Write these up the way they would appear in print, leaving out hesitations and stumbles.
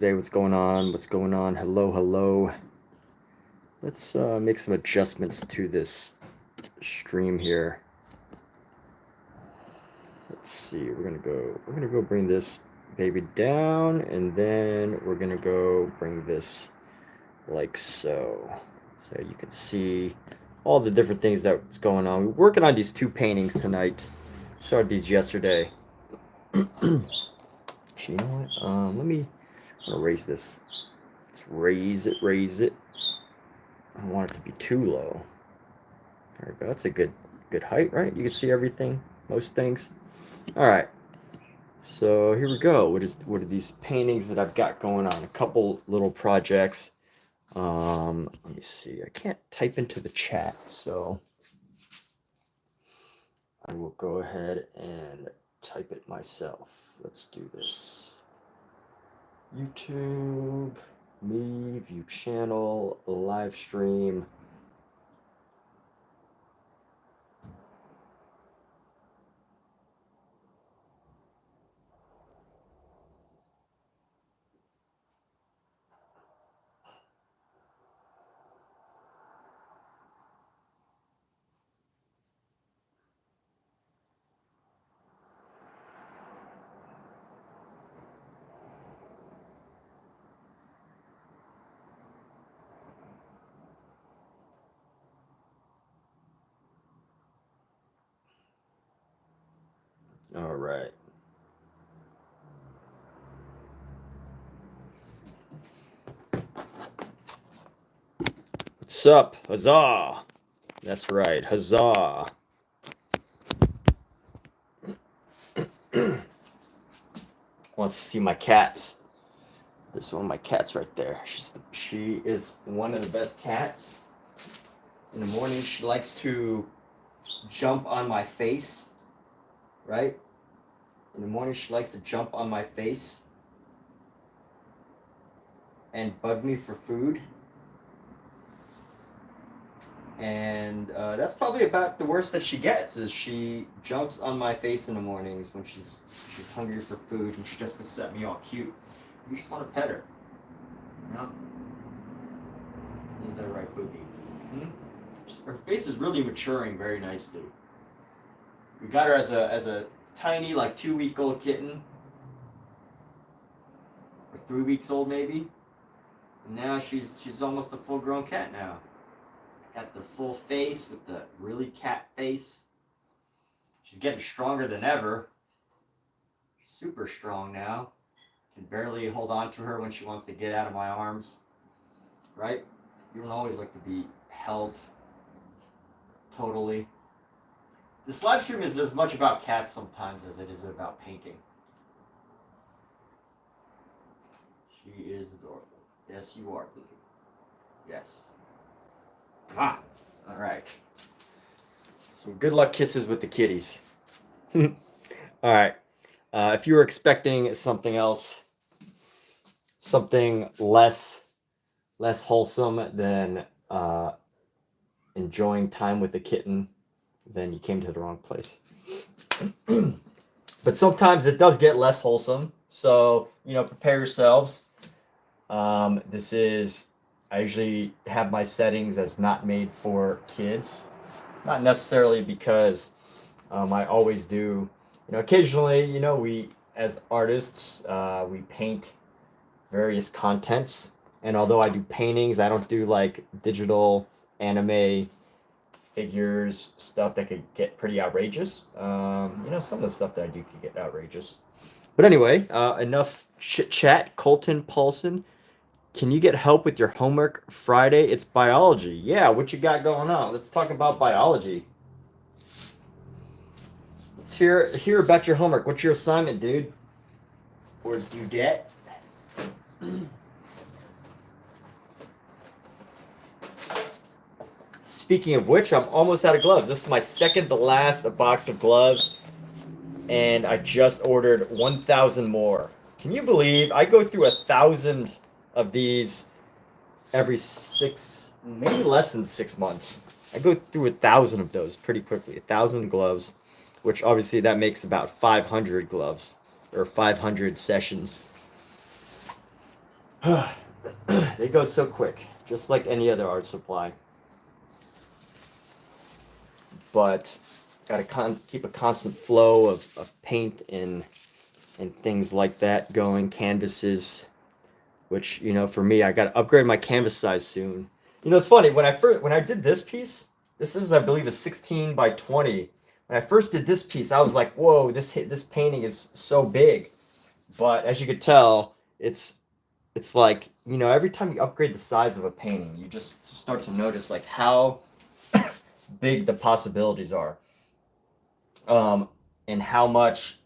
Today, what's going on? What's going on? Hello, hello. Let's make some adjustments to this stream here. Let's see. We're gonna go bring this baby down, and then we're gonna go bring this like so. So you can see all the different things that's going on. We're working on these 2 paintings tonight. Started these yesterday. Actually, you know what? I'm gonna raise this. Let's raise it. I don't want it to be too low. There we go. That's a good height, right? You can see everything, most things. All right. So here we go. What are these paintings that I've got going on? A couple little projects. Let me see. I can't type into the chat, so I will go ahead and type it myself. Let's do this. YouTube, me, view channel, live stream. All right. What's up? Huzzah! That's right. Huzzah! Wants to see my cats. There's one of my cats right there. She is one of the best cats. In the morning, she likes to jump on my face. Right? In the morning, she likes to jump on my face and bug me for food. And that's probably about the worst that she gets, is she jumps on my face in the mornings when she's hungry for food, and she just looks at me all cute. You just want to pet her. No? Is that right, Boogie? Her face is really maturing very nicely. We got her as a tiny, like 2-week-old kitten, or 3 weeks old maybe. And now she's almost a full-grown cat now. Got the full face with the really cat face. She's getting stronger than ever. Super strong now. Can barely hold on to her when she wants to get out of my arms. Right? You don't always like to be held totally. This live stream is as much about cats sometimes as it is about painting. She is adorable. Yes, you are, Cookie. Yes. All right. Some good luck kisses with the kitties. All right. If you were expecting something else, something less wholesome than enjoying time with the kitten, then you came to the wrong place. But sometimes it does get less wholesome, so prepare yourselves. I usually have my settings as not made for kids. Not necessarily because I always do. Occasionally, we as artists, we paint various contents. And although I do paintings, I don't do like digital anime figures, stuff that could get pretty outrageous. Some of the stuff that I do could get outrageous. But anyway, enough chit chat. Colton Paulson. Can you get help with your homework Friday? It's biology. Yeah, what you got going on? Let's talk about biology. Let's hear about your homework. What's your assignment, dude? Or dudette? Speaking of which, I'm almost out of gloves. This is my second to last box of gloves, and I just ordered 1,000 more. Can you believe I go through 1,000 of these every 6, maybe less than 6 months? I go through 1,000 of those pretty quickly. 1,000 gloves, which obviously that makes about 500 gloves or 500 sessions. They go so quick, just like any other art supply. But gotta keep a constant flow of paint and things like that going. Canvases, which, you know, for me, I gotta upgrade my canvas size soon. You know, it's funny, when I did this piece, this is, I believe, a 16 by 20. When I first did this piece, I was like, whoa, this painting is so big. But as you could tell, it's like, you know, every time you upgrade the size of a painting, you just start to notice like how big the possibilities are, and how much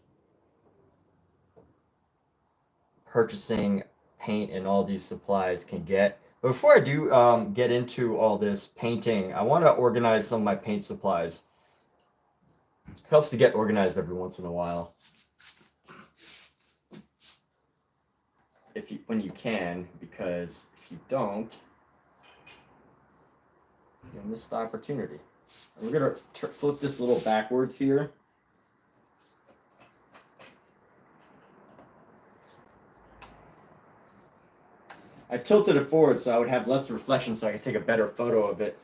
purchasing paint and all these supplies can get. But before I do get into all this painting, I want to organize some of my paint supplies. It helps to get organized every once in a while, when you can, because if you don't, you'll miss the opportunity. We're gonna flip this a little backwards here. I tilted it forward so I would have less reflection so I could take a better photo of it.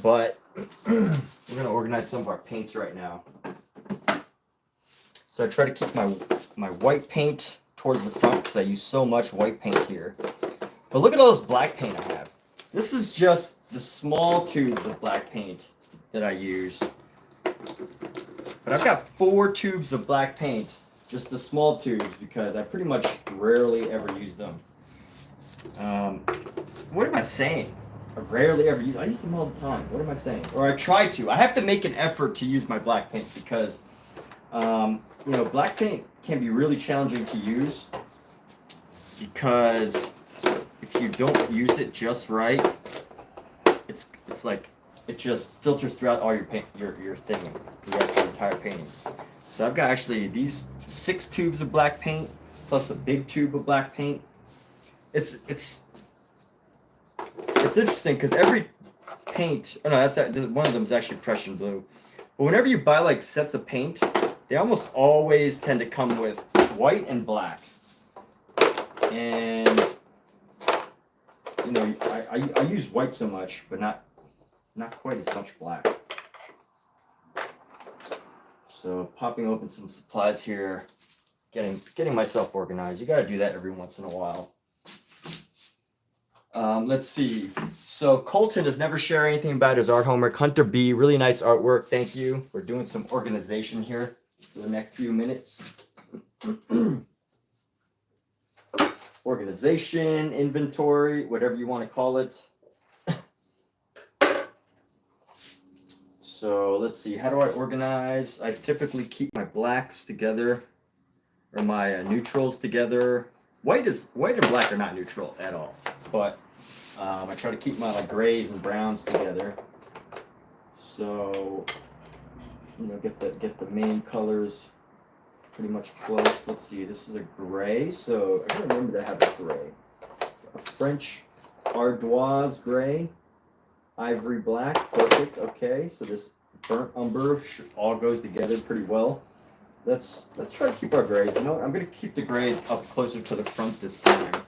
But we're gonna organize some of our paints right now. So I try to keep my white paint towards the front because I use so much white paint here. But look at all this black paint I have. This is just the small tubes of black paint that I use. But I've got 4 tubes of black paint, just the small tubes, because I pretty much rarely ever use them. What am I saying? I rarely ever use. I use them all the time. What am I saying? Or I try to. I have to make an effort to use my black paint because, you know, black paint can be really challenging to use because if you don't use it just right, it's like it just filters throughout all your paint, your thing, your entire painting. So I've got actually these 6 tubes of black paint plus a big tube of black paint. It's interesting because every paint, oh no, one of them is actually Prussian blue. But whenever you buy like sets of paint, they almost always tend to come with white and black. And you know, I use white so much, but not quite as much black. So popping open some supplies here, getting myself organized. You got to do that every once in a while. Let's see. So Colton does never share anything about his art homework. Hunter B, really nice artwork. Thank you. We're doing some organization here for the next few minutes. Organization, inventory, whatever you want to call it. So let's see. How do I organize? I typically keep my blacks together, or my neutrals together. White and black are not neutral at all, but I try to keep my like grays and browns together. So, you know, get the main colors pretty much close. Let's see, this is a gray, so I gotta remember to have a gray. A French ardoise gray, ivory black, perfect. Okay, so this burnt umber all goes together pretty well. Let's try to keep our grays. You know what? I'm gonna keep the grays up closer to the front this time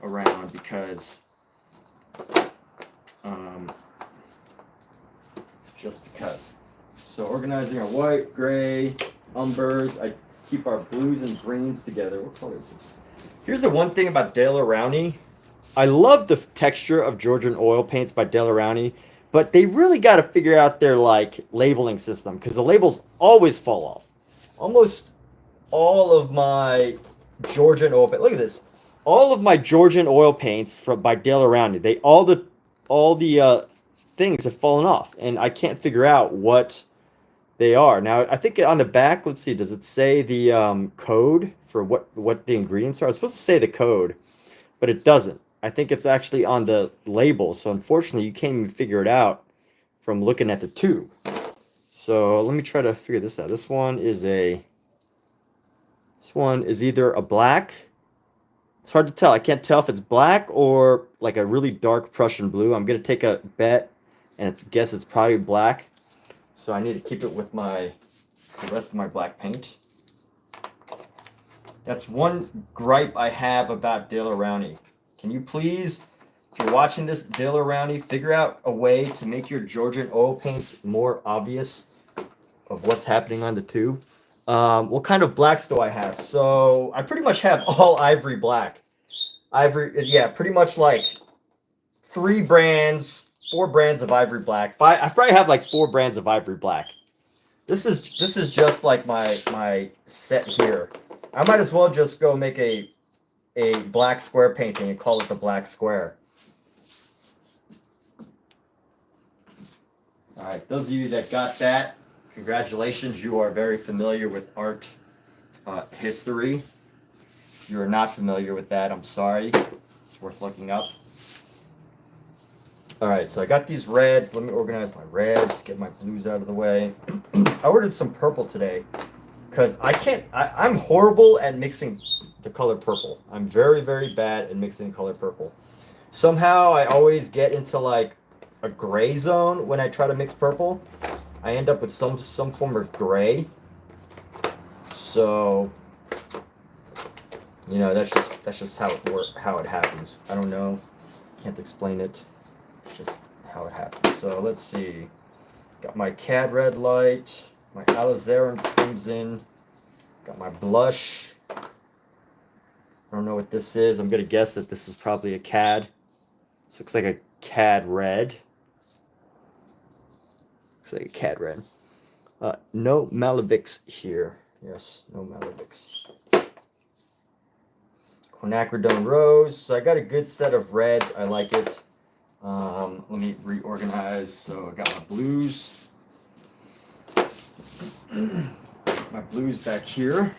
around because just because. So organizing our white, gray, umbers. I keep our blues and greens together. What color is this? Here's the one thing about Dale Rowney. I love the texture of Georgian oil paints by Dale Rowney, but they really got to figure out their like labeling system because the labels always fall off. Almost all of my Georgian oil paint. Look at this. All of my Georgian oil paints by Dale Rowney. All the things have fallen off, and I can't figure out what they are. Now, I think on the back, let's see, does it say the code for what the ingredients are? It's supposed to say the code, but it doesn't. I think it's actually on the label, so unfortunately, you can't even figure it out from looking at the tube. So let me try to figure this out. This one is either a black. It's hard to tell. I can't tell if it's black or like a really dark Prussian blue. I'm going to take a bet and guess it's probably black. So I need to keep it with the rest of my black paint. That's one gripe I have about Dale Rowney. Can you please, if you're watching this, Dale or Rowney, figure out a way to make your Georgian oil paints more obvious of what's happening on the tube. What kind of blacks do I have? So I pretty much have all ivory black. Ivory, yeah, pretty much like 4 brands of ivory black. I probably have like 4 brands of ivory black. This is just like my set here. I might as well just go make a black square painting and call it the black square. All right, those of you that got that, congratulations. You are very familiar with art history. If you are not familiar with that, I'm sorry. It's worth looking up. All right, so I got these reds. Let me organize my reds, get my blues out of the way. I ordered some purple today because I'm horrible at mixing the color purple. I'm very, very bad at mixing color purple. Somehow I always get into like a gray zone when I try to mix purple. I end up with some form of gray. So, you know, that's just how it happens. I don't know. Can't explain it. Just how it happens. So let's see. Got my cad red light, my alizarin crimson, got my blush. I don't know what this is. I'm gonna guess that this is probably a cad. This looks like a cad red. Looks like a cad red. No Malibix here. Yes, no Malibix. Quinacridone rose. So I got a good set of reds. I like it. Let me reorganize. So I got my blues. My blues back here.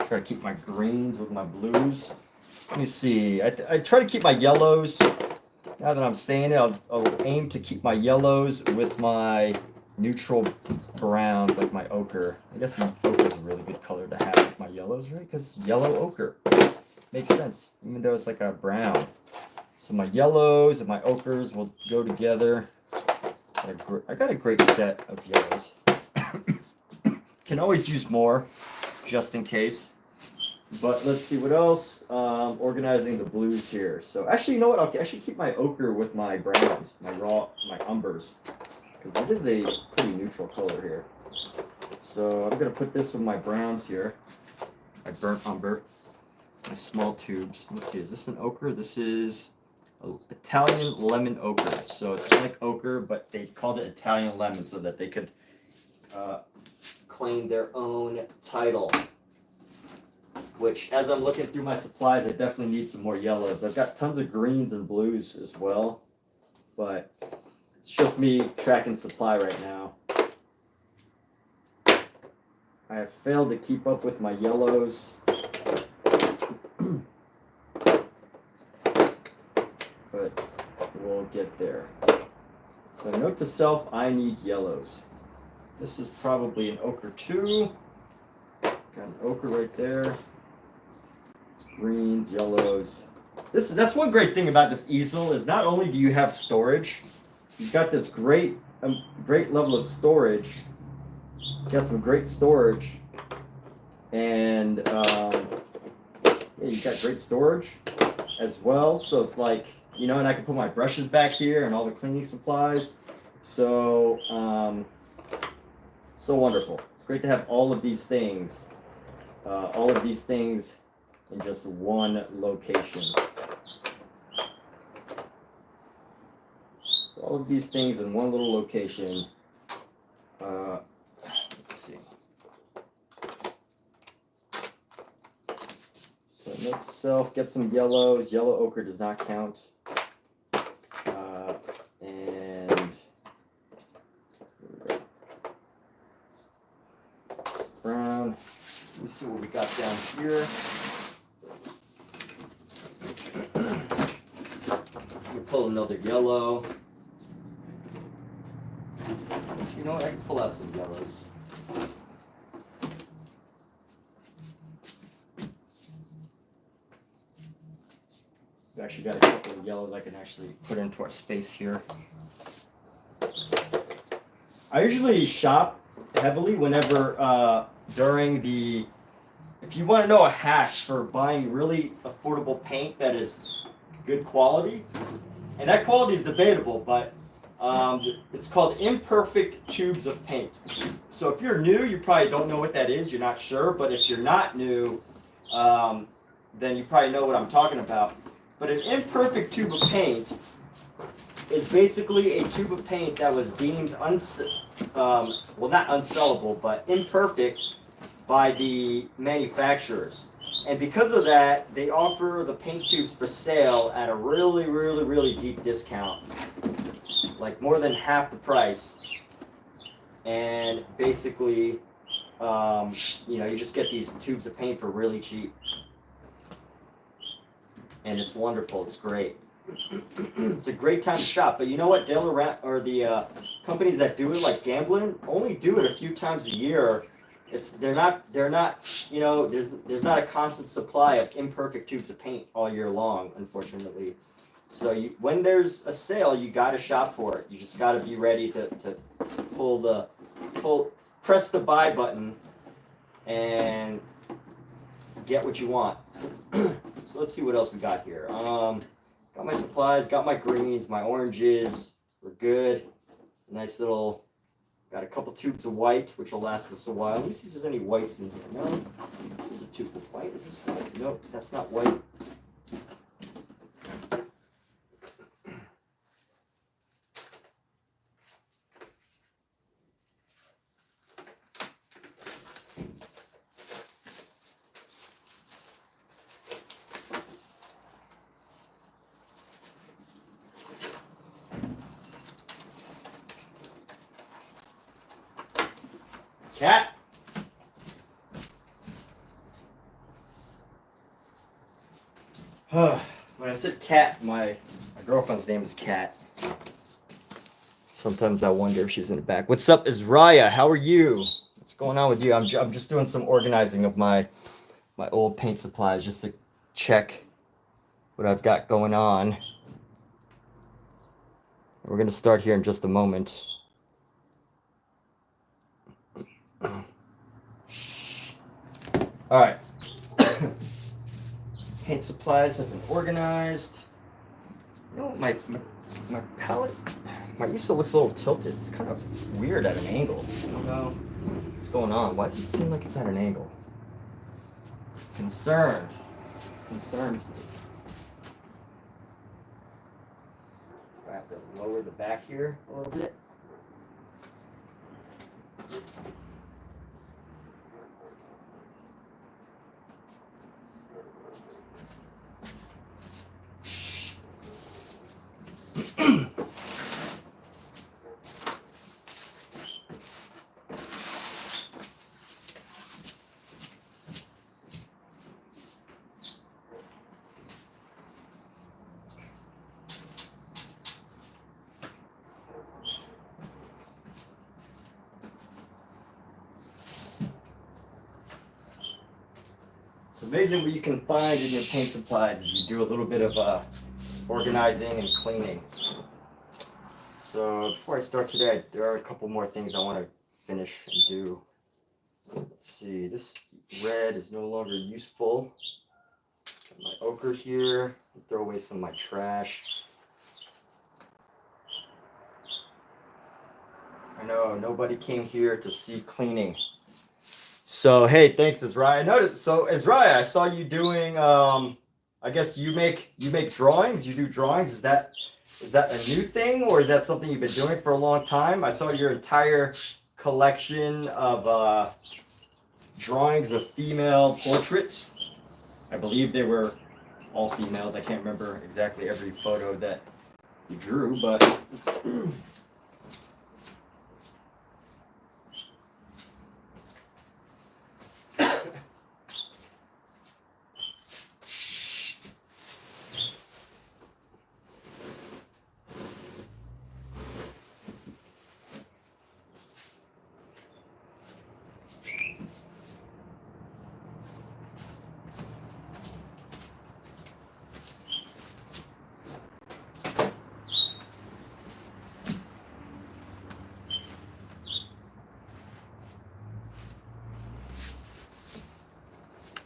Try to keep my greens with my blues. Let me see. I try to keep my yellows. Now that I'm saying it, I'll aim to keep my yellows with my neutral browns, like my ochre. I guess ochre is a really good color to have with my yellows, right? Because yellow ochre makes sense, even though it's like a brown. So my yellows and my ochres will go together. I got a great set of yellows. Can always use more, just in case. But let's see what else. Organizing the blues here. So actually, you know what? I'll actually keep my ochre with my browns, my umbers, because it is a pretty neutral color here. So I'm gonna put this with my browns here. My burnt umber, my small tubes. Let's see. Is this an ochre? This is Italian lemon ochre. So it's like ochre, but they called it Italian lemon so that they could claim their own title. Which, as I'm looking through my supplies, I definitely need some more yellows. I've got tons of greens and blues as well, but it's just me tracking supply right now. I have failed to keep up with my yellows. But we'll get there. So note to self, I need yellows. This is probably an ochre 2. Got an ochre right there. Greens, yellows. That's one great thing about this easel is not only do you have storage, you've got this great level of storage. You got some great storage, and yeah, you got great storage as well. So it's like, you know, and I can put my brushes back here and all the cleaning supplies. So so wonderful. It's great to have all of these things in just one location. So all of these things in one little location. Let's see. So note to self, get some yellows. Yellow ochre does not count. And brown. Let me see what we got down here. We pull another yellow. You know what? I can pull out some yellows. We actually got a couple of yellows I can actually put into our space here. I usually shop heavily whenever during the, if if you want to know a hack for buying really affordable paint that is good quality, and that quality is debatable, but it's called imperfect tubes of paint. So if you're new, you probably don't know what that is. You're not sure. But if you're not new, then you probably know what I'm talking about. But an imperfect tube of paint is basically a tube of paint that was deemed well, not unsellable, but imperfect by the manufacturers. And because of that, they offer the paint tubes for sale at a really, really, really deep discount, like more than half the price. And basically, you just get these tubes of paint for really cheap. And it's wonderful. It's great. It's a great time to shop. But you know what? The companies that do it, like Gamblin, only do it a few times a year. They're not there's not a constant supply of imperfect tubes of paint all year long, unfortunately. So when there's a sale, you got to shop for it. You just got to be ready to press the buy button and get what you want. So let's see what else we got here. Got my supplies, got my greens, my oranges. We're good. Nice little. Got a couple tubes of white, which will last us a while. Let me see if there's any whites in here. No, there's a tube of white. Is this white? Nope, that's not white. Cat. When I said cat, my girlfriend's name is Cat. Sometimes I wonder if she's in the back. What's up, Izraya? How are you? What's going on with you? I'm just doing some organizing of my old paint supplies just to check what I've got going on. We're gonna start here in just a moment. All right. Paint supplies have been organized. You know, my palette, my easel looks a little tilted. It's kind of weird at an angle. I don't know what's going on. Why does it seem like it's at an angle? Concerned. This concerns me. I have to lower the back here a little bit. It's amazing what you can find in your paint supplies if you do a little bit of organizing and cleaning. So before I start today, there are a couple more things I want to finish and do. Let's see, this red is no longer useful. Got my ochre here. Throw away some of my trash. I know nobody came here to see cleaning. So hey, thanks, Izraya. I noticed. So Izraya, I saw you doing. I guess you make drawings. You do drawings. Is that a new thing, or is that something you've been doing for a long time? I saw your entire collection of drawings of female portraits. I believe they were all females. I can't remember exactly every photo that you drew, but.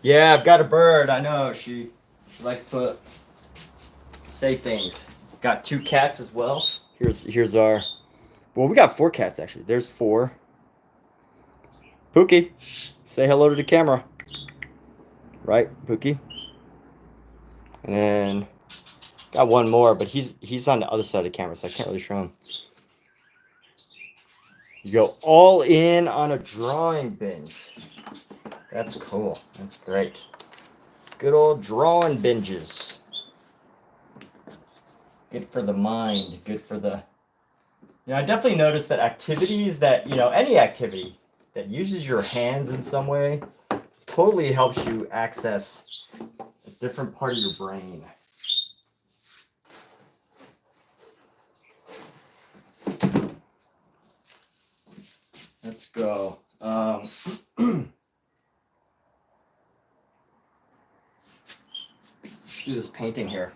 Yeah, I've got a bird. I know. She likes to say things. Got 2 cats as well. Here's our. Well, we got 4 cats actually. There's 4. Pookie, say hello to the camera. Right, Pookie. And then got one more, but he's on the other side of the camera, so I can't really show him. You go all in on a drawing binge. That's cool. That's great. Good old drawing binges. Good for the mind. Good for the... You know, I definitely noticed that activities that, you know, any activity that uses your hands in some way totally helps you access a different part of your brain. Let's go. Let's do this painting here.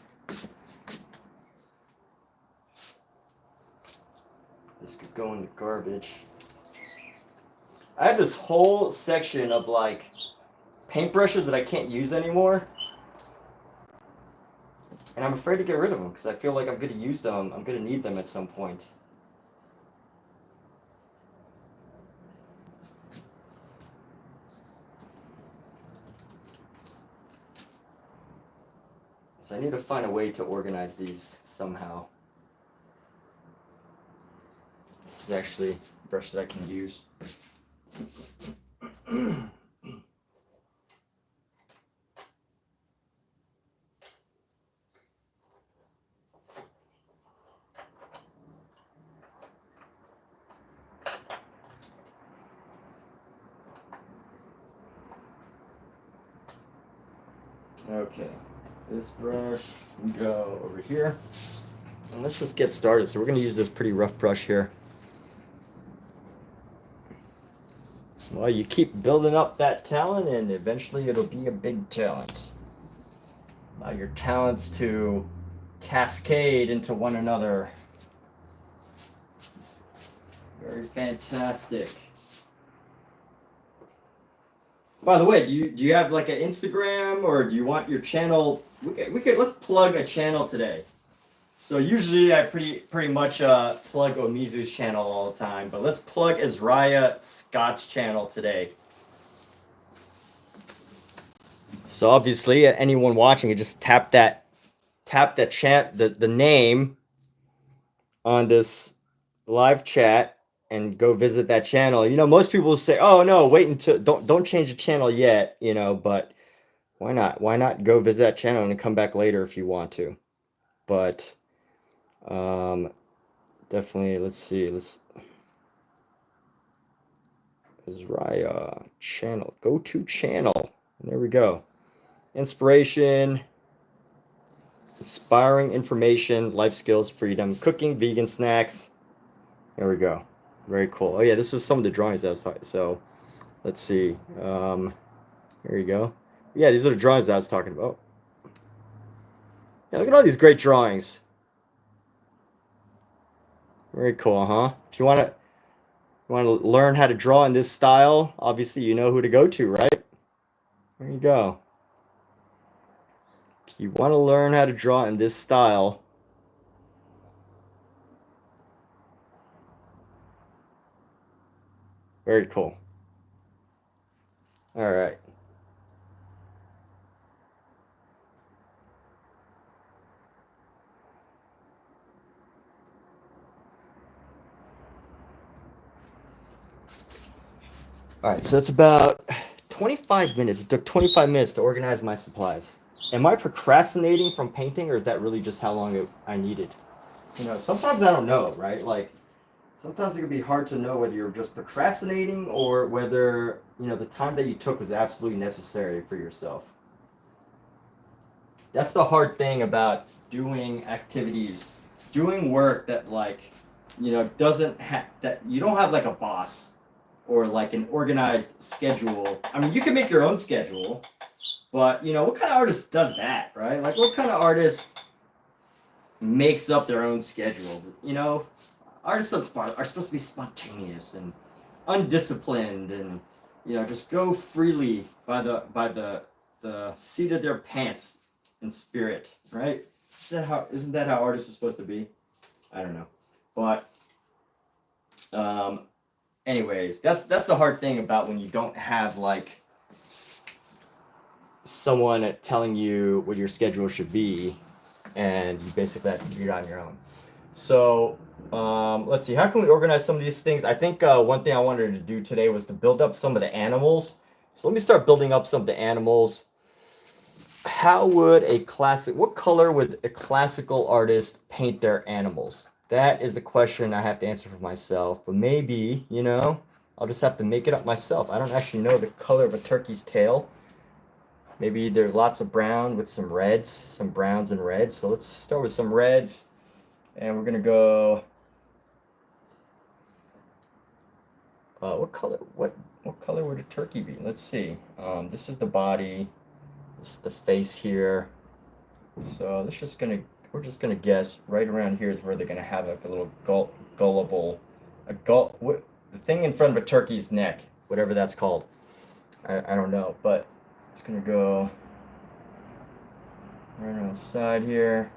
This could go in the garbage. I have this whole section of like paintbrushes that I can't use anymore. And I'm afraid to get rid of them because I feel like I'm going to use them. I'm going to need them at some point. So I need to find a way to organize these somehow. This is actually a brush that I can use. Okay, this brush can go over here. And let's just get started. So we're going to use this pretty rough brush here. Well, you keep building up that talent and eventually it'll be a big talent. Allow your talents to cascade into one another. Very fantastic. By the way, do you have like an Instagram, or do you want your channel? Let's plug a channel today. So usually I pretty much plug Omizu's channel all the time, but let's plug Azraya Scott's channel today. So obviously, anyone watching, you just tap the name on this live chat and go visit that channel. You know, most people say, "Oh no, wait until don't change the channel yet," you know, but why not? Why not go visit that channel and come back later if you want to? But definitely, let's see. Azraya channel. Go to channel. There we go. Inspiration, inspiring information, life skills, freedom, cooking, vegan snacks. There we go. Very cool. Oh yeah, this is some of the drawings that I was talking. So let's see. Here you go. Yeah, these are the drawings that I was talking about. Yeah, look at all these great drawings. Very cool, huh? If you want to learn how to draw in this style, obviously you know who to go to, right? There you go. If you want to learn how to draw in this style, very cool. All right. All right, so it's about 25 minutes. It took 25 minutes to organize my supplies. Am I procrastinating from painting, or is that really just how long I needed? You know, sometimes I don't know, right? Like, sometimes it can be hard to know whether you're just procrastinating or whether, you know, the time that you took was absolutely necessary for yourself. That's the hard thing about doing activities, doing work that, like, you know, doesn't have, that you don't have like a boss or like an organized schedule. I mean, you can make your own schedule, but, you know, what kind of artist does that, right? Like, what kind of artist makes up their own schedule? You know, artists are supposed to be spontaneous and undisciplined and, you know, just go freely by the the seat of their pants in spirit, right? Isn't that how artists are supposed to be? I don't know. But anyways, that's the hard thing about when you don't have like someone telling you what your schedule should be, and you basically have to figure it out on your own. So let's see, how can we organize some of these things? I think one thing I wanted to do today was to build up some of the animals. So let me start building up some of the animals. How would what color would a classical artist paint their animals? That is the question I have to answer for myself. But maybe, you know, I'll just have to make it up myself. I don't actually know the color of a turkey's tail. Maybe there are lots of brown with some reds, some browns and reds. So let's start with some reds. And we're going to go... what color would a turkey be? Let's see. This is the body. This is the face here. So we're just gonna guess right around here is where they're gonna have like a little the thing in front of a turkey's neck, whatever that's called. I don't know, but it's gonna go right on the side here.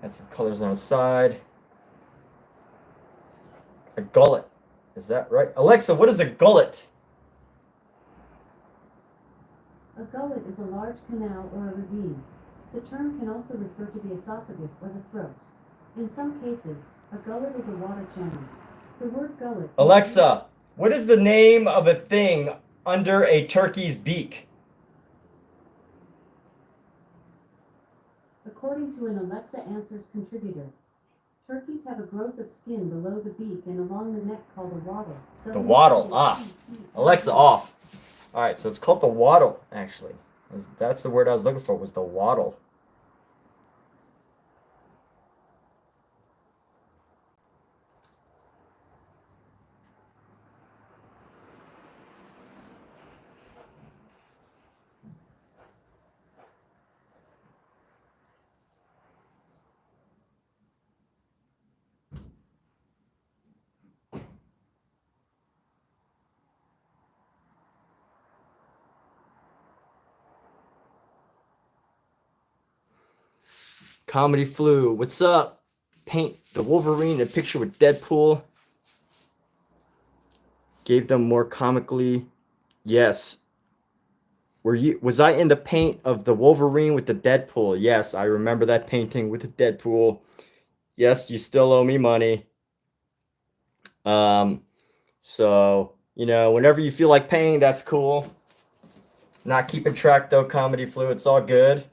Add some colors on the side. A gullet. Is that right? Alexa, what is a gullet? A gullet is a large canal or a ravine. The term can also refer to the esophagus or the throat. In some cases, a gullet is a water channel. The word gullet... Alexa, what is the name of a thing under a turkey's beak? According to an Alexa Answers contributor, turkeys have a growth of skin below the beak and along the neck called a wattle. The wattle. Alexa, off. All right, so it's called the wattle, actually. That's the word I was looking for, was the wattle. Comedy Flu, what's up? Paint the Wolverine in a picture with Deadpool. Gave them more comically. Yes. Was I in the paint of the Wolverine with the Deadpool? Yes, I remember that painting with the Deadpool. Yes, you still owe me money. So, you know, whenever you feel like paying, that's cool. Not keeping track though, Comedy Flu, it's all good.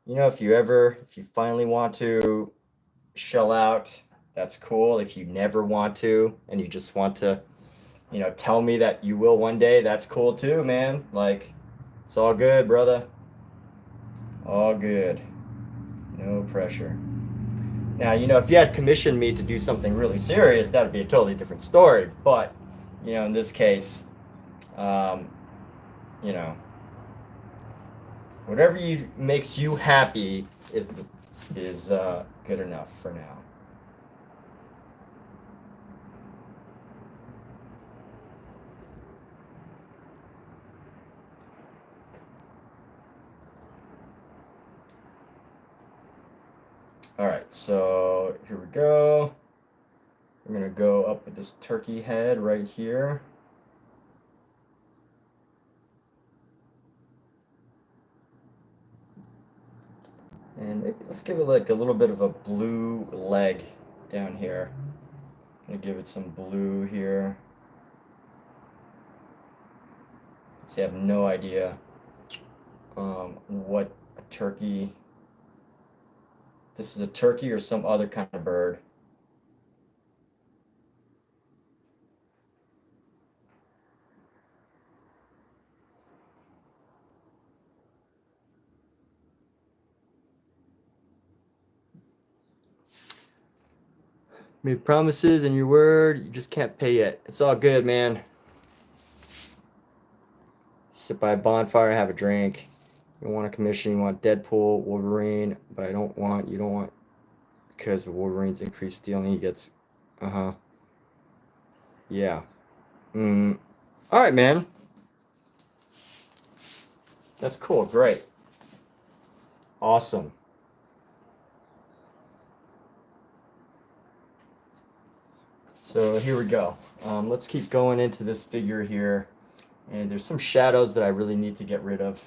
You know, if you finally want to shell out, that's cool. If you never want to, and you just want to, you know, tell me that you will one day, that's cool too, man. Like, it's all good, brother. All good. No pressure. Now, you know, if you had commissioned me to do something really serious, that would be a totally different story. But, you know, in this case, you know, whatever makes you happy is good enough for now. All right, so here we go. We're gonna go up with this turkey head right here. And maybe let's give it like a little bit of a blue leg down here. I'm gonna give it some blue here. See, I have no idea what a turkey. This is a turkey or some other kind of bird. Made promises and your word, you just can't pay yet. It's all good, man. Sit by a bonfire, have a drink. You want a commission, you want Deadpool, Wolverine, but you don't want, because of Wolverine's increased stealing, he gets, yeah. All right, man. That's cool. Great. Awesome. So here we go. Let's keep going into this figure here. And there's some shadows that I really need to get rid of.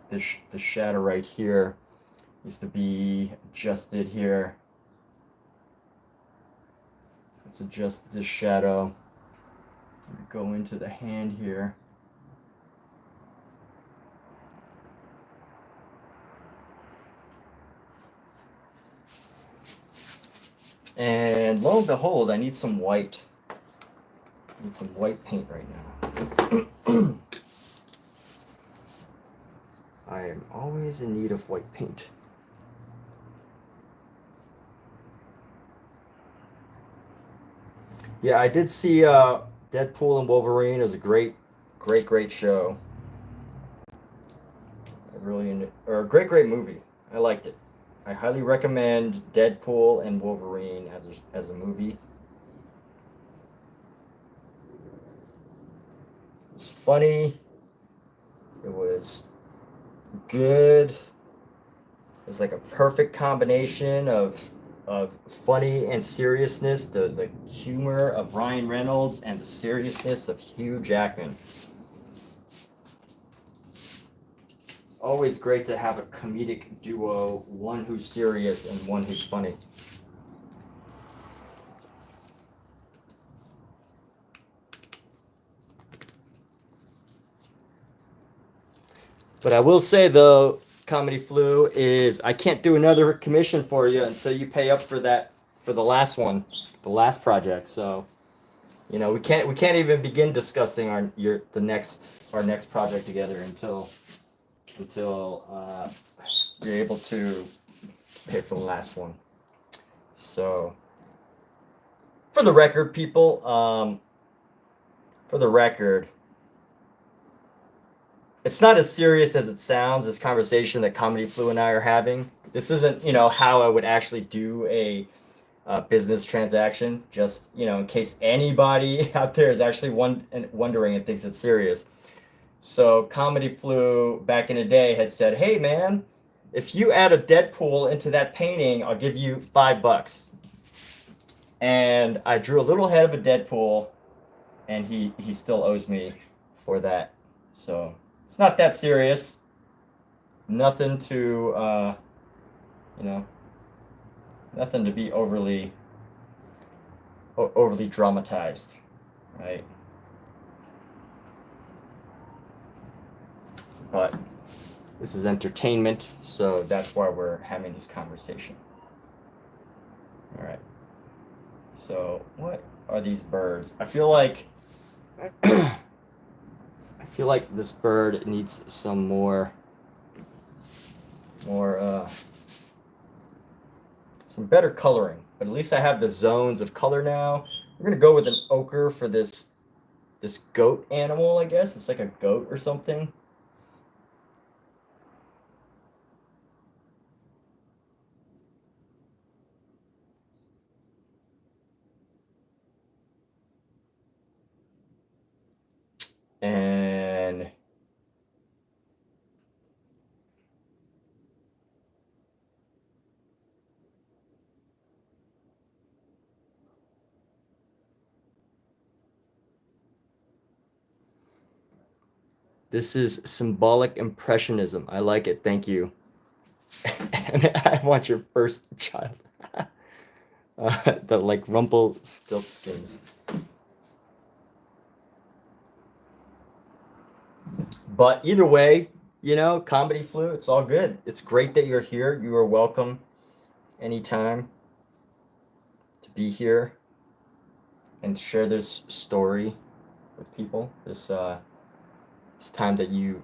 This shadow right here needs to be adjusted here. Let's adjust this shadow. Go into the hand here. And lo and behold, I need some white. I need some white paint right now. I am always in need of white paint. Yeah, I did see Deadpool and Wolverine. It was a great show. Great movie. I liked it. I highly recommend Deadpool and Wolverine as a movie. It was funny. It was good. It was like a perfect combination of funny and seriousness, the humor of Ryan Reynolds and the seriousness of Hugh Jackman. It's always great to have a comedic duo, one who's serious and one who's funny. But I will say, though, Comedy Flu, is I can't do another commission for you until you pay up for the last one, the last project. So, you know, we can't even begin discussing our next project together until you're able to pay for the last one. So, for the record, people, it's not as serious as it sounds, this conversation that Comedy Flu and I are having. This isn't, how I would actually do a business transaction, just, in case anybody out there is actually wondering and thinks it's serious. So Comedy Flu back in the day had said, hey man, if you add a Deadpool into that painting, I'll give you $5. And I drew a little head of a Deadpool, and he still owes me for that. So it's not that serious. Nothing to, nothing to be overly dramatized, right? But this is entertainment, so that's why we're having this conversation. All right. So what are these birds? I feel like this bird needs some more some better coloring, but at least I have the zones of color now. We're gonna go with an ochre for this goat animal, I guess. It's like a goat or something. And this is symbolic impressionism. I like it. Thank you. And I want your first child. The like Rumpelstiltskins. But either way, Comedy Flu, it's all good. It's great that you're here. You are welcome anytime to be here and share this story with people. This time that you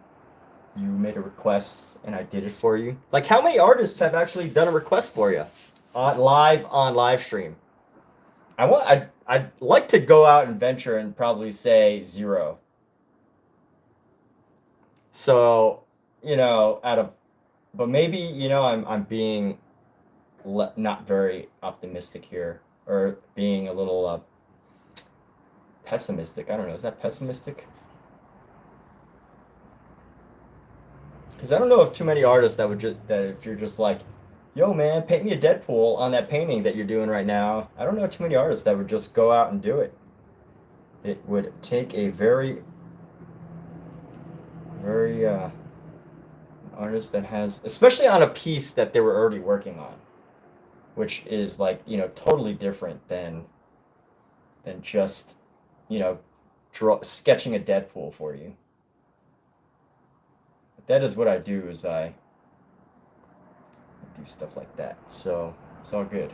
made a request and I did it for you. Like, how many artists have actually done a request for you on live stream? I'd like to go out and venture and probably say 0. So, but maybe, I'm being not very optimistic here, or being a little pessimistic. I don't know. Is that pessimistic? Because I don't know of too many artists that would that if you're just like, yo man, paint me a Deadpool on that painting that you're doing right now. I don't know too many artists that would just go out and do it. It would take a very artist that has, especially on a piece that they were already working on, which is like, you know, totally different than just, you know, sketching a Deadpool for you. But that is what I do, is I do stuff like that. So it's all good.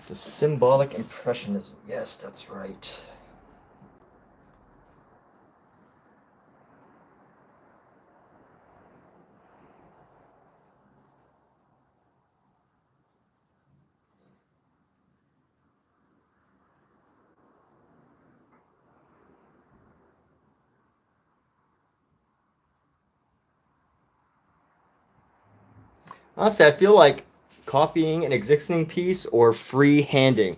The symbolic impressionism. Yes, that's right. Honestly, I feel like copying an existing piece or free-handing.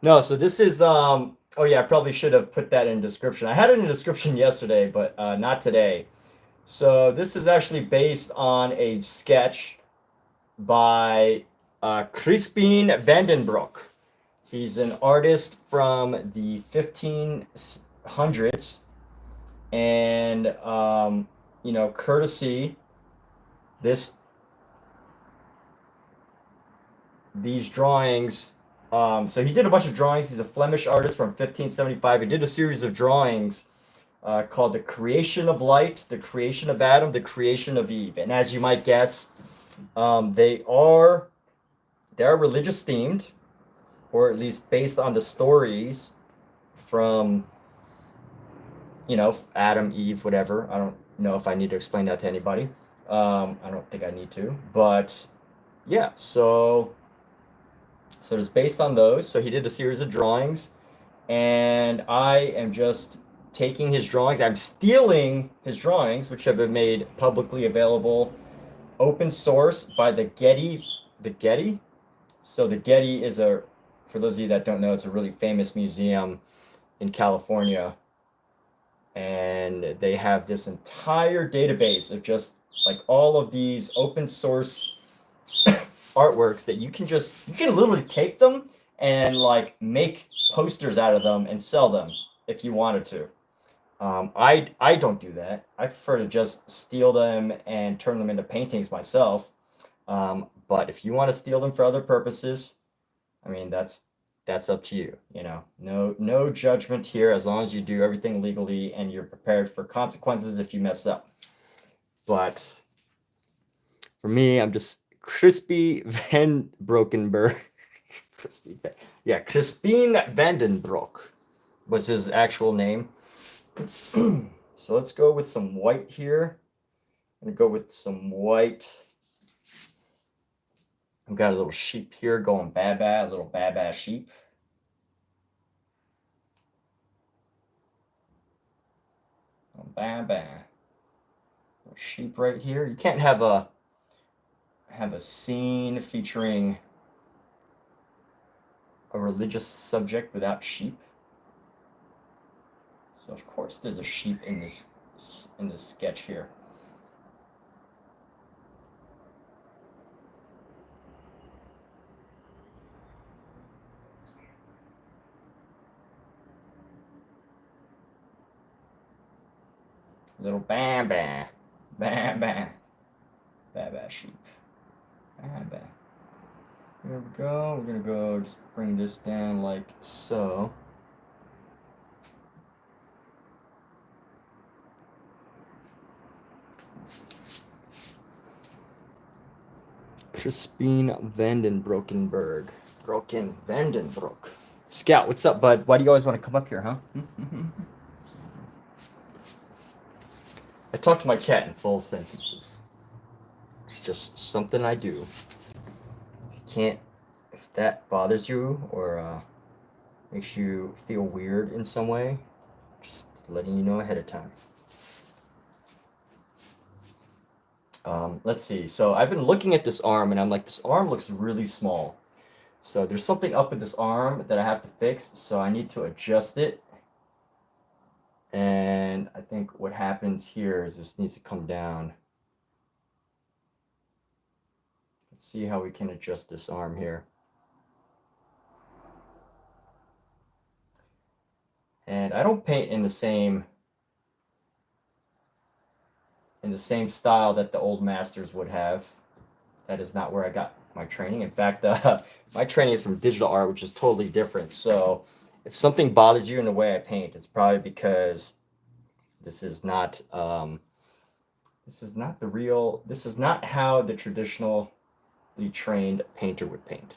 No, so this is oh yeah, I probably should have put that in description. I had it in the description yesterday, but not today. So this is actually based on a sketch by Crispin Vandenbroek. He's an artist from the 1500s, and you know, courtesy these drawings. So he did a bunch of drawings. He's a Flemish artist from 1575. He did a series of drawings called The Creation of Light, The Creation of Adam, The Creation of Eve. And as you might guess, they are religious themed, or at least based on the stories from, you know, Adam, Eve, whatever. I don't know if I need to explain that to anybody. I don't think I need to, but yeah, so it's based on those. So he did a series of drawings, and I am just taking his drawings. I'm stealing his drawings, which have been made publicly available, open source by the Getty. The Getty. So the Getty is for those of you that don't know, it's a really famous museum in California, and they have this entire database of just like all of these open source artworks that you can literally take them and like make posters out of them and sell them if you wanted to. I don't do that. I prefer to just steal them and turn them into paintings myself. But if you want to steal them for other purposes, I mean, that's up to you. You know, no judgment here, as long as you do everything legally and you're prepared for consequences if you mess up. But for me, I'm just Crispy Van Brokenberg. Crispin Vandenbroek was his actual name. So let's go with some white here. I'm gonna go with some white. I've got a little sheep here going ba-ba, a little ba-ba sheep. Ba-ba. Sheep right here. You can't have a scene featuring a religious subject without sheep. So of course there's a sheep in this sketch here. Little ba-ba, ba-ba, ba-ba sheep. Ba-ba. There we go. We're gonna go just bring this down like so. Crispin Vandenbroek. Scout, what's up, bud? Why do you always want to come up here, huh? I talk to my cat in full sentences. It's just something I do. If that bothers you or makes you feel weird in some way, just letting you know ahead of time. Let's see. So I've been looking at this arm, and I'm like, this arm looks really small. So there's something up with this arm that I have to fix, so I need to adjust it. And I think what happens here is this needs to come down. Let's see how we can adjust this arm here. And I don't paint in the same style that the old masters would have. That is not where I got my training. In fact, my training is from digital art, which is totally different. So if something bothers you in the way I paint, it's probably because this is not how the traditionally trained painter would paint.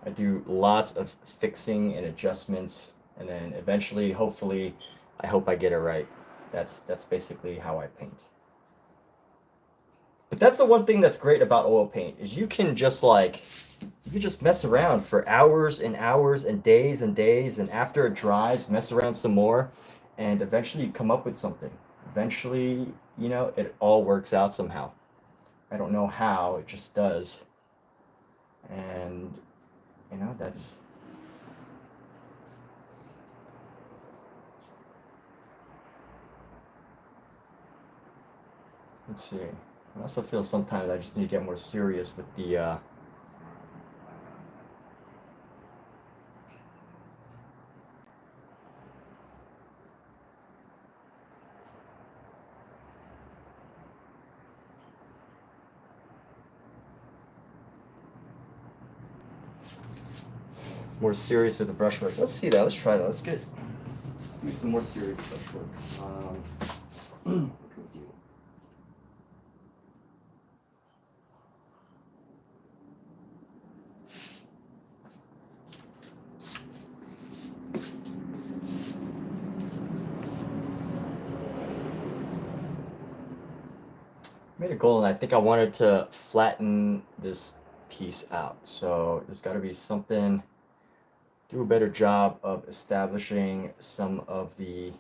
I do lots of fixing and adjustments, and then eventually, hopefully, I hope I get it right. That's basically how I paint. But that's the one thing that's great about oil paint is you can just mess around for hours and hours and days, and after it dries, mess around some more, and eventually you come up with something. Eventually, you know, it all works out somehow. I don't know how, it just does. And you know, that's let's see. I also feel sometimes I just need to get more serious with the brushwork. Let's see that. Let's try that. Let's do some more serious brushwork. What can we do? Made a goal, and I think I wanted to flatten this piece out. So there's got to be something. Do a better job of establishing some of the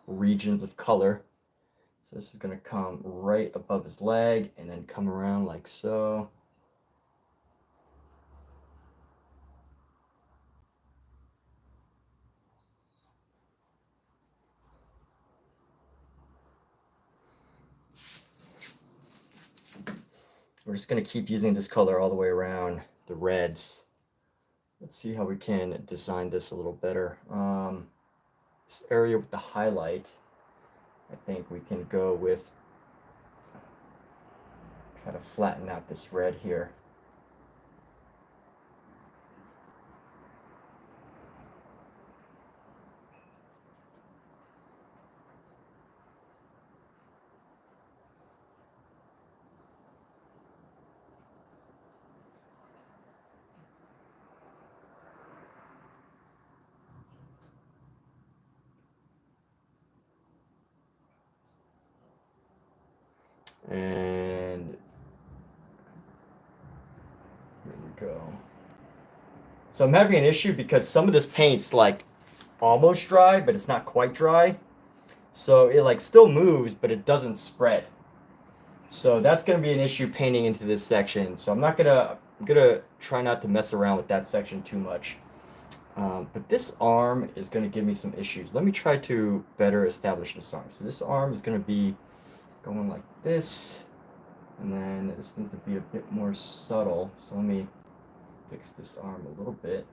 regions of color. So this is going to come right above his leg and then come around like so. We're just going to keep using this color all the way around the reds. Let's see how we can design this a little better. This area with the highlight, I think we can go with, try to flatten out this red here. And here we go. So I'm having an issue because some of this paint's like almost dry, but it's not quite dry. So it like still moves, but it doesn't spread. So that's going to be an issue painting into this section. So I'm gonna try not to mess around with that section too much. But this arm is going to give me some issues. Let me try to better establish this arm. So this arm is going to be going like this, and then this needs to be a bit more subtle. So let me fix this arm a little bit.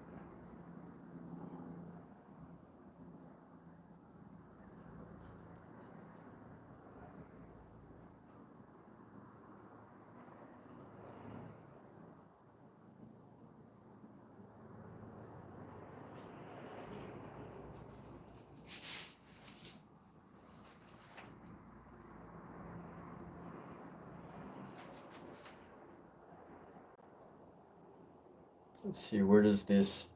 Let's see, where does these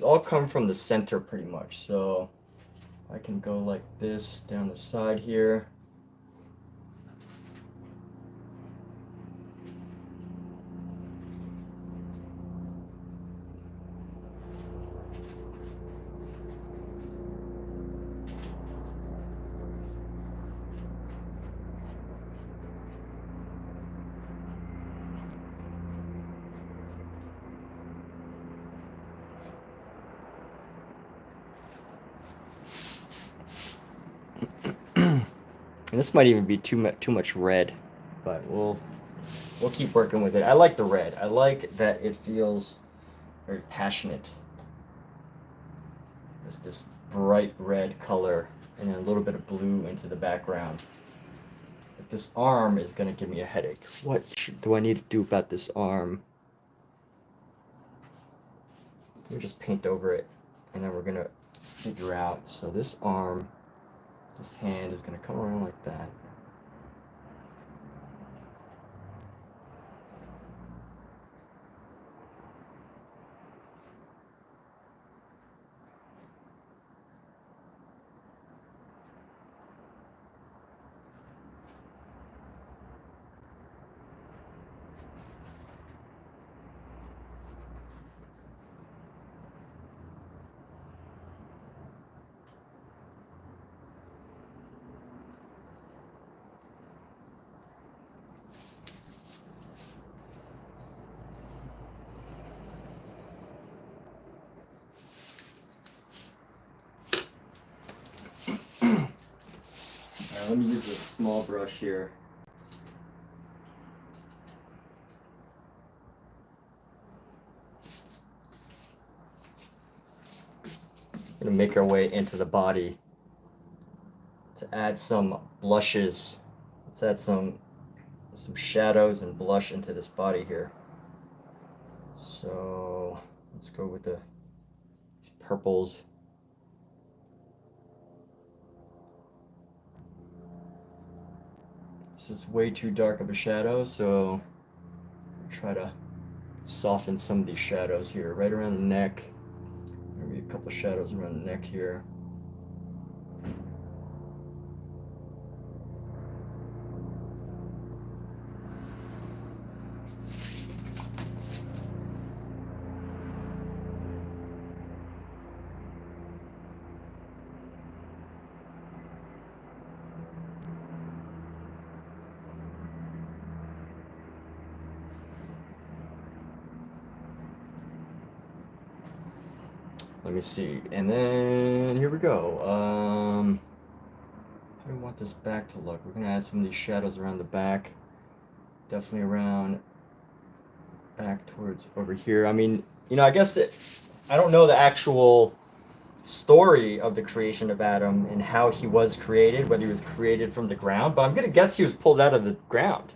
all come from the center pretty much. So I can go like this down the side here. And this might even be too much red, but we'll keep working with it. I like the red. I like that it feels very passionate. It's this bright red color and then a little bit of blue into the background. But this arm is going to give me a headache. What do I need to do about this arm? Let me just paint over it, and then we're going to figure out. So this arm, this hand is going to come around like that. Let me use this small brush here. We're gonna make our way into the body to add some blushes. Let's add some shadows and blush into this body here. So let's go with these purples. This is way too dark of a shadow, so I'll try to soften some of these shadows here, right around the neck. Maybe a couple shadows around the neck here. Let me see, and then here we go. How do we want this back to look? We're gonna add some of these shadows around the back. Definitely around back towards over here. I mean, you know, I guess I don't know the actual story of the creation of Adam and how he was created, whether he was created from the ground, but I'm gonna guess he was pulled out of the ground.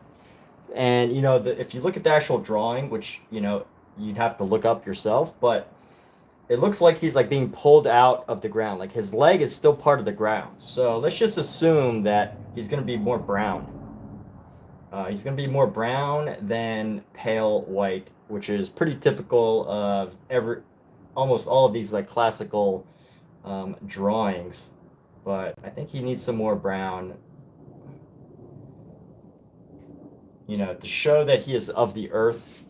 And you know, if you look at the actual drawing, which you know you'd have to look up yourself, but it looks like he's like being pulled out of the ground. Like his leg is still part of the ground. So let's just assume that he's going to be more brown. He's going to be more brown than pale white, which is pretty typical of almost all of these like classical drawings. But I think he needs some more brown, you know, to show that he is of the earth.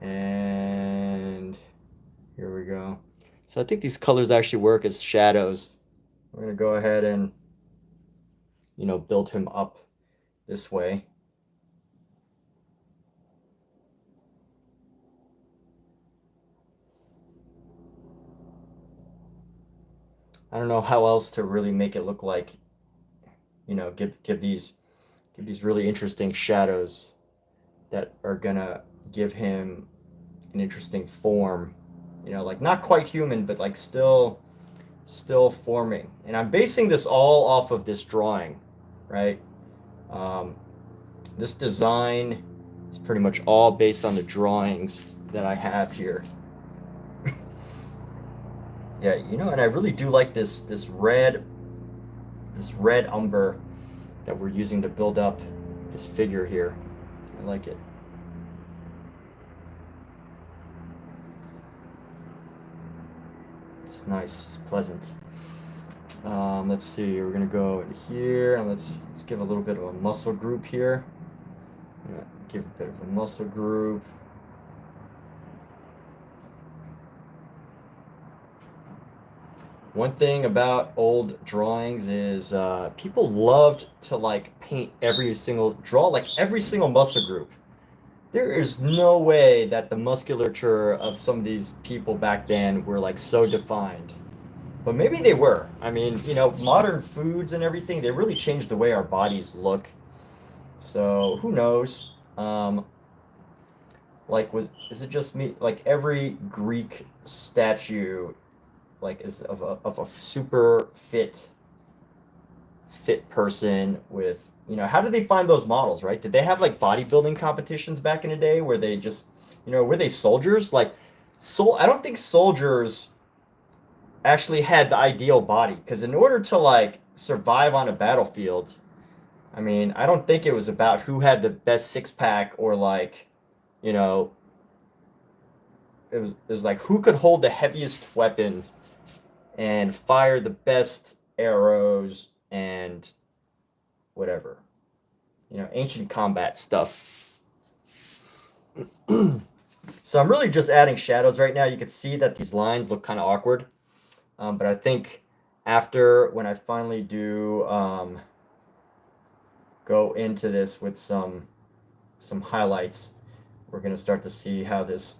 And here we go. So I think these colors actually work as shadows. We're going to go ahead and, you know, build him up this way. I don't know how else to really make it look like, you know, give these really interesting shadows that are gonna give him an interesting form, you know, like not quite human, but like still forming. And I'm basing this all off of this drawing, right? This design is pretty much all based on the drawings that I have here. Yeah, you know, and I really do like this red umber that we're using to build up his figure here. I like it. It's nice, it's pleasant. Let's see, we're gonna go in here and let's give a little bit of a muscle group here. Give a bit of a muscle group. One thing about old drawings is people loved to like paint draw like every single muscle group. There is no way that the musculature of some of these people back then were like so defined. But maybe they were. I mean, you know, modern foods and everything, they really changed the way our bodies look. So who knows? Like is it just me? Like every Greek statue like is of a super fit person with, you know, how did they find those models, right? Did they have like bodybuilding competitions back in the day where they just, you know, were they soldiers? Like I don't think soldiers actually had the ideal body because in order to like survive on a battlefield, I mean, I don't think it was about who had the best six pack or like, you know, it was like who could hold the heaviest weapon and fire the best arrows and whatever. You know, ancient combat stuff. So I'm really just adding shadows right now. You can see that these lines look kind of awkward. But I think after when I finally do go into this with some highlights, we're going to start to see how this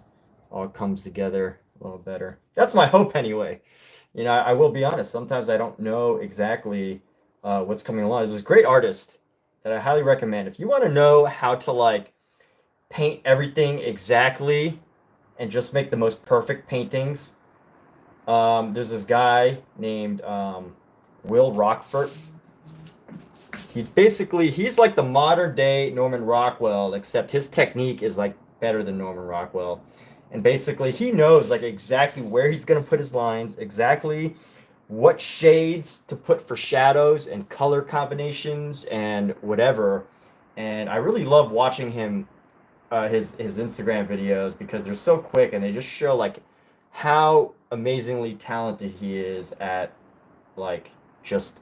all comes together a little better. That's my hope anyway. You know, I will be honest. Sometimes I don't know exactly what's coming along. There's this great artist that I highly recommend. If you want to know how to like paint everything exactly and just make the most perfect paintings, there's this guy named Will Rockford. He's like the modern day Norman Rockwell, except his technique is like better than Norman Rockwell. And basically he knows like exactly where he's going to put his lines, exactly what shades to put for shadows and color combinations and whatever. And I really love watching him his Instagram videos because they're so quick and they just show like how amazingly talented he is at like just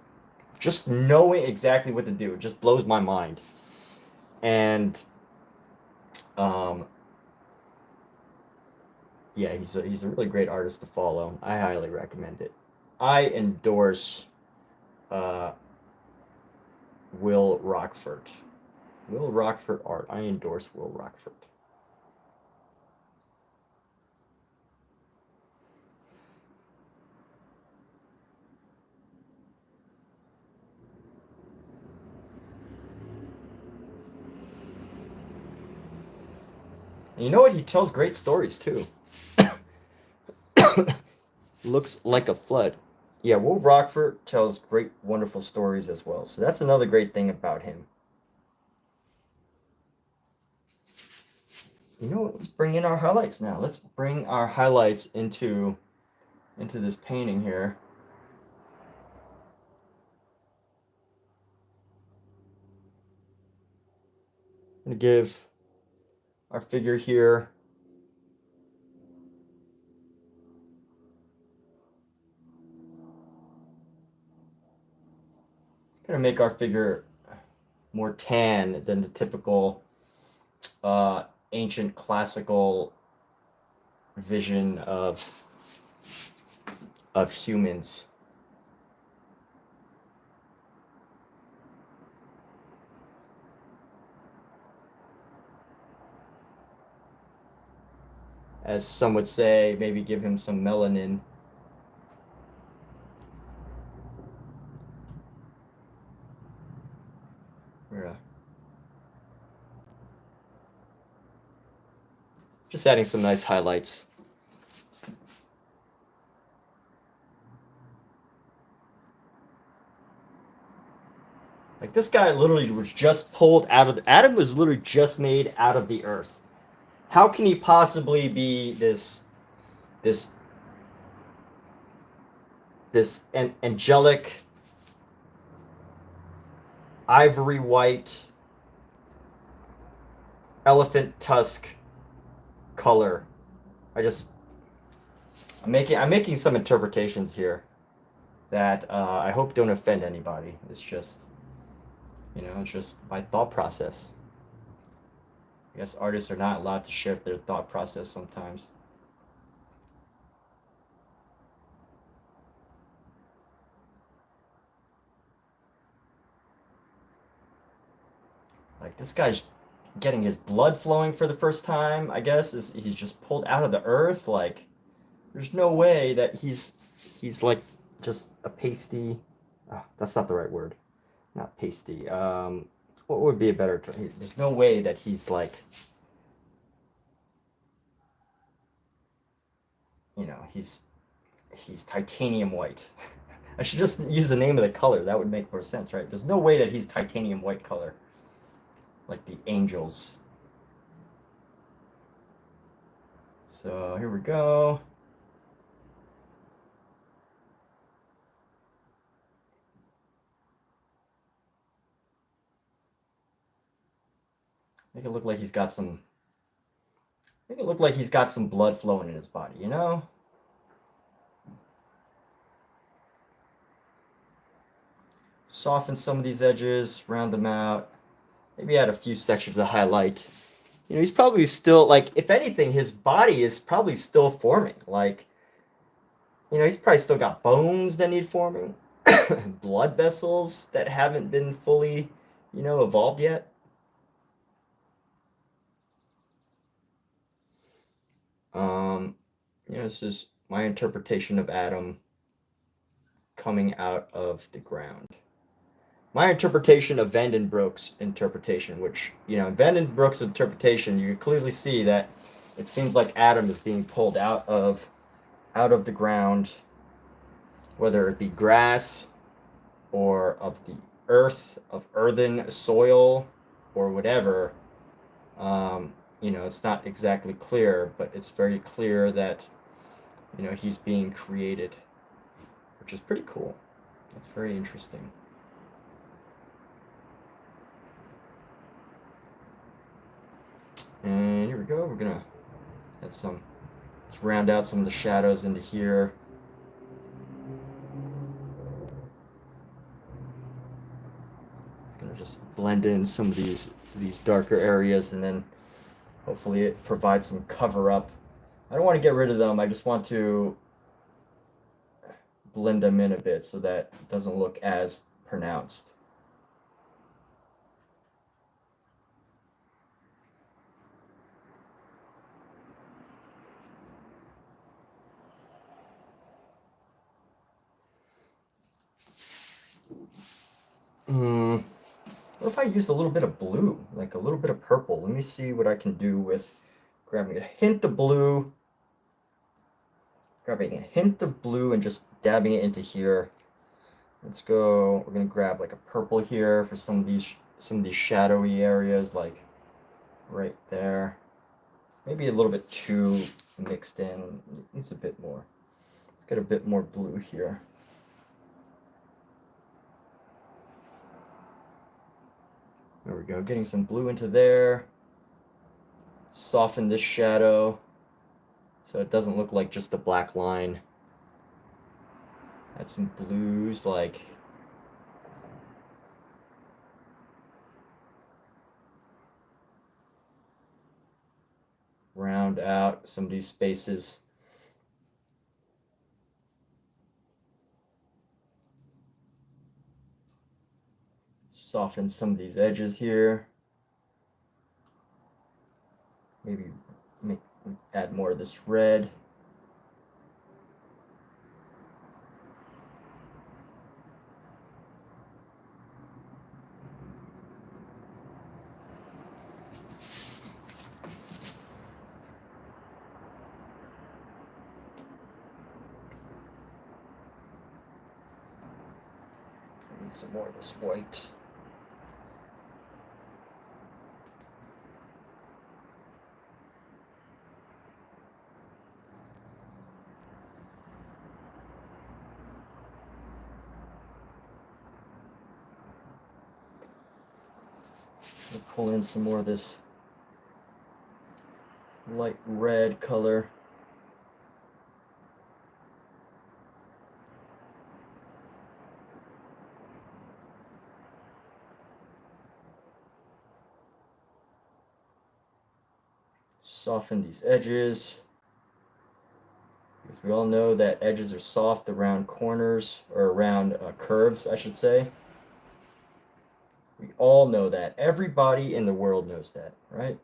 knowing exactly what to do. It just blows my mind. And yeah, he's a really great artist to follow. I highly recommend it. I endorse Will Rockford. Will Rockford art. I endorse Will Rockford. And you know what? He tells great stories too. Looks like a flood. Yeah, Will Rockford tells great, wonderful stories as well. So that's another great thing about him. You know what? Let's bring in our highlights now. Let's bring our highlights into this painting here. I'm gonna give our figure here gonna make our figure more tan than the typical ancient classical vision of humans. As some would say, maybe give him some melanin. Just adding some nice highlights. Like this guy literally was just pulled out of Adam was literally just made out of the earth. How can he possibly be this angelic ivory white elephant tusk color? I'm making some interpretations here that I hope don't offend anybody. It's just, you know, it's just my thought process. I guess artists are not allowed to share their thought process sometimes. Like, this guy's getting his blood flowing for the first time, I guess. He's just pulled out of the earth. Like, there's no way that he's like just a pasty. Oh, that's not the right word. Not pasty. What would be a better term? There's no way that he's like, you know, he's titanium white. I should just use the name of the color. That would make more sense, right? There's no way that he's titanium white color, like the angels. So here we go. Make it look like he's got some. Make it look like he's got some blood flowing in his body, you know? Soften some of these edges, round them out. Maybe add a few sections of highlight. You know, he's probably still, like, if anything, his body is probably still forming. Like, you know, he's probably still got bones that need forming, blood vessels that haven't been fully, you know, evolved yet. You know, this is my interpretation of Adam coming out of the ground. My interpretation of Vandenbroek's interpretation, which, you know, in Vandenbroek's interpretation, you can clearly see that it seems like Adam is being pulled out of the ground, whether it be grass or of the earth, of earthen soil or whatever. You know, it's not exactly clear, but it's very clear that, you know, he's being created, which is pretty cool. That's very interesting. And here we go. We're gonna add some. Let's round out some of the shadows into here. It's gonna just blend in some of these darker areas, and then hopefully it provides some cover up. I don't want to get rid of them. I just want to blend them in a bit so that it doesn't look as pronounced. What if I used a little bit of blue, like a little bit of purple? Let me see what I can do with grabbing a hint of blue, and just dabbing it into here. Let's go. We're gonna grab like a purple here for some of these shadowy areas, like right there. Maybe a little bit too mixed in. It needs a bit more. Let's get a bit more blue here. There we go, getting some blue into there. Soften this shadow so it doesn't look like just a black line. Add some blues, like round out some of these spaces. Soften some of these edges here. Maybe add more of this red. Need some more of this white. We'll pull in some more of this light red color. Soften these edges, because we all know that edges are soft around corners, or around curves, I should say. We all know that. Everybody in the world knows that, right?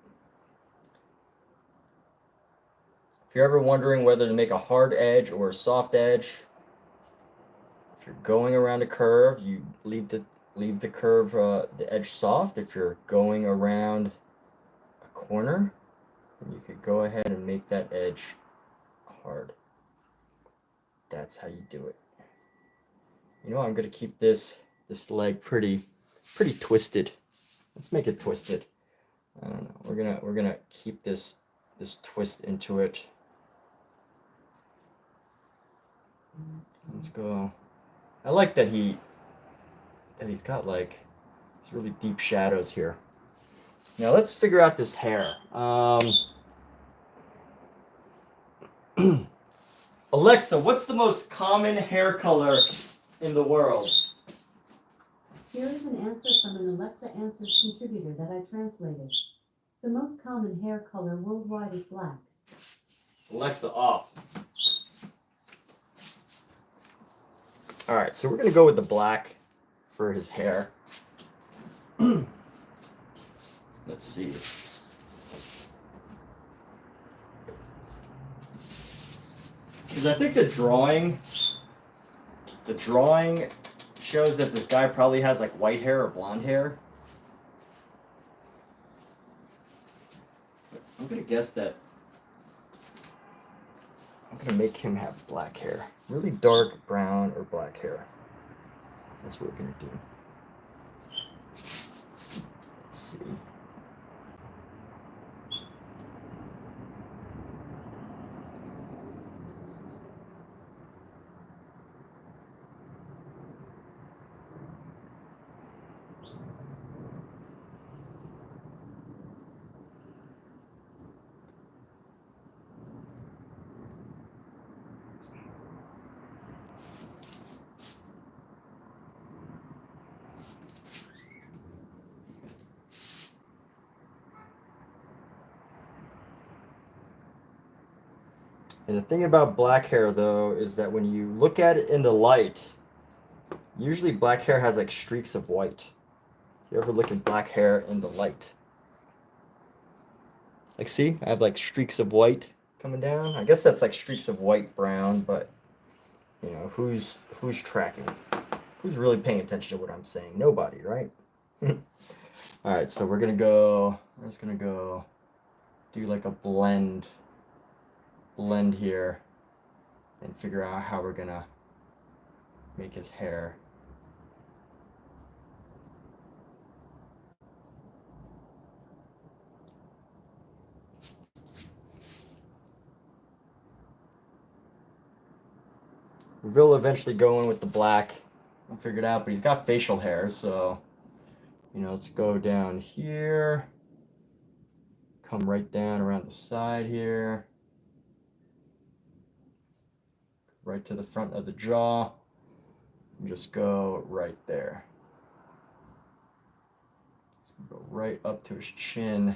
If you're ever wondering whether to make a hard edge or a soft edge, if you're going around a curve, you leave the curve, the edge soft. If you're going around a corner, then you could go ahead and make that edge hard. That's how you do it. You know, I'm gonna keep this leg pretty twisted. Let's make it twisted. I don't know. We're gonna keep this twist into it. Let's go. I like that he's got like these really deep shadows here. Now let's figure out this hair. Alexa, what's the most common hair color in the world? Here is an answer from an Alexa Answers contributor that I translated. The most common hair color worldwide is black. Alexa, off. All right, so we're going to go with the black for his hair. Let's see. Because I think the drawing shows that this guy probably has like white hair or blonde hair. I'm going to guess that I'm going to make him have black hair. Really dark brown or black hair. That's what we're going to do. Let's see. And the thing about black hair, though, is that when you look at it in the light, usually black hair has like streaks of white. If you ever look at black hair in the light. Like, see, I have like streaks of white coming down. I guess that's like streaks of white, brown, but you know, who's tracking? Who's really paying attention to what I'm saying? Nobody, right? All right, so we're just gonna go do like a blend here and figure out how we're gonna make his hair. We'll eventually go in with the black and figure it out, but he's got facial hair, so you know, let's go down here, come right down around the side here, right to the front of the jaw, and just go right there. Go right up to his chin.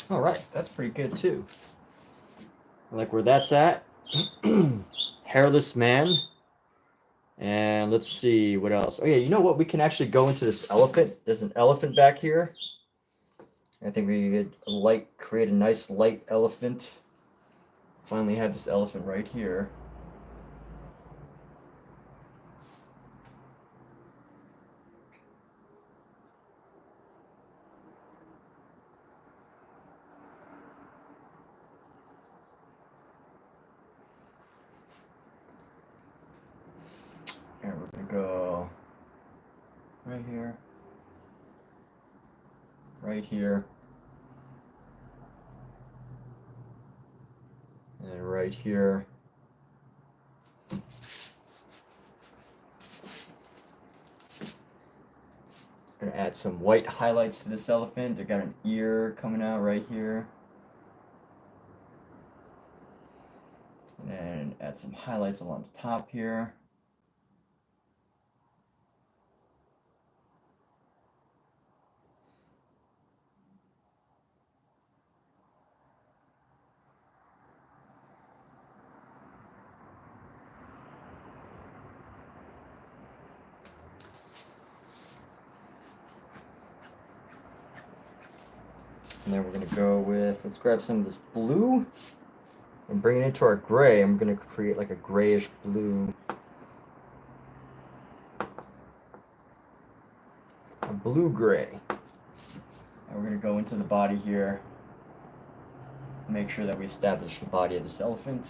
All right, that's pretty good too. I like where that's at. Hairless man. And let's see what else. Oh yeah, you know what? We can actually go into this elephant. There's an elephant back here. I think we could create a nice light elephant. Finally have this elephant right here. right here, right here, and right here. I'm gonna add some white highlights to this elephant. They got an ear coming out right here. And then add some highlights along the top here. And then we're gonna go with, let's grab some of this blue and bring it into our gray. I'm gonna create like a grayish blue. A blue gray. And we're gonna go into the body here. Make sure that we establish the body of this elephant.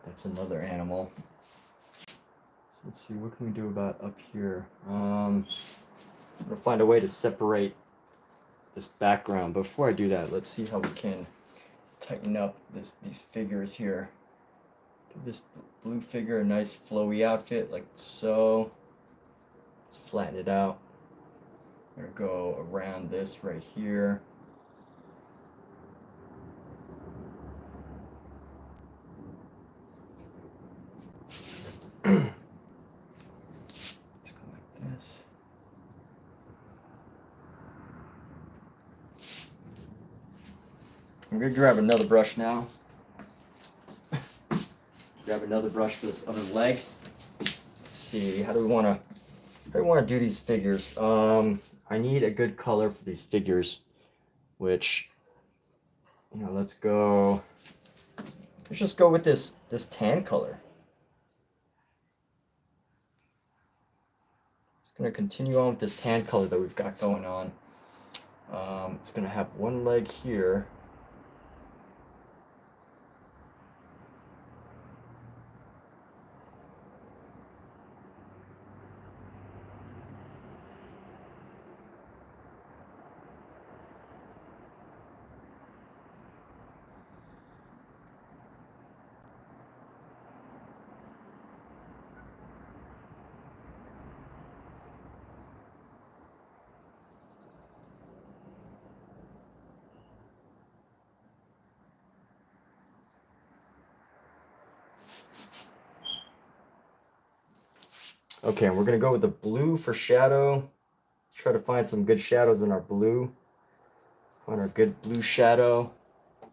That's another animal. So let's see, what can we do about up here? I'm gonna find a way to separate this background. Before I do that, let's see how we can tighten up these figures here. Give this blue figure a nice flowy outfit, like so. Let's flatten it out. I'm gonna go around this right here. Let's go like this. I'm gonna grab another brush now. Grab another brush for this other leg. Let's see, how do we want to do these figures? I need a good color for these figures, which, let's just go with this tan color. Just gonna continue on with this tan color that we've got going on. It's gonna have one leg here. Okay, and we're gonna go with the blue for shadow. Try to find some good shadows in our blue. Find our good blue shadow.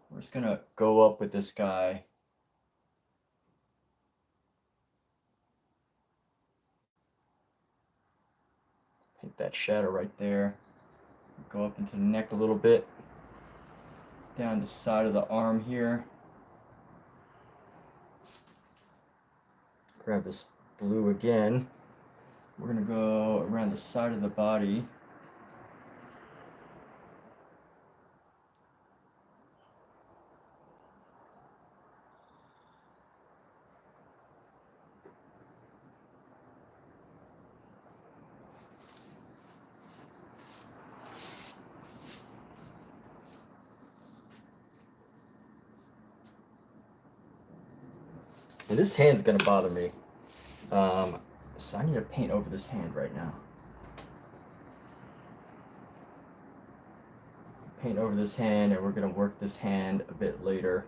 We're just gonna go up with this guy. Paint that shadow right there. Go up into the neck a little bit. Down the side of the arm here. Grab this blue again. We're gonna go around the side of the body. And this hand's gonna bother me. So I need to paint over this hand right now. Paint over this hand, and we're gonna work this hand a bit later,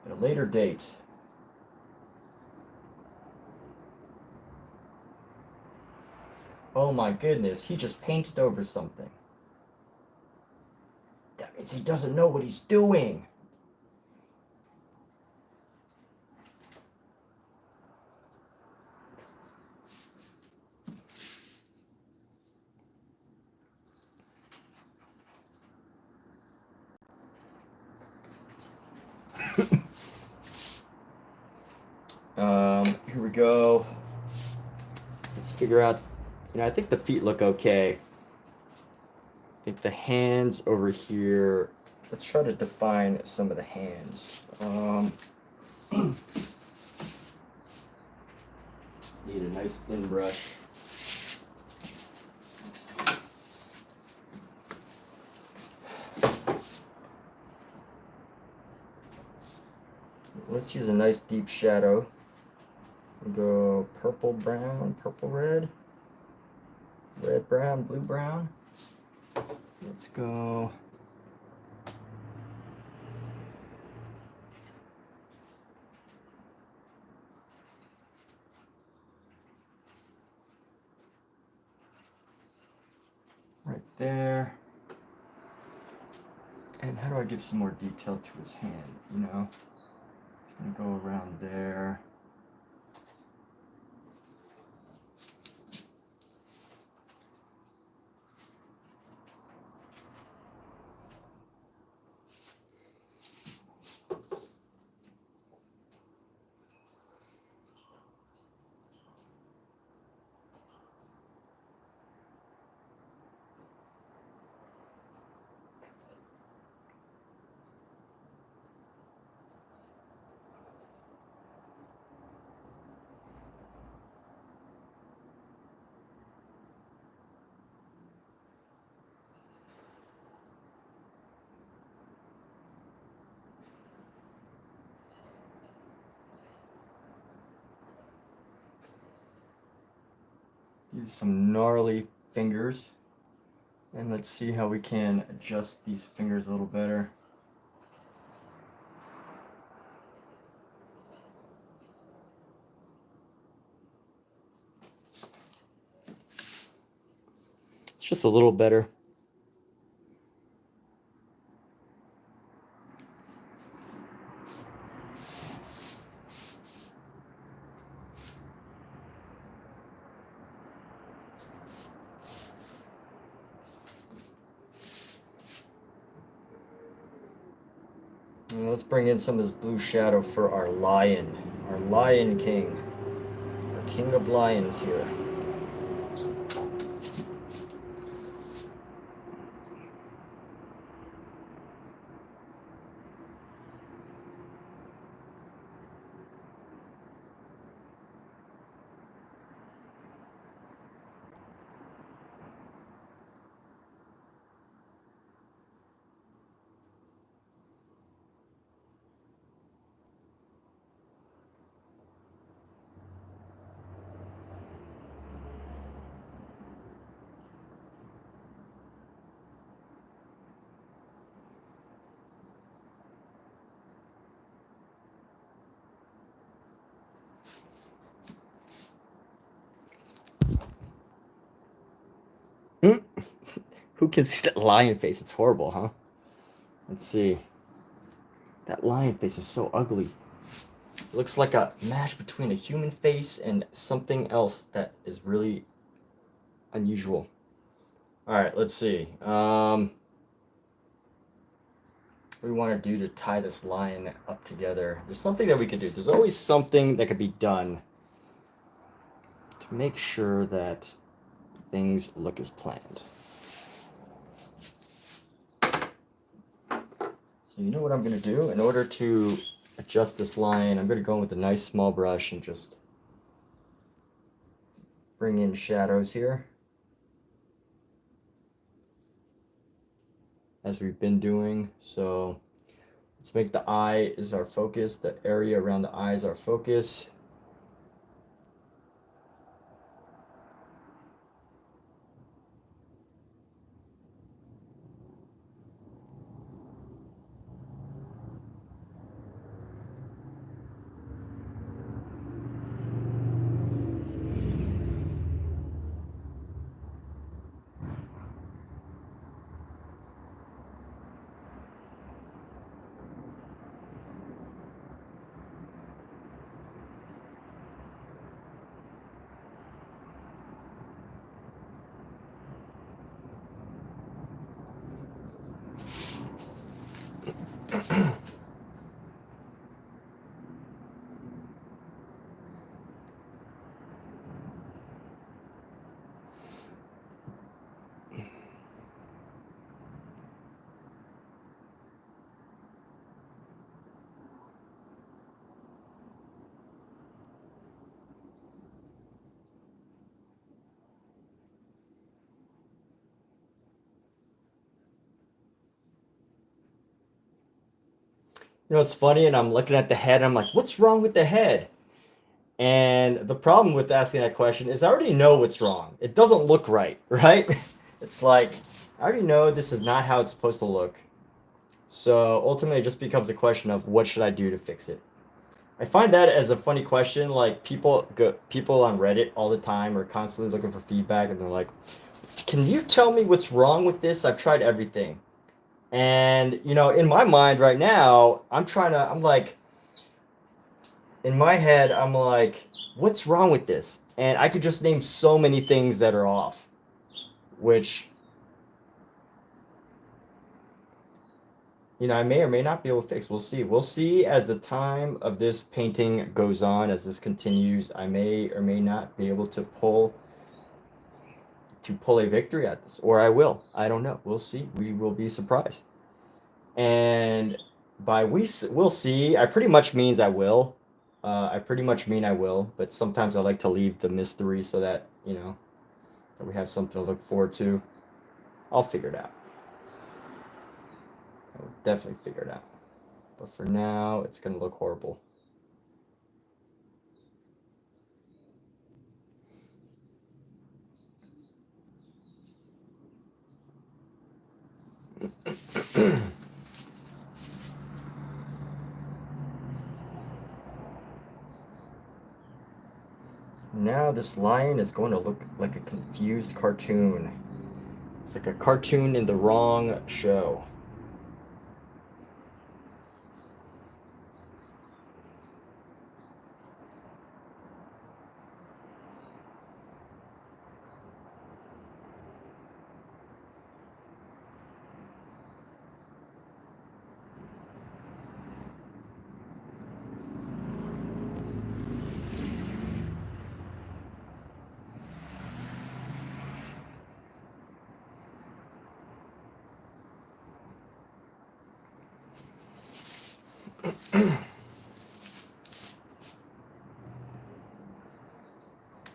at a later date. Oh my goodness, he just painted over something. It's he doesn't know what he's doing. Here we go. Let's figure out, I think the feet look okay. I think the hands over here, let's try to define some of the hands. Need a nice thin brush. Let's use a nice deep shadow. We'll go purple, brown, purple, red, red, brown, blue, brown. Let's go. Right there. And how do I give some more detail to his hand, you know? It's gonna go around there. Use some gnarly fingers, and let's see how we can adjust these fingers a little better. It's just a little better. And let's bring in some of this blue shadow for our lion king, our king of lions here. Who can see that lion face? It's horrible, huh? Let's see. That lion face is so ugly. It looks like a mash between a human face and something else that is really unusual. All right, let's see. What do we want to do to tie this lion up together? There's something that we could do. There's always something that could be done to make sure that things look as planned. So you know what I'm going to do? In order to adjust this line, I'm going to go in with a nice small brush and just bring in shadows here, as we've been doing. So let's make the eye is our focus, the area around the eye is our focus. You know, it's funny, and I'm looking at the head, and I'm like, what's wrong with the head? And the problem with asking that question is I already know what's wrong. It doesn't look right, right? It's like, I already know this is not how it's supposed to look. So ultimately, it just becomes a question of what should I do to fix it? I find that as a funny question. Like people on Reddit all the time are constantly looking for feedback, and they're like, "Can you tell me what's wrong with this? I've tried everything." And you know, in my mind right now, I'm like, in my head, I'm like, what's wrong with this? And I could just name so many things that are off, which, you know, I may or may not be able to fix. We'll see. We'll see as the time of this painting goes on, as this continues. I may or may not be able to pull a victory at this, or I will. I don't know. We'll see. We will be surprised. And by we'll see, I pretty much means I will. I pretty much mean I will, but sometimes I like to leave the mystery so that, you know, that we have something to look forward to. I'll figure it out. I will definitely figure it out. But for now, it's going to look horrible. Now this lion is going to look like a confused cartoon. It's like a cartoon in the wrong show.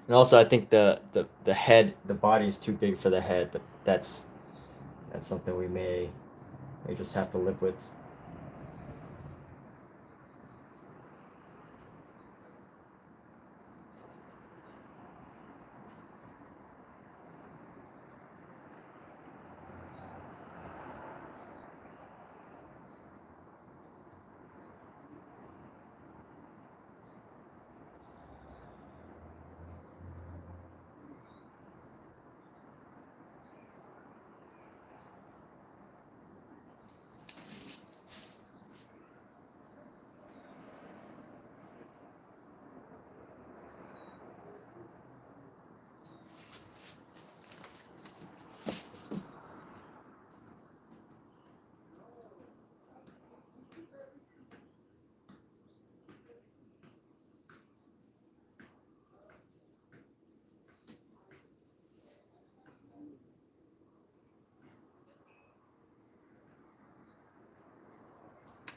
And also, I think the head, the body is too big for the head, but that's something we may just have to live with.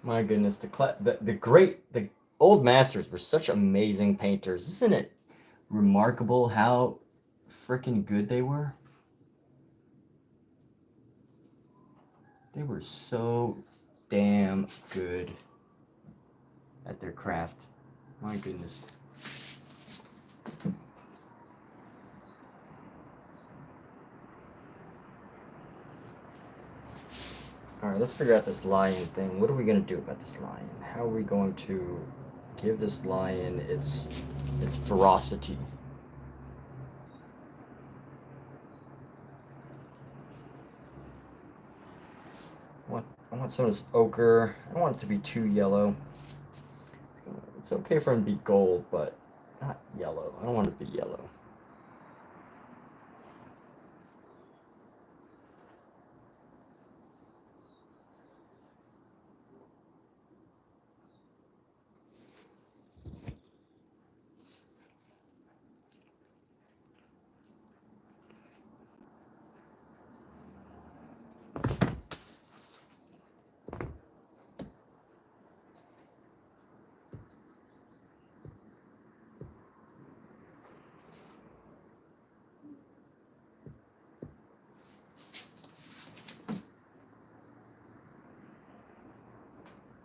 My goodness, the old masters were such amazing painters. Isn't it remarkable how freaking good they were? They were so damn good at their craft. My goodness. All right, let's figure out this lion thing. What are we going to do about this lion? How are we going to give this lion its ferocity? I want some of this ochre. I don't want it to be too yellow. It's okay for him to be gold, but not yellow. I don't want it to be yellow.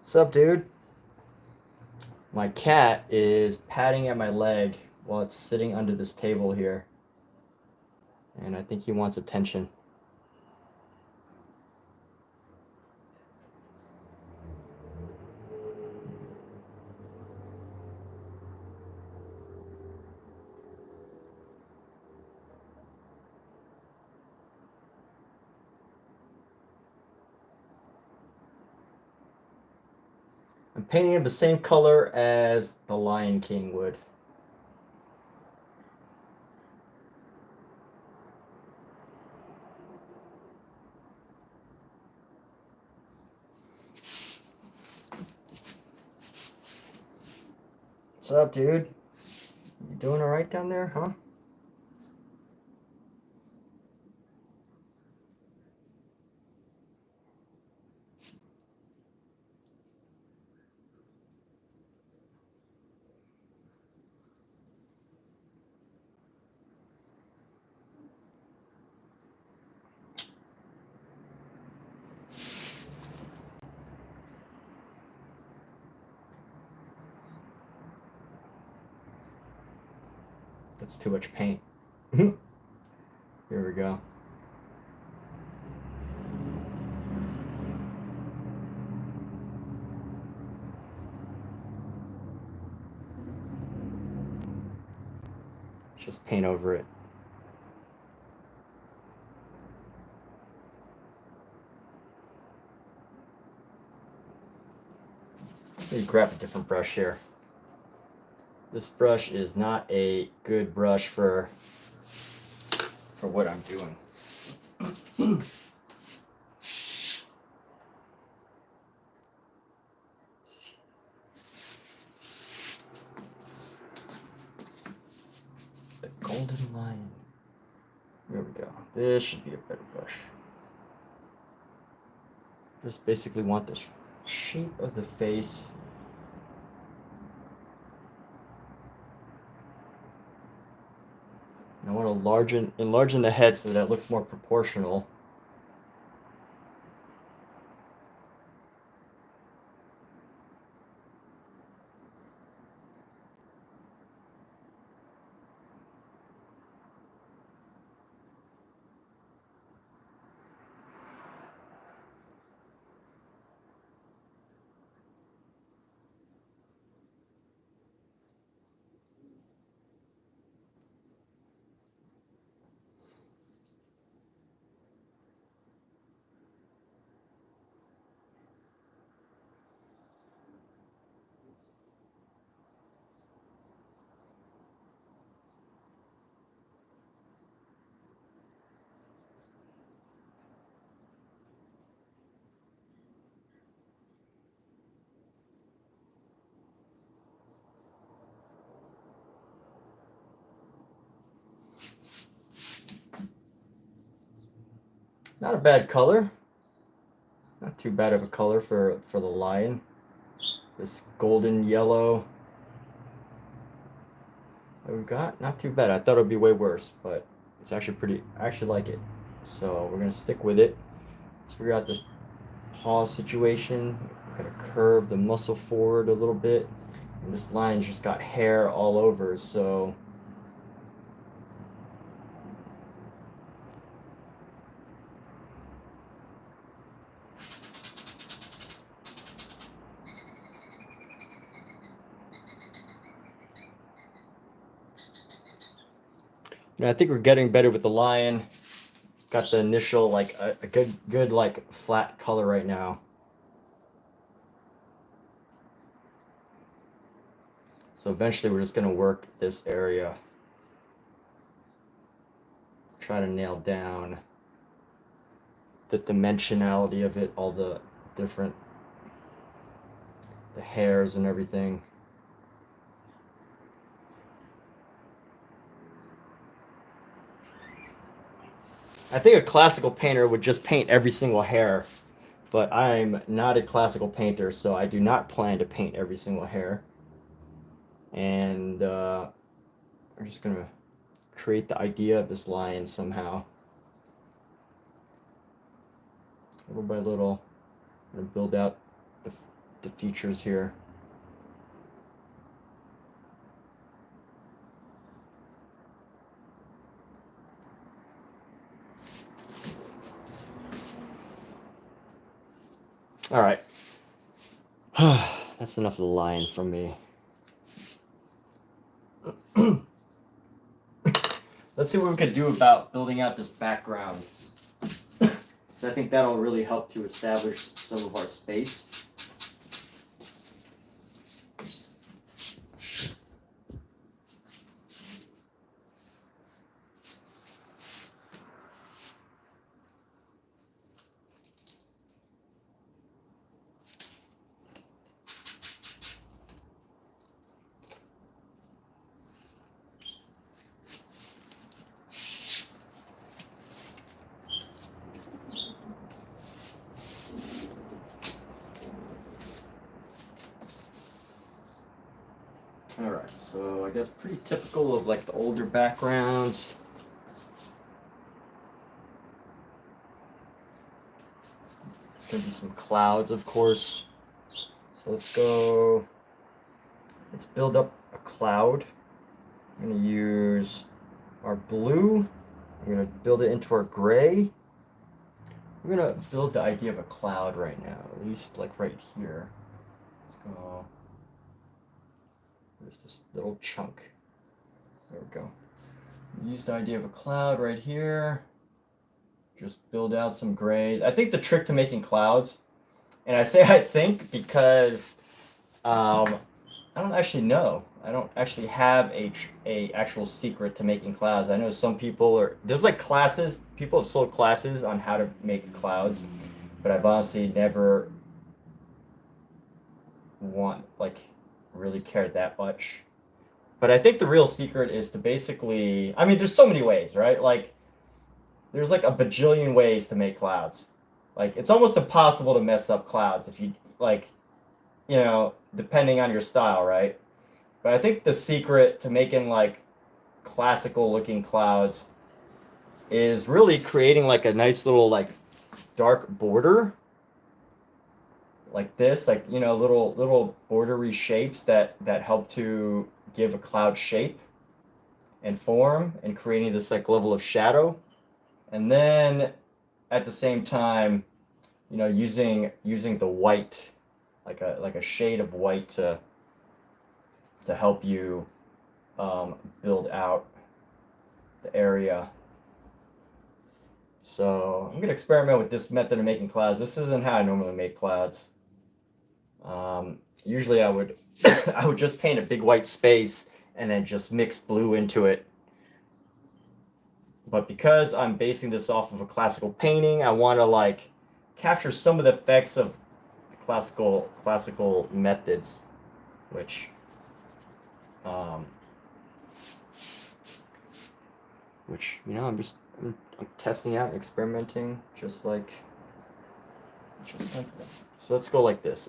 What's up, dude? My cat is patting at my leg while it's sitting under this table here. And I think he wants attention. I'm painting him the same color as the Lion King would. What's up, dude? You doing all right down there, huh? That's too much paint. Here we go. Just paint over it. Let me grab a different brush here. This brush is not a good brush for what I'm doing. The golden lion. There we go. This should be a better brush. Just basically want the shape of the face. I want to enlarge the head so that it looks more proportional. Not a bad color. Not too bad of a color for the lion. This golden yellow that we've got, not too bad. I thought it would be way worse, but it's actually pretty, I actually like it. So we're gonna stick with it. Let's figure out this paw situation. I'm gonna curve the muscle forward a little bit. And this line's just got hair all over, so I think we're getting better with the lion. Got the initial, like, a good like flat color right now. So eventually we're just gonna work this area. Try to nail down the dimensionality of it, all the different, the hairs and everything. I think a classical painter would just paint every single hair, but I'm not a classical painter, so I do not plan to paint every single hair. And I'm just gonna create the idea of this lion somehow. Little by little, I'm gonna build out the features here. All right. That's enough of the lion from me. Let's see what we could do about building out this background. So I think that'll really help to establish some of our space. All right, so I guess pretty typical of like the older backgrounds. It's gonna be some clouds, of course. So let's build up a cloud. I'm gonna use our blue. I'm gonna build it into our gray. We're gonna build the idea of a cloud right now, at least like right here. Let's go. There's this little chunk. There we go. Use the idea of a cloud right here. Just build out some grays. I think the trick to making clouds, and I say I think because I don't actually know. I don't actually have a actual secret to making clouds. I know some people there's like classes. People have sold classes on how to make clouds, but I've honestly never really cared that much. But I think the real secret is to basically, I mean, there's so many ways, right? Like, there's like a bajillion ways to make clouds. Like, it's almost impossible to mess up clouds if you, like, you know, depending on your style, right? But I think the secret to making, like, classical-looking clouds is really creating, like, a nice little, like, dark border. Like this, like, you know, little bordery shapes that help to give a cloud shape and form, and creating this like level of shadow. And then at the same time, you know, using the white, like a shade of white to help you build out the area. So I'm gonna experiment with this method of making clouds. This isn't how I normally make clouds. Usually I would I would just paint a big white space and then just mix blue into it. But because I'm basing this off of a classical painting, I want to like capture some of the effects of classical methods, which you know, I'm testing out and experimenting just like that. So let's go like this.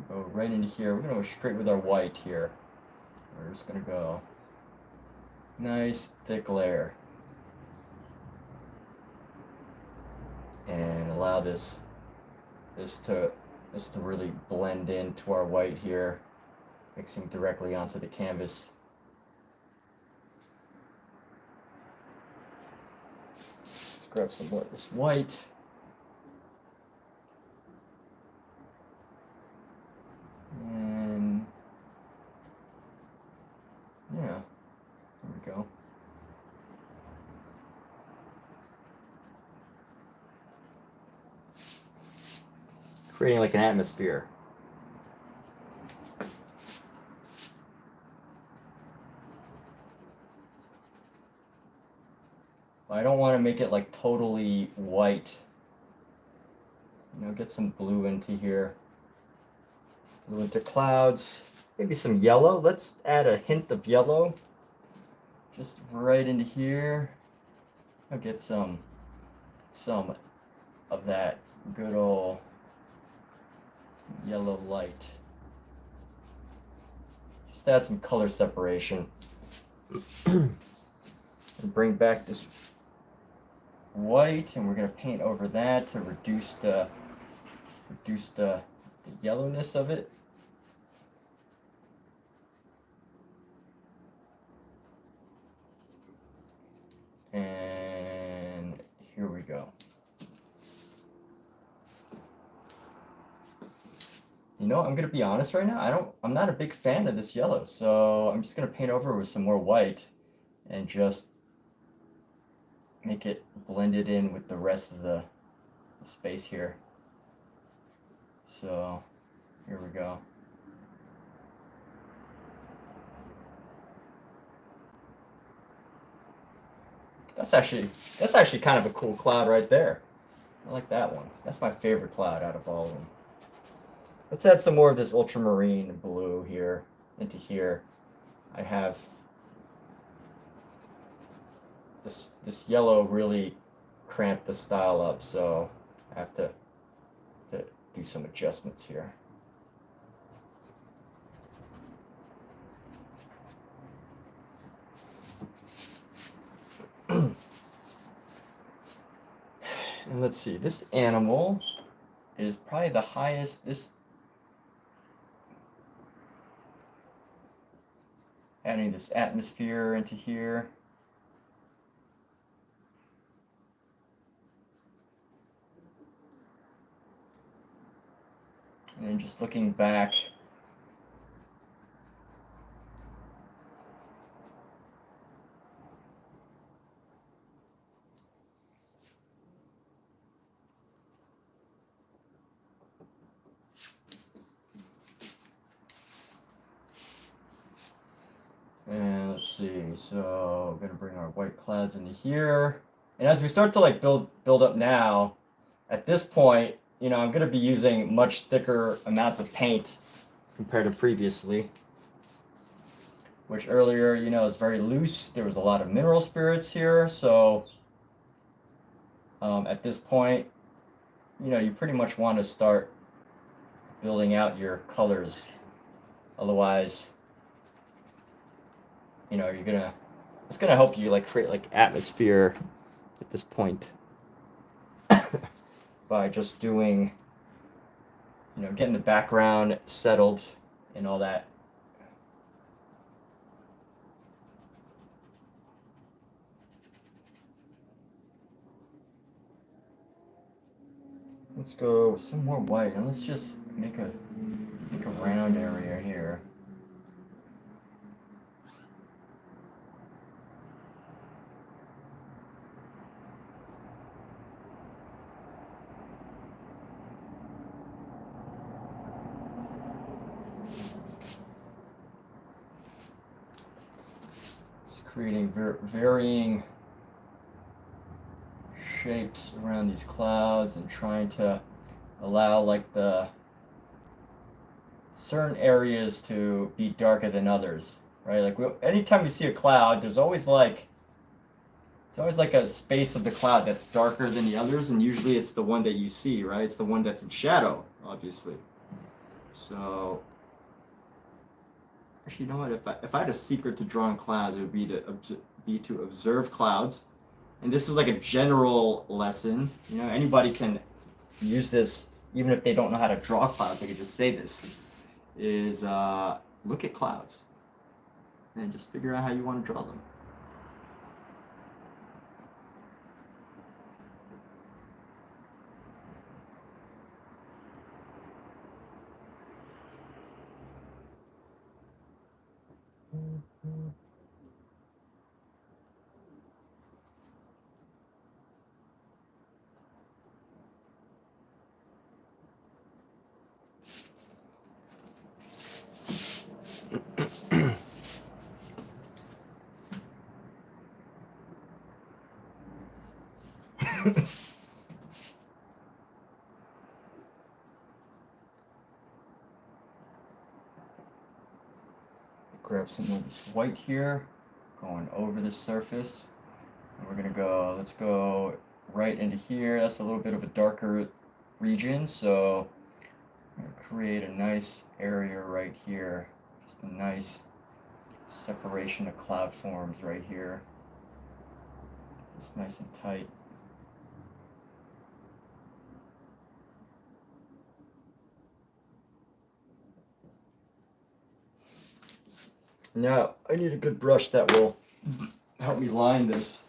Go right into here. We're gonna go straight with our white here. We're just gonna go nice thick layer and allow this to really blend into our white here, mixing directly onto the canvas. Let's grab some more of this white. And yeah, there we go. Creating like an atmosphere. I don't want to make it like totally white. You know, get some blue into here. Blue into clouds. Maybe some yellow. Let's add a hint of yellow. Just right into here. I'll get some of that good old yellow light. Just add some color separation. And bring back this white, and we're going to paint over that to reduce the the yellowness of it. And here we go. You know, I'm gonna be honest right now, I'm not a big fan of this yellow, so I'm just gonna paint over with some more white and just make it blended in with the rest of the space here. So here we go. That's actually kind of a cool cloud right there. I like that one. That's my favorite cloud out of all of them. Let's add some more of this ultramarine blue here into here. I have this yellow really cramped the style up, so I have to do some adjustments here. And let's see, this animal is probably the highest. Adding this atmosphere into here. And then just looking back, and let's see, so I'm gonna bring our white clouds into here. And as we start to like build up now, at this point, you know, I'm gonna be using much thicker amounts of paint compared to previously, which earlier, you know, is very loose. There was a lot of mineral spirits here, so at this point, you know, you pretty much want to start building out your colors. Otherwise, you know, it's gonna help you like create like atmosphere at this point by just doing, you know, getting the background settled and all that. Let's go with some more white, and let's just make a round area here. Creating varying shapes around these clouds and trying to allow like the certain areas to be darker than others, right? Like anytime you see a cloud, there's always like a space of the cloud that's darker than the others, and usually it's the one that you see, right? It's the one that's in shadow, obviously. So actually, you know what? If I had a secret to drawing clouds, it would be to observe clouds. And this is like a general lesson. You know, anybody can use this, even if they don't know how to draw clouds. They can just say this: is look at clouds and just figure out how you want to draw them. Grab some of this white here, going over the surface. And we're gonna go, let's go right into here. That's a little bit of a darker region, so I'm gonna create a nice area right here. Just a nice separation of cloud forms right here. It's nice and tight. . Now, I need a good brush that will help me line this.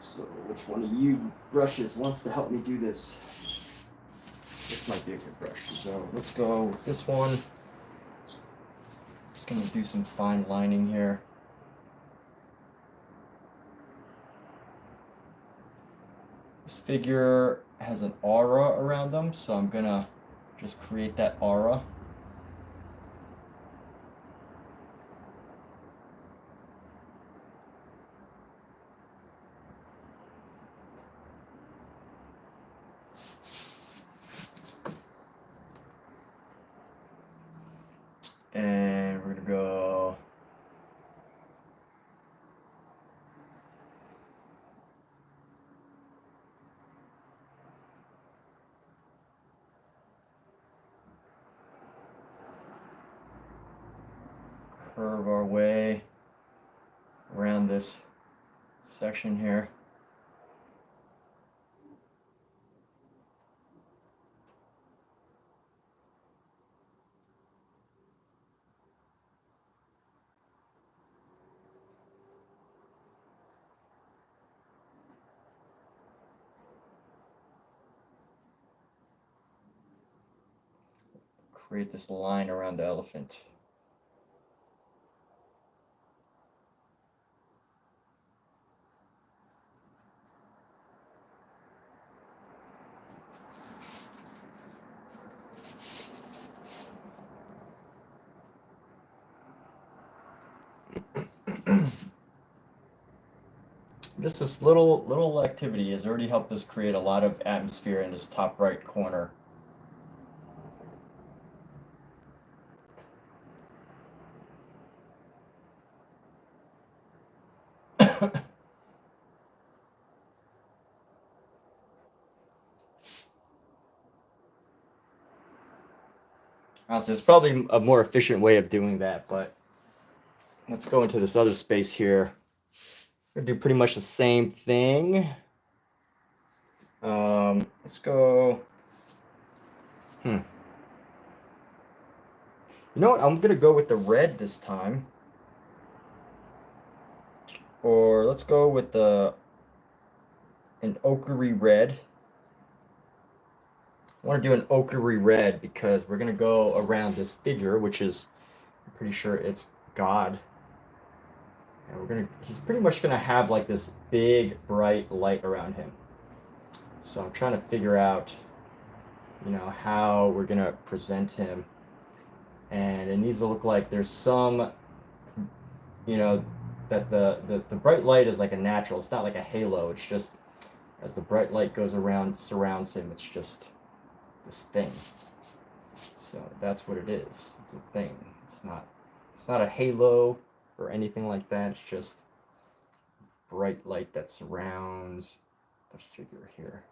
So, which one of you brushes wants to help me do this? This might be a good brush. So, let's go with this one. Just gonna do some fine lining here. This figure has an aura around them, so I'm gonna just create that aura. And we're gonna go curve our way around this section here. Create this line around the elephant. Just this little activity has already helped us create a lot of atmosphere in this top right corner. Honestly, it's probably a more efficient way of doing that, but let's go into this other space here. We're gonna do pretty much the same thing. Let's go. You know what? I'm gonna go with the red this time. Or let's go with an ochre red. I want to do an ochre red because we're gonna go around this figure, which is, I'm pretty sure it's God. And he's pretty much gonna have like this big bright light around him. So I'm trying to figure out, how we're gonna present him. And it needs to look like there's some, that the bright light is like a natural. It's not like a halo. It's just as the bright light goes around, surrounds him, it's just this thing. So that's what it is. It's a thing. It's not a halo or anything like that. It's just bright light that surrounds the figure here.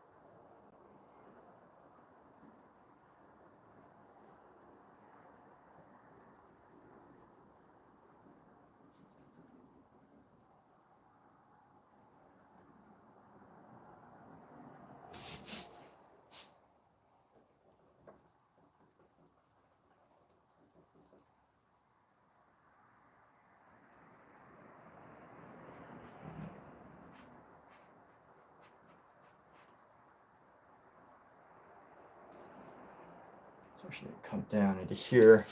So I should come down into here.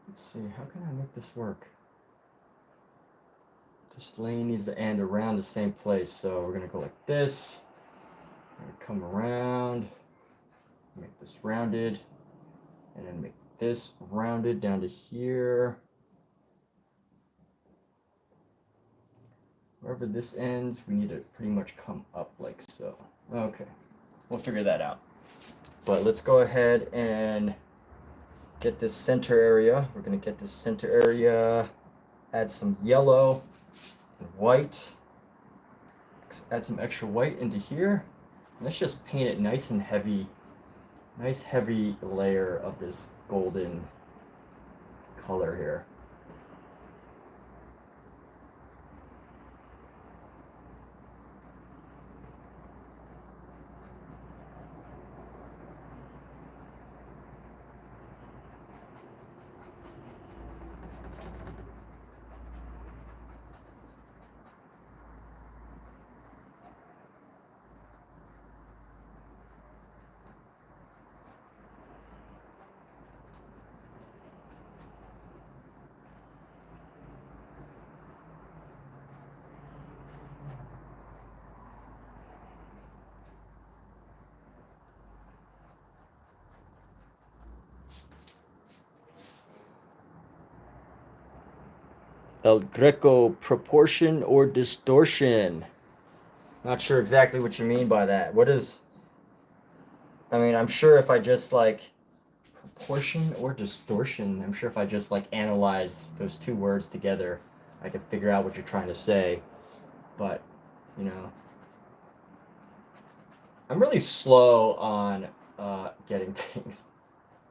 Let's see, how can I make this work? This lane needs to end around the same place, so we're gonna go like this. We're gonna come around, make this rounded, and then make this rounded down to here. Wherever this ends, we need to pretty much come up like so. Okay, we'll figure that out. But let's go ahead and get this center area. We're gonna get this center area, add some yellow and white, add some extra white into here. Let's just paint it nice and heavy. Nice heavy layer of this golden color here. El Greco, proportion or distortion? Not sure exactly what you mean by that. What is, I mean, I'm sure if I just like proportion or distortion, I'm sure if I just like analyzed those two words together, I could figure out what you're trying to say. But, you know, I'm really slow on getting things.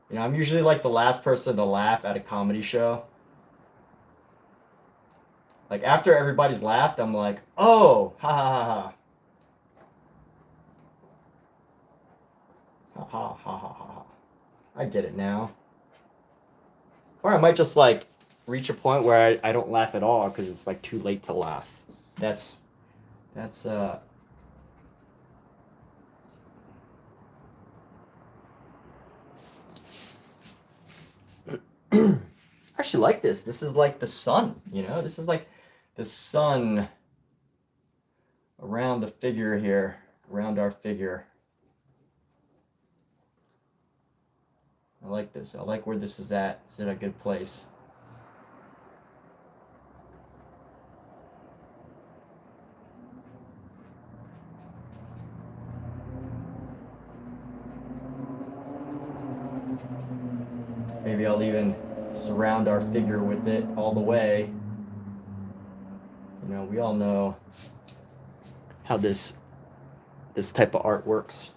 You know, I'm usually like the last person to laugh at a comedy show. Like after everybody's laughed, I'm like, oh, ha ha ha ha. Ha ha ha ha ha ha. I get it now. Or I might just like reach a point where I don't laugh at all because it's like too late to laugh. That's I actually like this. This is like the sun, you know? This is like the sun around the figure here, around our figure. I like this. I like where this is at. It's in a good place. Maybe I'll even surround our figure with it all the way. You know, we all know how this type of art works.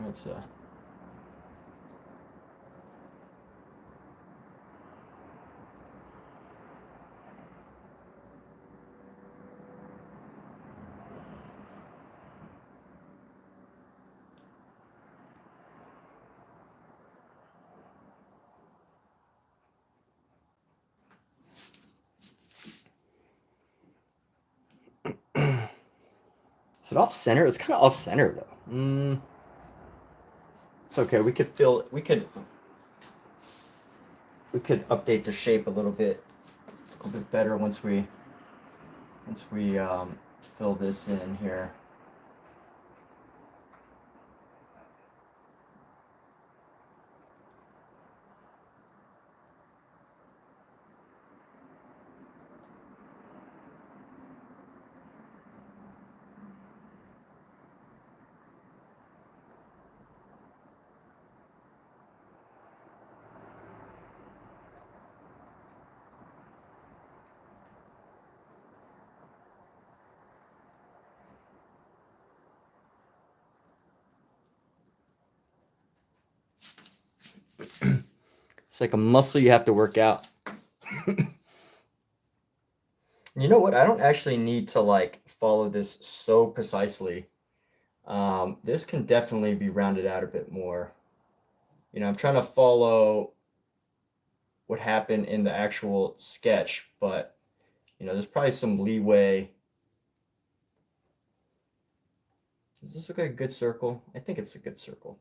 It's Is it off center? It's kind of off center though. It's okay. We could update the shape a little bit better once we fill this in here. It's like a muscle you have to work out. You know what? I don't actually need to like follow this so precisely. This can definitely be rounded out a bit more. You know, I'm trying to follow what happened in the actual sketch, but you know, there's probably some leeway. Does this look like a good circle? I think it's a good circle.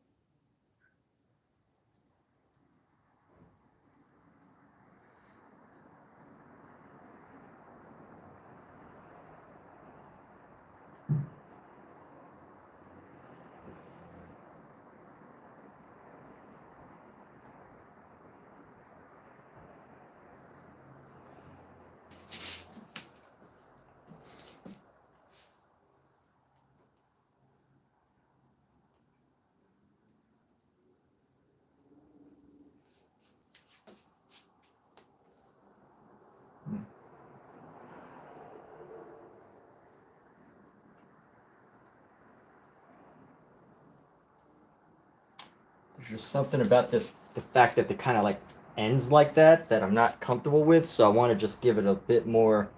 There's just something about this, the fact that it kind of like ends like that I'm not comfortable with. So I want to just give it a bit more.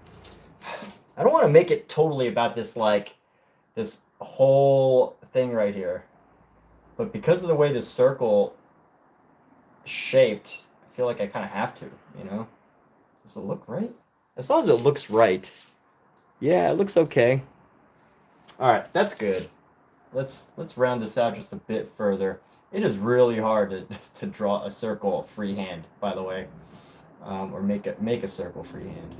I don't want to make it totally about this like this whole thing right here. But because of the way this circle is shaped, I feel like I kind of have to, you know? Does it look right? As long as it looks right. Yeah, it looks okay. All right, that's good. Let's round this out just a bit further. It is really hard to draw a circle freehand, by the way, or make a circle freehand.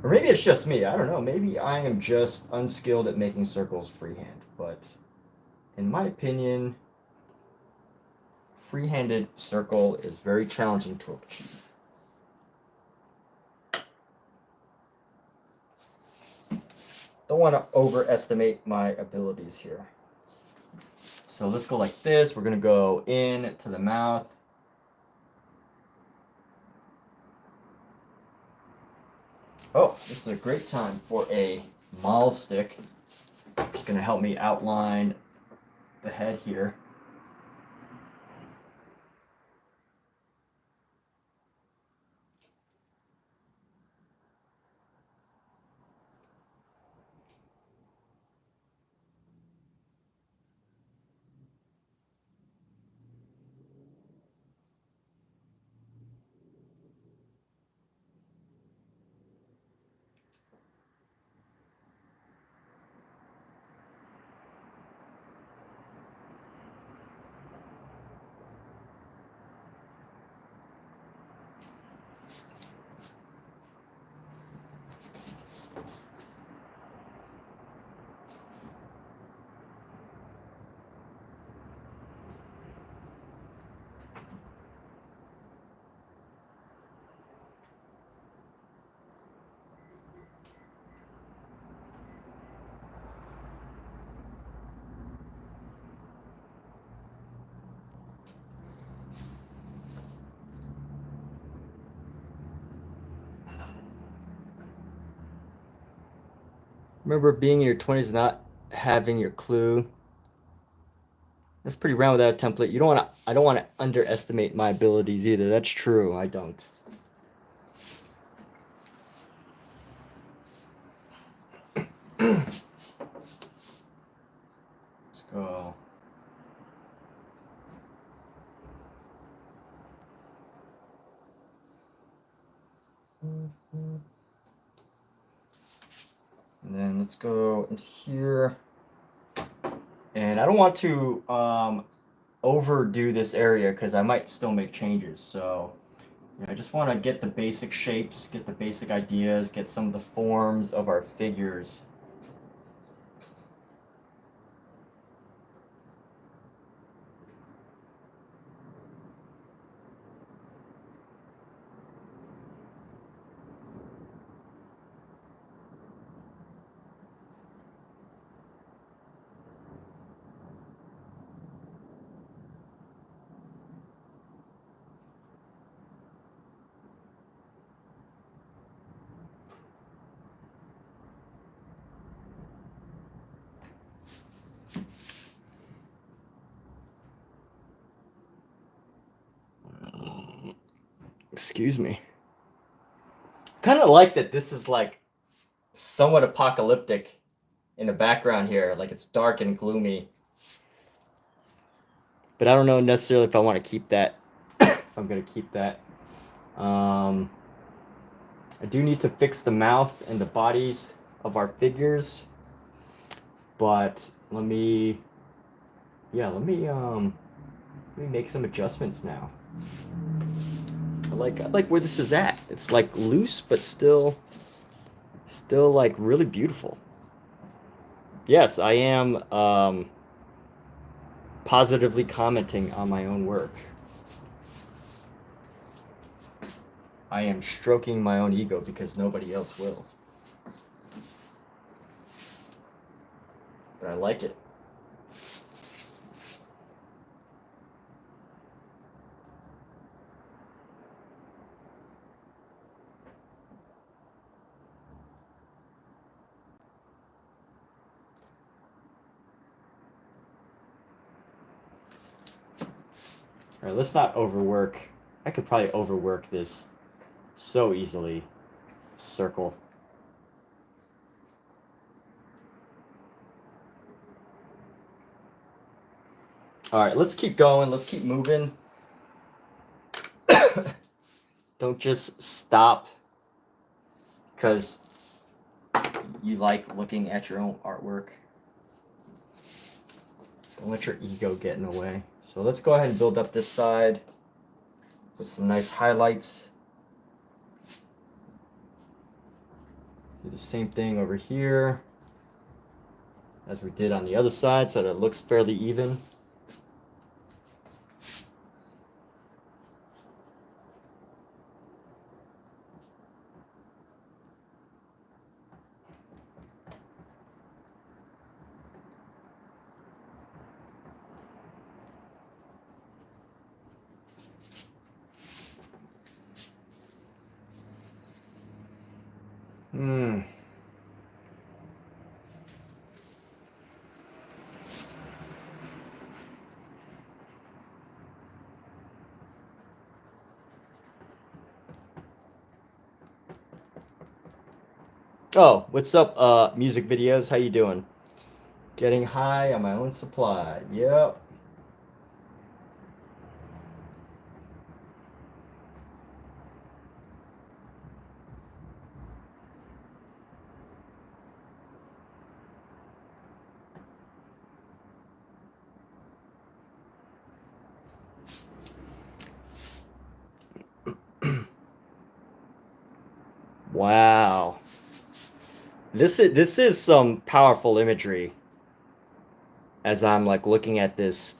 Or maybe it's just me. I don't know. Maybe I am just unskilled at making circles freehand. But in my opinion, free-handed circle is very challenging to achieve. Don't want to overestimate my abilities here. So let's go like this. We're going to go in to the mouth. Oh, this is a great time for a maul stick. It's going to help me outline the head here. Remember being in your 20s and not having your clue. That's pretty round without a template. I don't want to underestimate my abilities either. That's true. I don't. Let's go. And then let's go into here. And I don't want to overdo this area because I might still make changes. So I just want to get the basic shapes, get the basic ideas, get some of the forms of our figures. Excuse me. Kind of like that this is like somewhat apocalyptic in the background here. Like it's dark and gloomy. But I don't know necessarily if I want to keep that. If I'm going to keep that. I do need to fix the mouth and the bodies of our figures. But let me make some adjustments now. I like where this is at. It's like loose, but still like really beautiful. Yes, I am positively commenting on my own work. I am stroking my own ego because nobody else will. But I like it. All right, let's not overwork. I could probably overwork this so easily. Circle. All right, let's keep going. Let's keep moving. Don't just stop because you like looking at your own artwork. Don't let your ego get in the way. So let's go ahead and build up this side with some nice highlights. Do the same thing over here as we did on the other side so that it looks fairly even. Oh, what's up, music videos? How you doing? Getting high on my own supply. Yep. Wow. This is some powerful imagery as I'm like looking at this.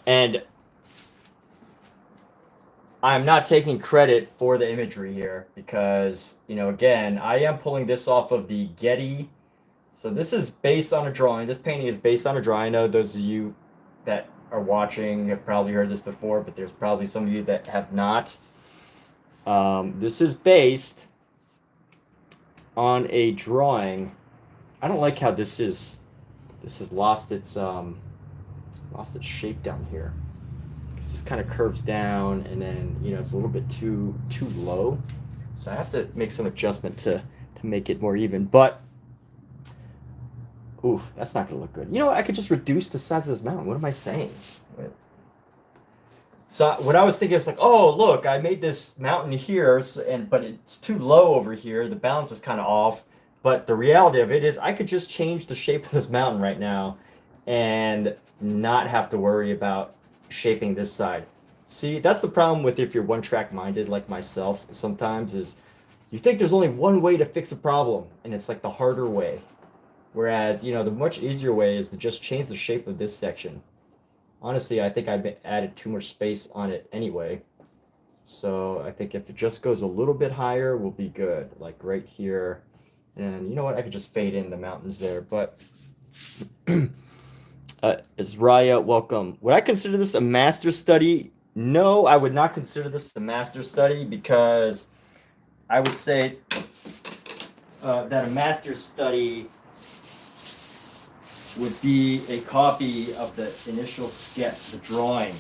And I'm not taking credit for the imagery here because, you know, again, I am pulling this off of the Getty. So this is based on a drawing. This painting is based on a drawing. I know those of you that are watching have probably heard this before, but there's probably some of you that have not. This is based on a drawing. I don't like how this has lost its shape down here. Because this kind of curves down and then, you know, it's a little bit too low. So I have to make some adjustment to make it more even. But ooh, that's not gonna look good. You know what? I could just reduce the size of this mountain. What am I saying? So what I was thinking is like, oh, look, I made this mountain here, but it's too low over here. The balance is kind of off. But the reality of it is I could just change the shape of this mountain right now and not have to worry about shaping this side. See, that's the problem with if you're one-track minded like myself sometimes is you think there's only one way to fix a problem, and it's like the harder way. Whereas, you know, the much easier way is to just change the shape of this section. Honestly, I think I've added too much space on it anyway. So I think if it just goes a little bit higher, we'll be good. Like right here. And you know what? I could just fade in the mountains there. But Raya, welcome. Would I consider this a master study? No, I would not consider this a master study because I would say that a master study would be a copy of the initial sketch, the drawing,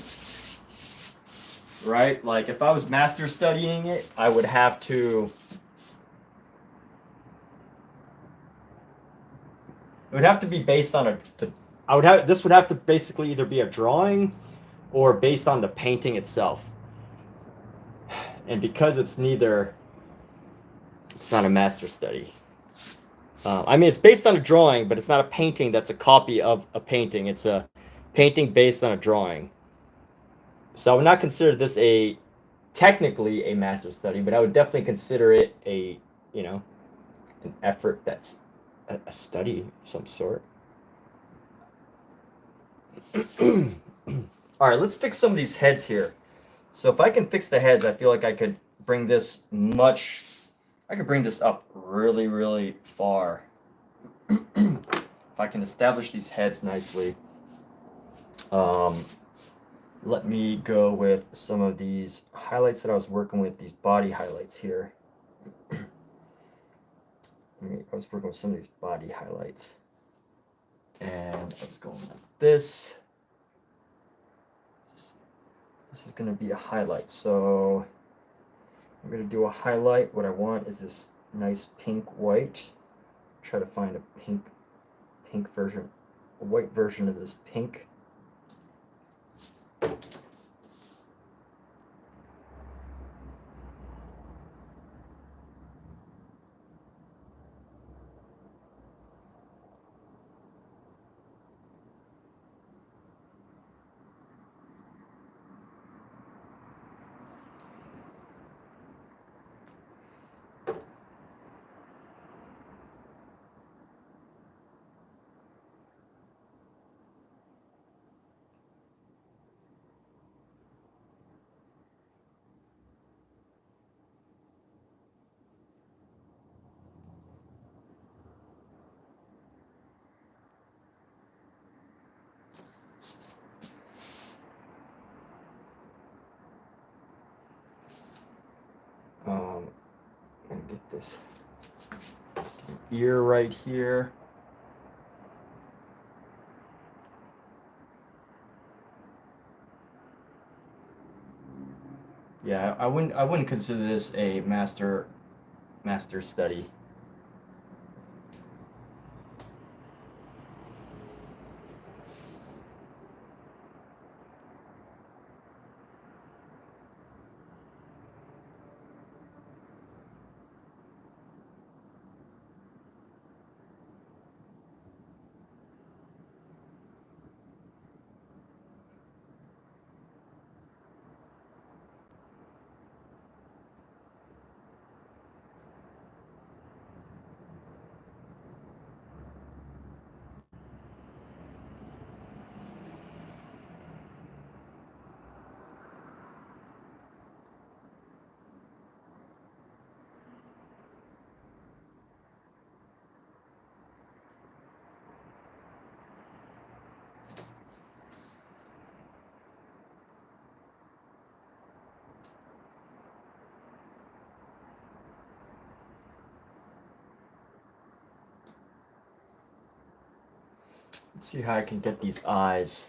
right? Like if I was master studying it, I would have to, it would have to be based on this would have to basically either be a drawing or based on the painting itself. And because it's neither, it's not a master study. I mean, it's based on a drawing, but it's not a painting that's a copy of a painting. It's a painting based on a drawing. So I would not consider this technically a master study, but I would definitely consider it an effort that's a study of some sort. All right, let's fix some of these heads here. So if I can fix the heads, I feel like I could bring this up really, really far. If I can establish these heads nicely. Let me go with some of these highlights that I was working with, these body highlights here. I was working with some of these body highlights. And I was going like this. this is going to be a highlight. So I'm going to do a highlight. What I want is this nice pink white. Try to find a pink version, a white version of this pink. I'm gonna get this ear right here. Yeah, I wouldn't consider this a master study. Let's see how I can get these eyes.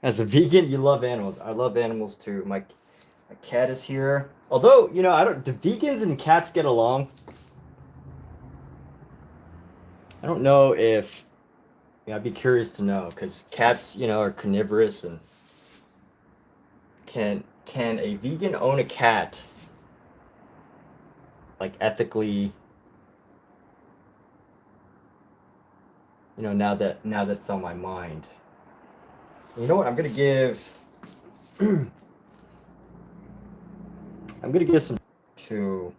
As a vegan, you love animals. I love animals too. My cat is here. Although, you know, I don't. Do vegans and cats get along? I don't know if. Yeah, I'd be curious to know because cats, you know, are carnivorous and can a vegan own a cat? Like ethically, you know, now that it's on my mind. You know what? I'm gonna give. I'm gonna give some to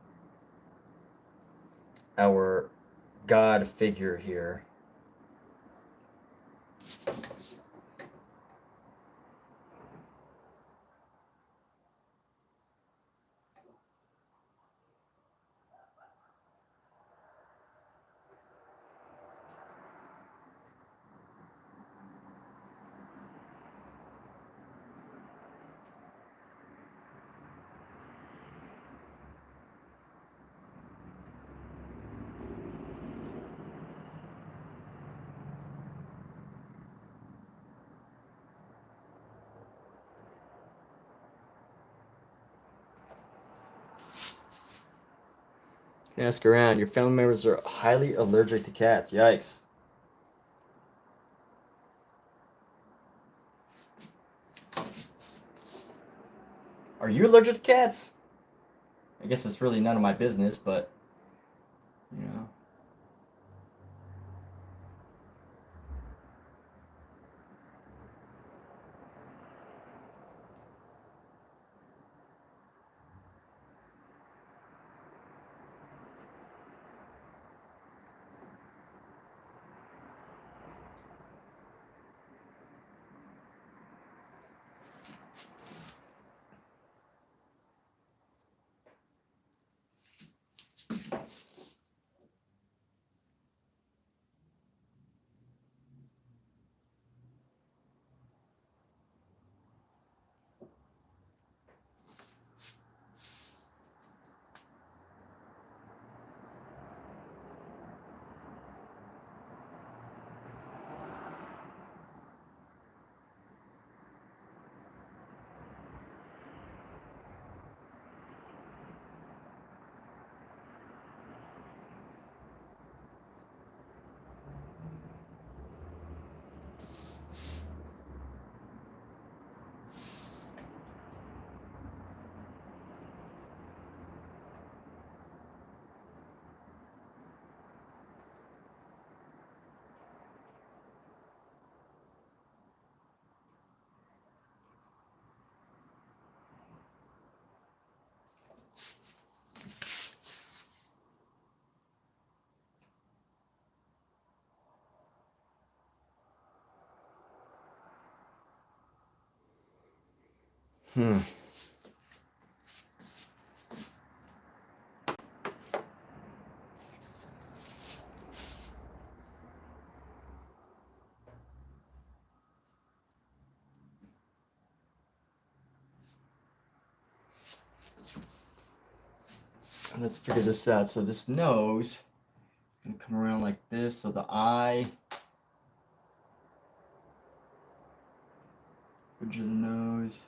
our god figure here. Ask around. Your family members are highly allergic to cats. Yikes. Are you allergic to cats? I guess it's really none of my business, but you know. Hmm. Let's figure this out. So this nose is gonna come around like this. So the eye, bridge of the nose.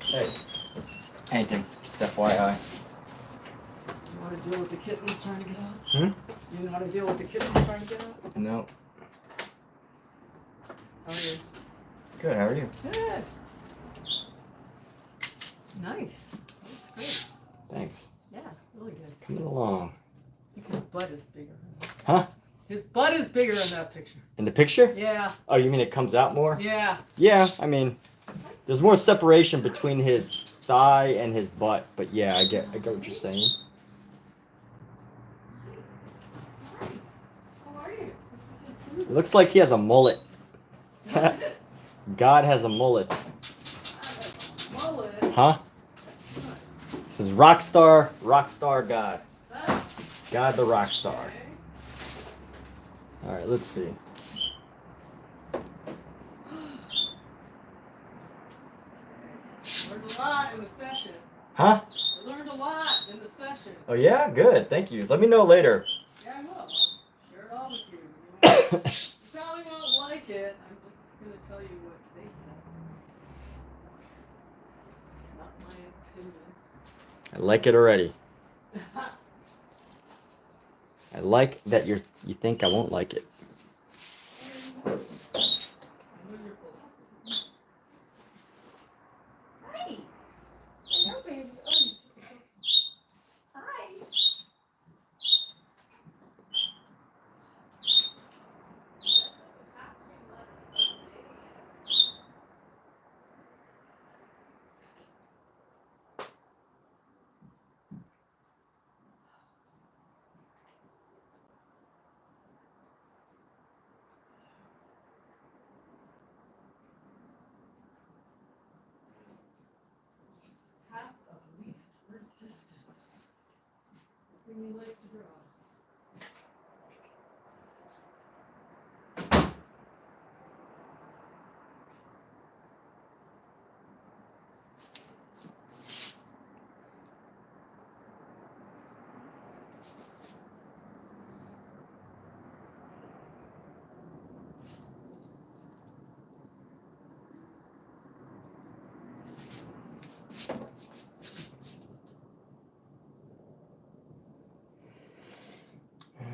Hey, painting, just FYI. You want to deal with the kittens trying to get out? Hmm? You want to deal with the kittens trying to get out? No. How are you? Good, how are you? Good. Nice. That's great. Thanks. Yeah, really good. Coming along. I think his butt is bigger. Huh? His butt is bigger in that picture. In the picture? Yeah. Oh, you mean it comes out more? Yeah. Yeah, I mean, there's more separation between his thigh and his butt, but yeah, I get what you're saying. How are you? It looks like he has a mullet. Does it? God has a mullet. Mullet. Huh? Nice. This is rock star God. Ah, God the rock star. okay. All right, let's see. Learned a lot in the session. Huh? I learned a lot in the session. Oh yeah, good. Thank you. Let me know later. Yeah, I will. I'll share it all with you. You probably won't like it. I'm just going to tell you what they said. It's not my opinion. I like it already. I like that you think I won't like it. I know your philosophy. Hi. Hello, baby. Oh, you just... Hi. Path of least resistance. When you like to draw.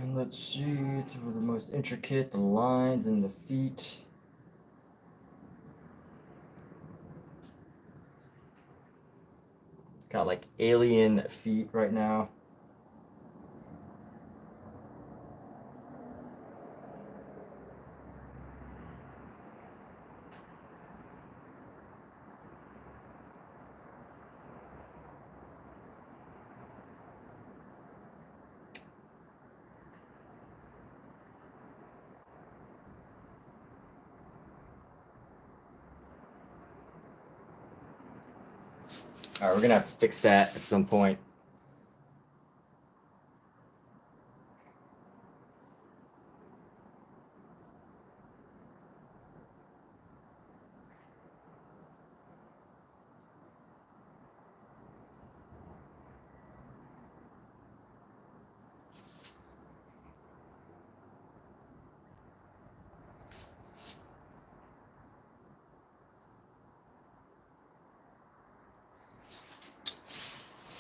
And let's see, through the most intricate, the lines and the feet. Got like alien feet right now. All right, we're gonna have to fix that at some point.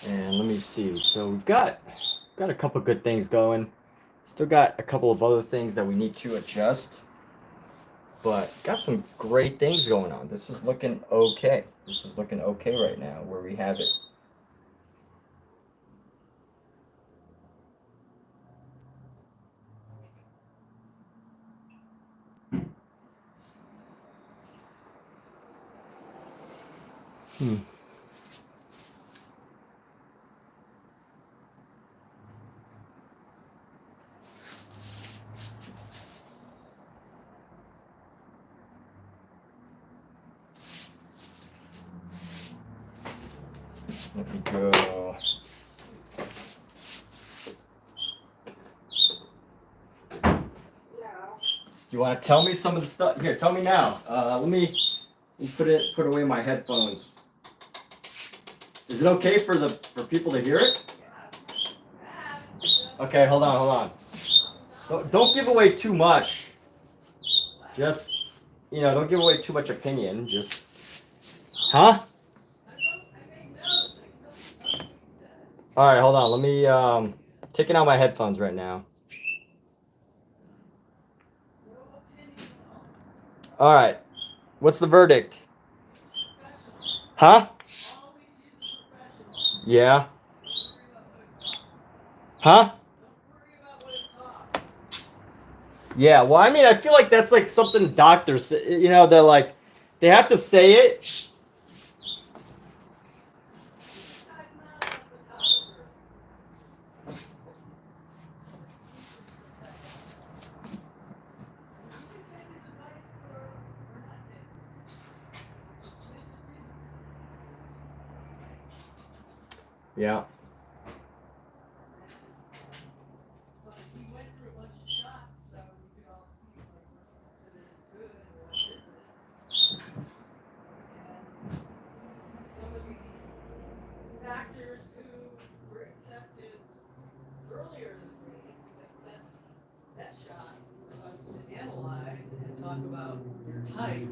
And let me see. So we've got a couple good things going. Still got a couple of other things that we need to adjust. But got some great things going on. This is looking okay. This is looking okay right now where we have it. Let me go. You want to tell me some of the stuff? Here, tell me now. Let me put away my headphones. Is it okay for people to hear it? Okay, hold on. Don't give away too much. Just, don't give away too much opinion. Just, huh? All right, hold on. Let me taking out my headphones right now. All right. What's the verdict? Huh? Yeah. Huh? Yeah, well, I mean, I feel like that's like something doctors, they're like, they have to say it. Yeah. Type.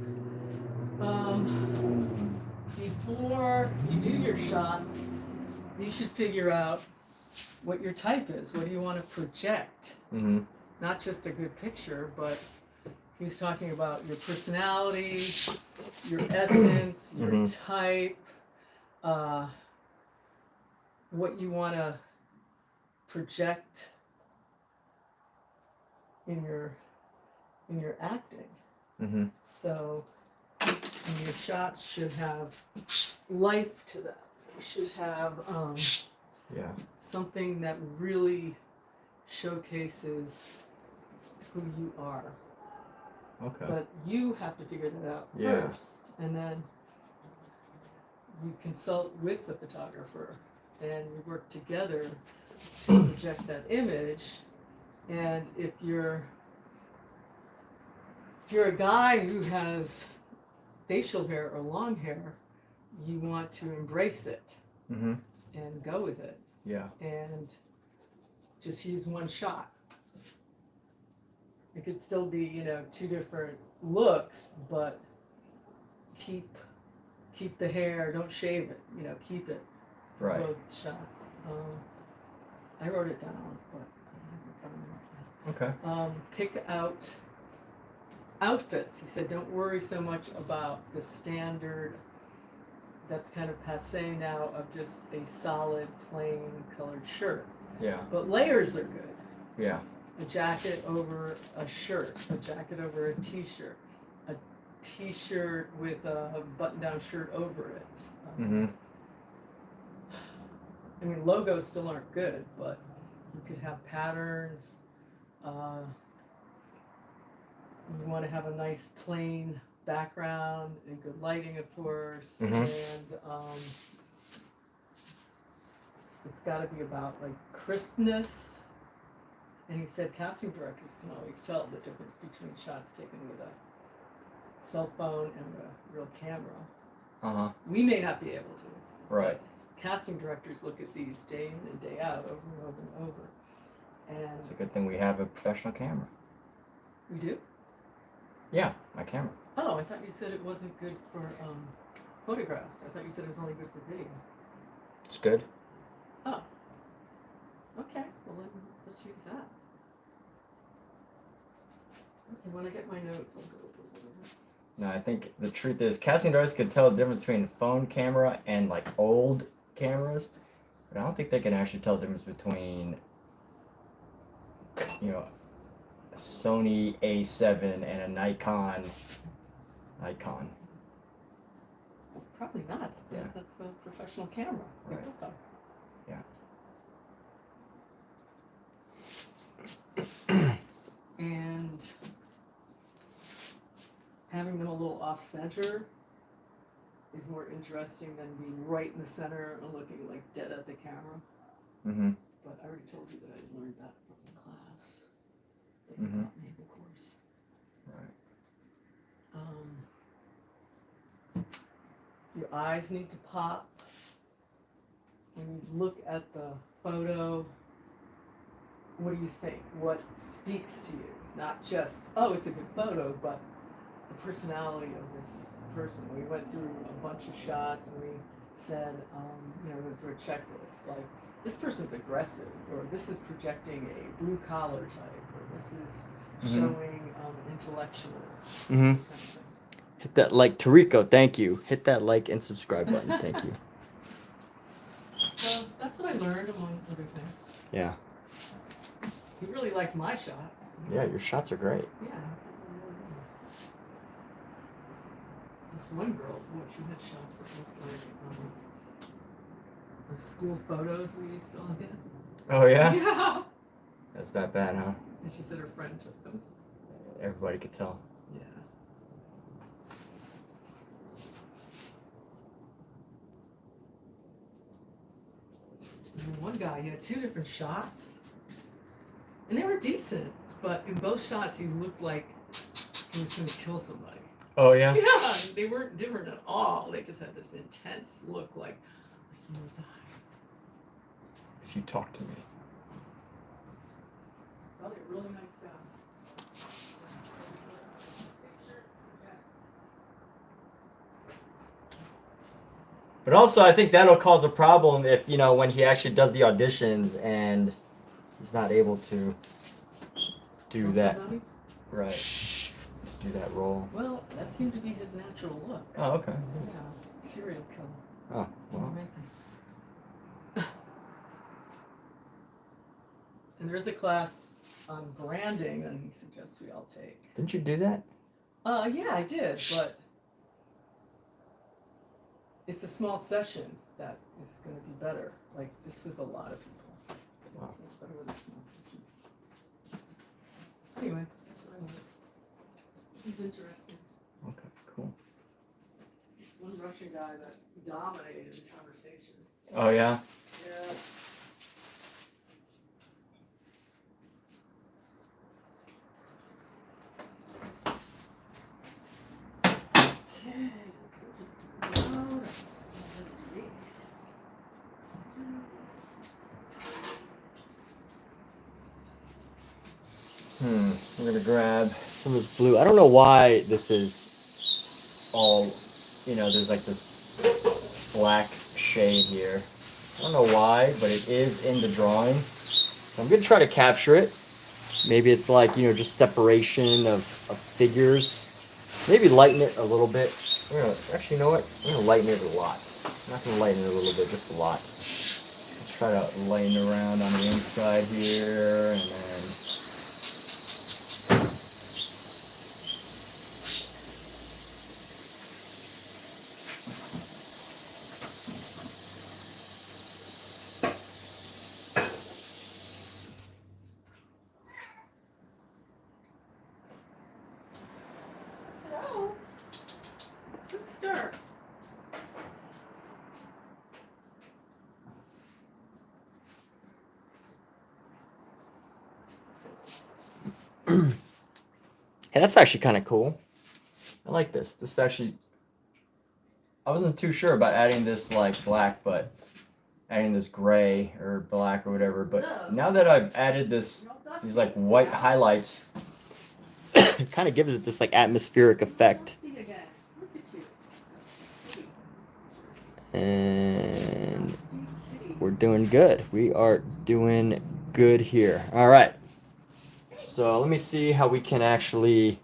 Before you do your shots, you should figure out what your type is. What do you want to project? Mm-hmm. Not just a good picture, but he's talking about your personality, your essence, your type, what you want to project in your acting. Mm-hmm. So your shots should have life to them. They should have something that really showcases who you are. Okay. But you have to figure that out first, and then you consult with the photographer, and you work together to project that image. And if you're a guy who has facial hair or long hair, you want to embrace it and go with it. Yeah. And just use one shot. It could still be, two different looks, but keep the hair, don't shave it, keep it. Right. Both shots. I wrote it down, but I don't have it in front of me. Okay. Pick out outfits. He said, don't worry so much about the standard that's kind of passe now of just a solid, plain colored shirt. Yeah. But layers are good. Yeah. A jacket over a shirt, a jacket over a t-shirt, a t-shirt with a button-down shirt over it. I mean, logos still aren't good, but you could have patterns. You want to have a nice plain background and good lighting, of course, and it's got to be about like crispness. And he said casting directors can always tell the difference between shots taken with a cell phone and a real camera. We may not be able to. Right. But casting directors look at these day in and day out, over and over and over. And it's a good thing we have a professional camera. We do? Yeah, my camera. Oh, I thought you said it wasn't good for photographs. I thought you said it was only good for video. It's good. Oh. Okay, well let's use that. Okay, when I get my notes, I'll go over whatever. No, I think the truth is casting directors could tell the difference between a phone camera and like old cameras, but I don't think they can actually tell the difference between, a Sony A7 and a Nikon. Probably not. Yeah. That's a professional camera. They Right. both are. And having them a little off center is more interesting than being right in the center and looking like dead at the camera. Mm-hmm. But I already told you that I learned that from the class that Mhm. taught me the course. Right. Your eyes need to pop. When you look at the photo, what do you think? What speaks to you? Not just, oh, it's a good photo, but the personality of this person. We went through a bunch of shots and we said, we went through a checklist, like, this person's aggressive, or this is projecting a blue collar type, or this is showing intellectual Mm-hmm. kind of thing. Hit that like, Tariko, thank you. Hit that like and subscribe button, thank you. So that's what I learned, among other things. Yeah. He really liked my shots. Yeah, your shots are great. Yeah. This one girl, boy, she had shots that looked like the school photos we used to all get. Oh, yeah? Yeah. That's that bad, huh? And she said her friend took them. Everybody could tell. Yeah. And then one guy, he had 2 different shots. And they were decent, but in both shots he looked like he was going to kill somebody. Oh, yeah? Yeah, they weren't different at all. They just had this intense look like he will die. If you talk to me. He's probably a really nice guy. But also, I think that'll cause a problem if, when he actually does the auditions and he's not able to do Kill that. somebody? Right. Do that role. Well, that seemed to be his natural look. Oh, okay. Yeah, serial killer. Oh, well. And there's a class on branding that he suggests we all take. Didn't you do that? Yeah, I did, but it's a small session that is going to be better. Like, this was a lot of people. Wow. It's better with a small session. Anyway, that's what I learned. He's interesting. Okay, cool. This one Russian guy that dominated the conversation. Oh, yeah? Yes. We're gonna grab some of this blue. I don't know why this is all, there's like this black shade here. I don't know why, but it is in the drawing. So I'm gonna try to capture it. Maybe it's like, just separation of figures. Maybe lighten it a little bit. Actually, you know what? I'm gonna lighten it a lot. I'm not gonna lighten it a little bit, just a lot. Let's try to lighten around on the inside here, and then. Hello. Quick start. Hey, that's actually kind of cool. I like this. This is actually, I wasn't too sure about adding this like black, but adding this gray or black or whatever. But now that I've added these like white highlights, it kind of gives it this like atmospheric effect. And we're doing good. We are doing good here. All right. So let me see how we can actually,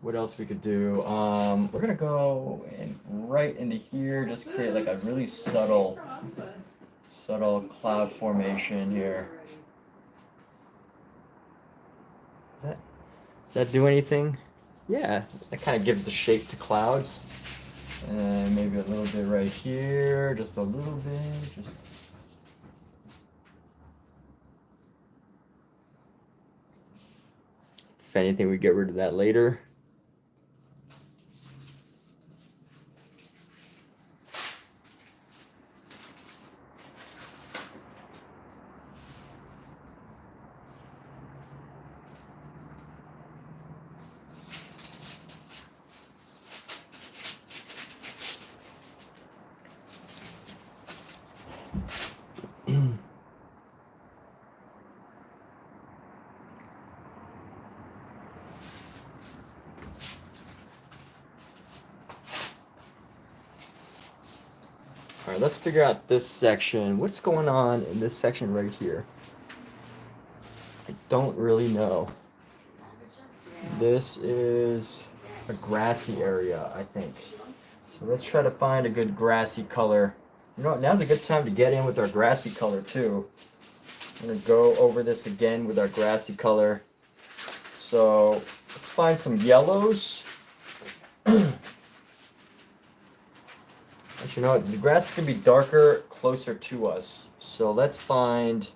what else we could do. We're gonna go in right into here, just create like a really subtle cloud formation here. Does that do anything? Yeah, that kind of gives the shape to clouds. And maybe a little bit right here, just a little bit. Just if anything, we get rid of that later. All right, let's figure out this section. What's going on in this section right here? I don't really know. This is a grassy area, I think. So let's try to find a good grassy color. You know what, now's a good time to get in with our grassy color too. I'm gonna go over this again with our grassy color. So let's find some yellows. Actually, you know what? The grass is going to be darker closer to us. So let's find...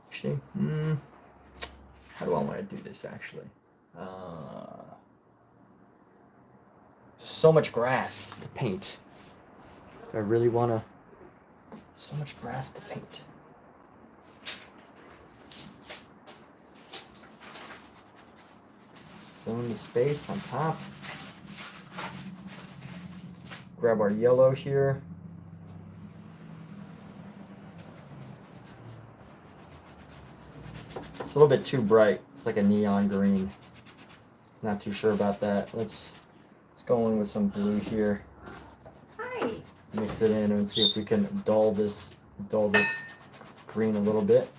Actually, how do I want to do this, actually? So much grass to paint. Do I really want to... So much grass to paint. Fill in the space on top. Grab our yellow here. It's a little bit too bright. It's like a neon green. Not too sure about that. Let's go in with some blue here. Hi. Mix it in and see if we can dull this green a little bit.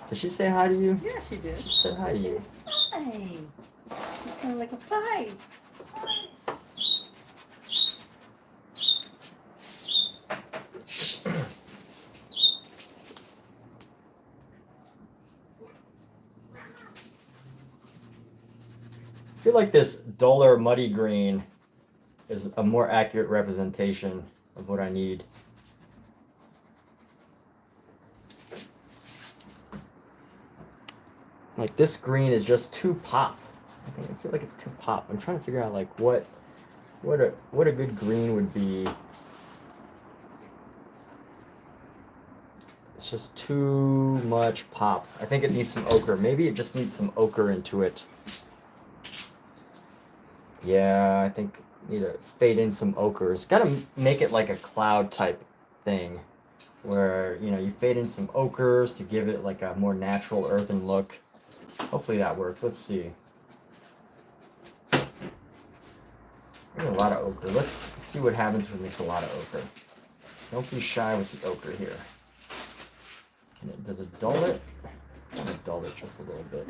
Did she say hi to you? Yeah, she did. She said hi to you. Hi. It's kind of like a pie. I feel like this duller muddy green is a more accurate representation of what I need. Like this green is just too pop. I feel like it's too pop. I'm trying to figure out like what a good green would be. It's just too much pop. I think it needs some ochre. Maybe it just needs some ochre into it. Yeah, I think you need to fade in some ochres. Gotta make it like a cloud type thing, where you fade in some ochres to give it like a more natural earthen look. Hopefully that works. Let's see. There's a lot of ochre. Let's see what happens if we mix a lot of ochre. Don't be shy with the ochre here. Does it dull it? I'm gonna dull it just a little bit.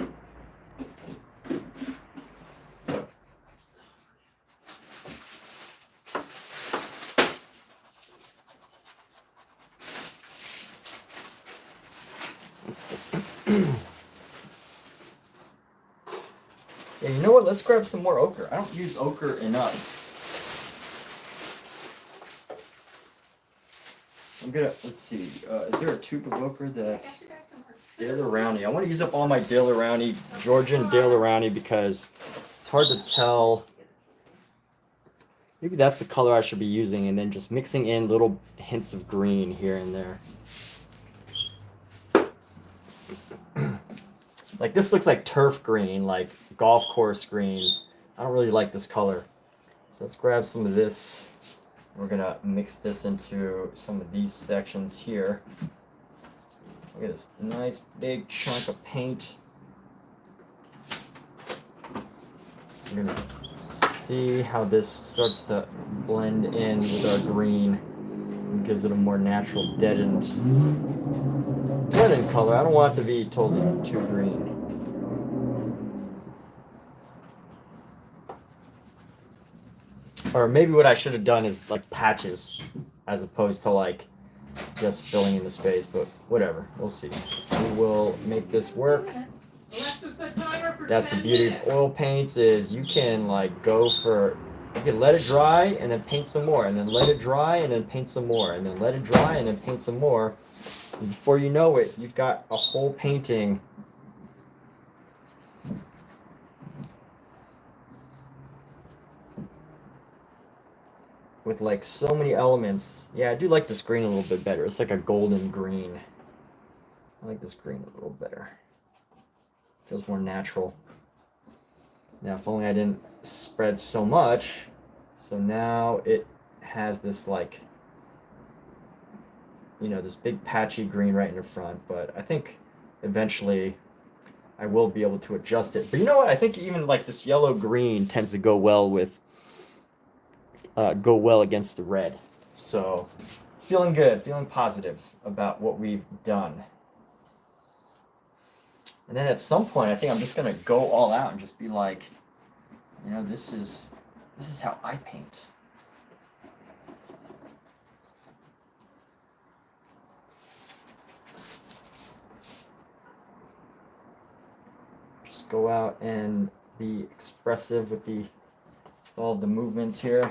Yeah, you know what? Let's grab some more ochre. I don't use ochre enough. Let's see, is there a tube of ochre that... Daler Rowney. I want to use up all my Daler Rowney, Georgian Daler Rowney, because it's hard to tell. Maybe that's the color I should be using, and then just mixing in little hints of green here and there. Like this looks like turf green, like golf course green. I don't really like this color. So let's grab some of this. We're gonna mix this into some of these sections here. Look at this nice big chunk of paint. We're gonna see how this starts to blend in with our green and gives it a more natural deadened color. I don't want it to be totally too green. Or maybe what I should have done is like patches as opposed to like just filling in the space, but whatever, we'll see. We will make this work. That's the beauty of oil paints, is you can like go for You can let it dry and then paint some more, and then let it dry and then paint some more, and then let it dry and then paint some more. And before you know it, you've got a whole painting with like so many elements. Yeah, I do like this green a little bit better. It's like a golden green. I like this green a little better. Feels more natural. Now, if only I didn't spread so much. So now it has this like, you know, this big patchy green right in the front. But I think eventually I will be able to adjust it. But you know what? I think even like this yellow green tends to go well with, go well against the red. So feeling good, feeling positive about what we've done. And then at some point, I think I'm just gonna go all out and just be like, you know, this is how I paint. Just go out and be expressive with all the movements here.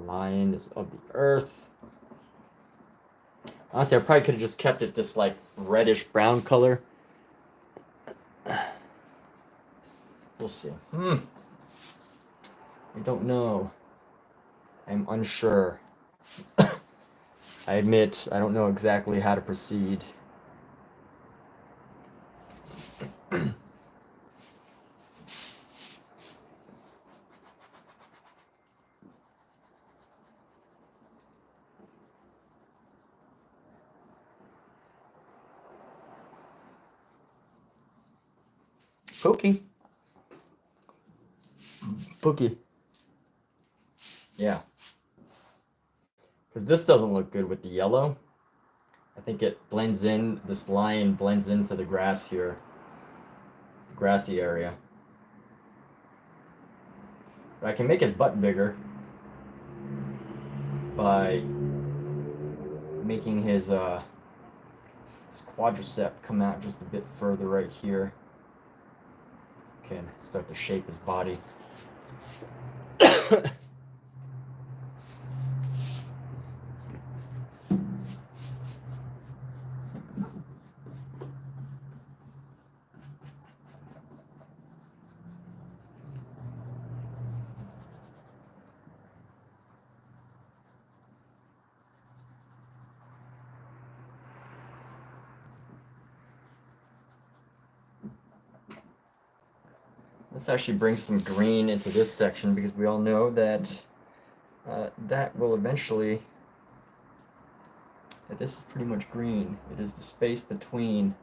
Lion is of the earth. Honestly, I probably could have just kept it this like reddish brown color. We'll see. I don't know. I'm unsure. I admit I don't know exactly how to proceed. Pookie. Yeah. Because this doesn't look good with the yellow. I think it blends in, this lion blends into the grass here. The grassy area. But I can make his butt bigger by making his quadricep come out just a bit further right here. Okay, and start to shape his body. Let's actually bring some green into this section because we all know that that will eventually, that this is pretty much green. It is the space between.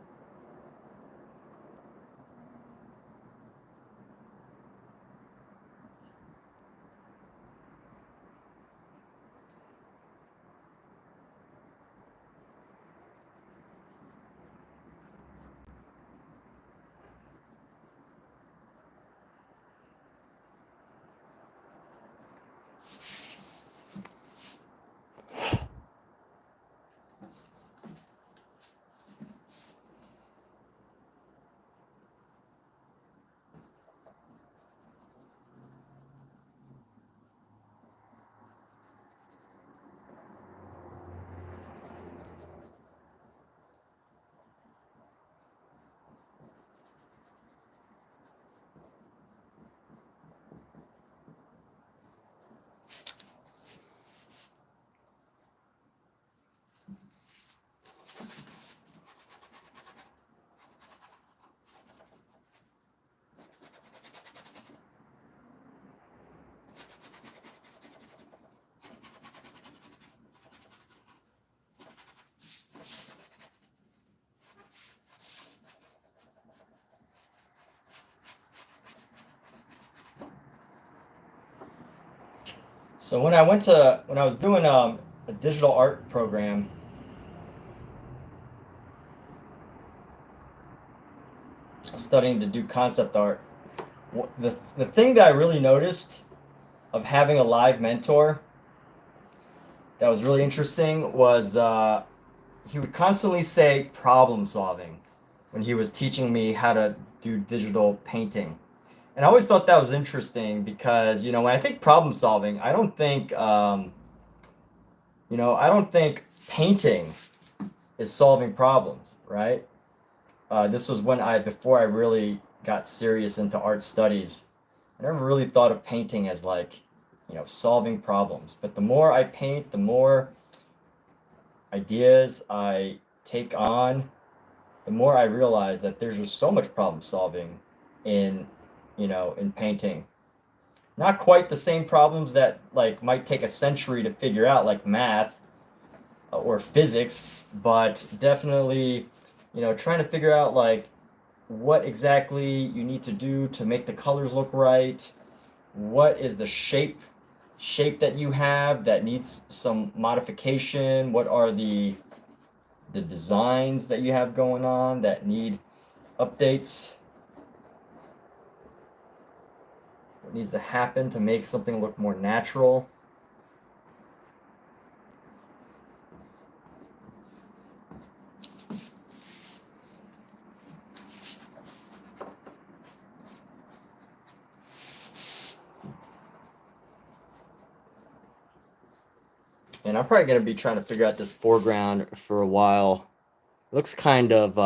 So when I was doing a digital art program, studying to do concept art, the thing that I really noticed of having a live mentor that was really interesting was he would constantly say problem solving when he was teaching me how to do digital painting. And I always thought that was interesting because, when I think problem solving, I don't think, I don't think painting is solving problems, right? This was before I really got serious into art studies. I never really thought of painting as like, solving problems. But the more I paint, the more ideas I take on, the more I realize that there's just so much problem solving in painting. Not quite the same problems that like might take a century to figure out, like math or physics, but definitely, trying to figure out like what exactly you need to do to make the colors look right. What is the shape that you have that needs some modification? What are the designs that you have going on that need updates? What needs to happen to make something look more natural? And I'm probably going to be trying to figure out this foreground for a while. It looks kind of,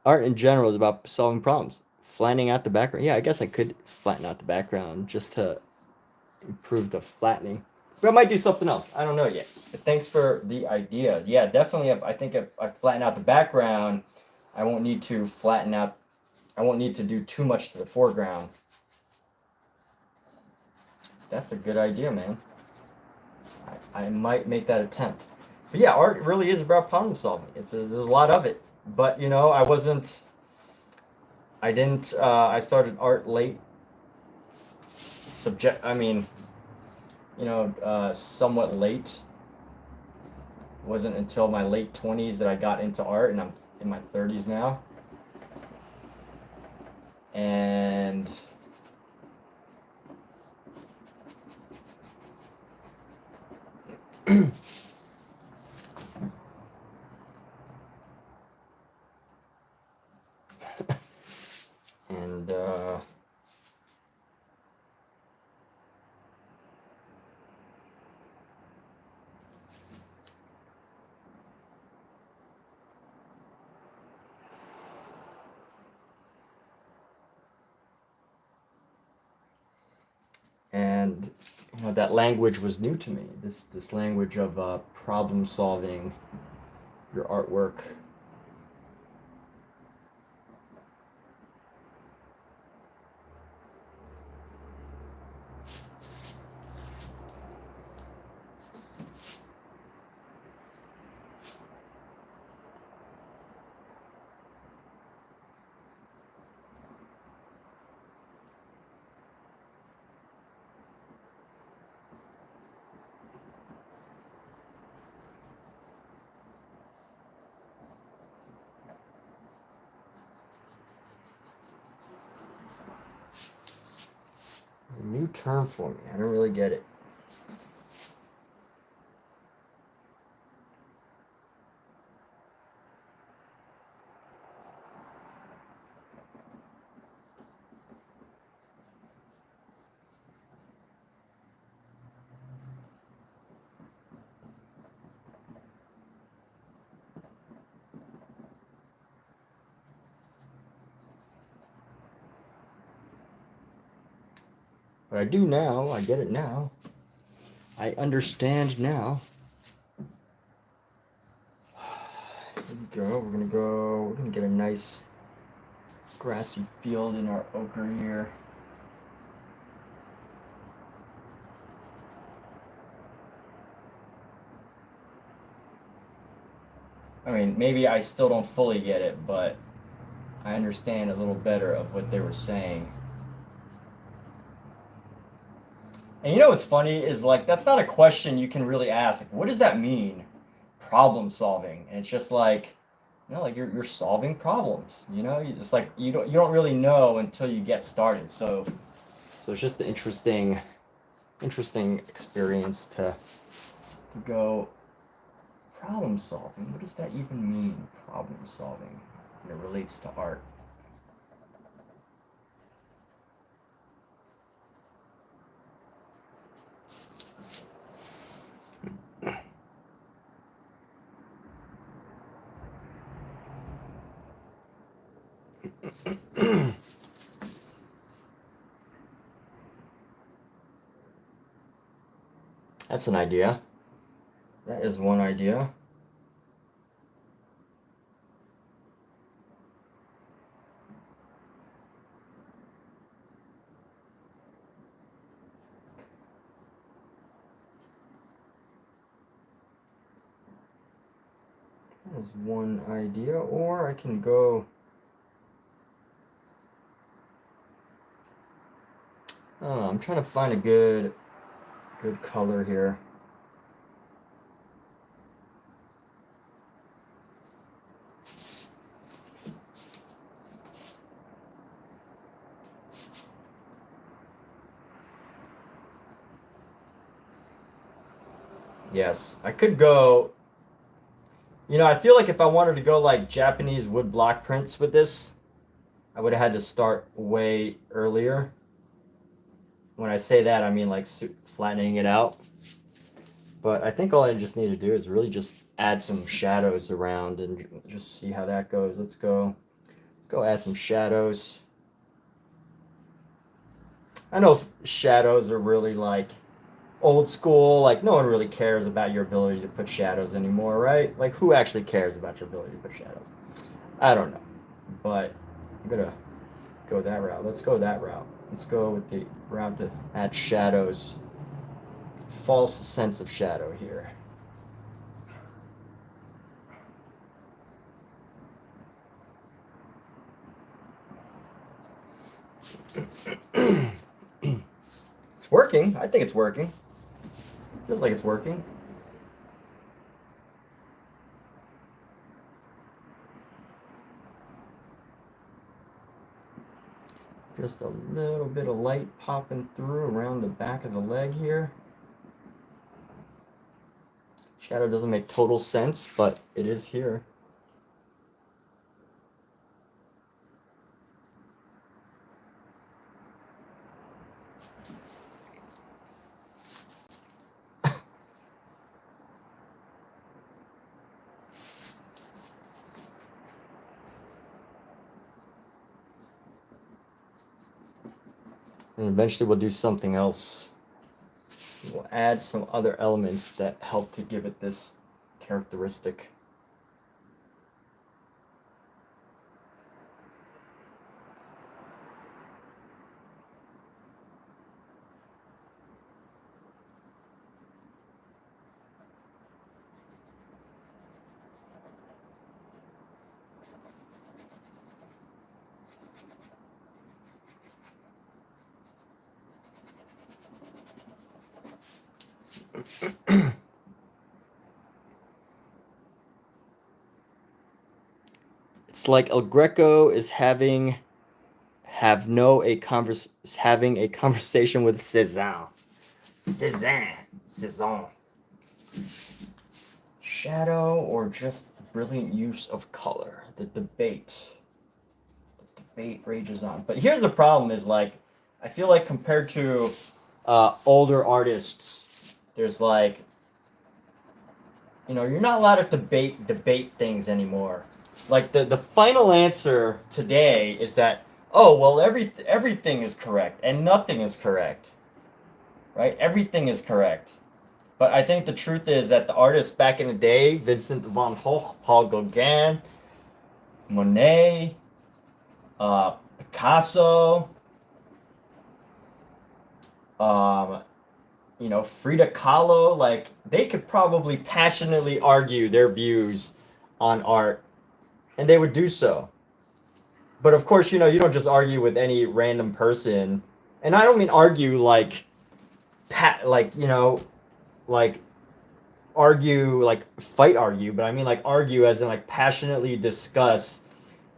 art in general is about solving problems. Flattening out the background. Yeah, I guess I could flatten out the background just to improve the flattening. But I might do something else. I don't know yet. But thanks for the idea. Yeah, definitely. I think if I flatten out the background, I won't need to do too much to the foreground. That's a good idea, man. I might make that attempt. But yeah, art really is about problem solving. There's a lot of it. But, I started art late. Somewhat late. It wasn't until my late 20s that I got into art, and I'm in my 30s now. And and that language was new to me. This language of problem solving your artwork. A new term for me. I don't really get it. But I do now. I get it now. I understand now. Here we go. We're gonna get a nice grassy field in our ochre here. I mean, maybe I still don't fully get it, but I understand a little better of what they were saying. And what's funny is like that's not a question you can really ask. Like, what does that mean? Problem solving. And it's just like, like you're solving problems. It's like you don't really know until you get started. So it's just an interesting experience to could go problem solving. What does that even mean, problem solving, when it relates to art? That's an idea. That is one idea. That is one idea. Or I can go... Oh, I'm trying to find a good color here. Yes, I could go, you know, I feel like if I wanted to go like Japanese wood block prints with this, I would have had to start way earlier. When I say that, I mean like flattening it out. But I think all I just need to do is really just add some shadows around and just see how that goes. Let's go add some shadows. I know shadows are really like old school, like no one really cares about your ability to put shadows anymore, right? Like who actually cares about your ability to put shadows? I don't know, but I'm gonna go that route. Let's go that route. Let's go with the route to add shadows. False sense of shadow here. It's working. I think it's working. Feels like it's working. Just a little bit of light popping through around the back of the leg here. Shadow doesn't make total sense, but it is here. And eventually we'll do something else. We'll add some other elements that help to give it this characteristic. It's like El Greco is having a conversation with Cézanne. Cézanne. Shadow or just brilliant use of color. The debate rages on. But here's the problem: is like I feel like compared to older artists, there's like, you know, you're not allowed to debate things anymore. Like the final answer today is that, oh well, everything is correct and nothing is correct, right? Everything is correct. But I think the truth is that the artists back in the day, Vincent van Gogh, Paul Gauguin, Monet, Picasso, you know, Frida Kahlo, like they could probably passionately argue their views on art, and they would do so. But of course, you know, you don't just argue with any random person, and I don't mean argue like, you know, like argue like fight argue, but I mean like argue as in like passionately discuss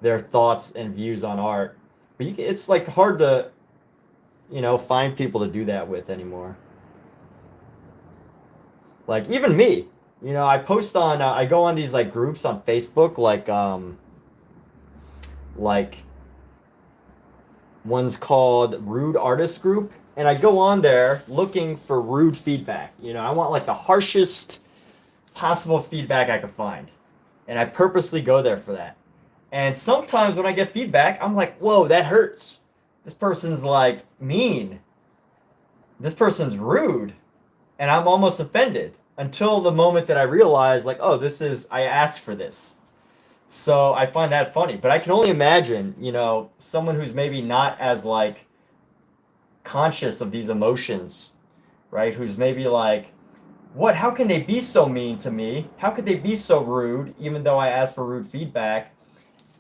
their thoughts and views on art. But it's like hard to, you know, find people to do that with anymore. Like even me, you know, I post on, I go on these like groups on Facebook, like one's called Rude Artist Group, and I go on there looking for rude feedback. You know, I want like the harshest possible feedback I could find, and I purposely go there for that. And sometimes when I get feedback, I'm like, whoa, that hurts. This person's like mean. This person's rude. And I'm almost offended until the moment that I realize, like, oh, I asked for this. So I find that funny. But I can only imagine, you know, someone who's maybe not as like conscious of these emotions, right? Who's maybe like, what? How can they be so mean to me? How could they be so rude, even though I asked for rude feedback?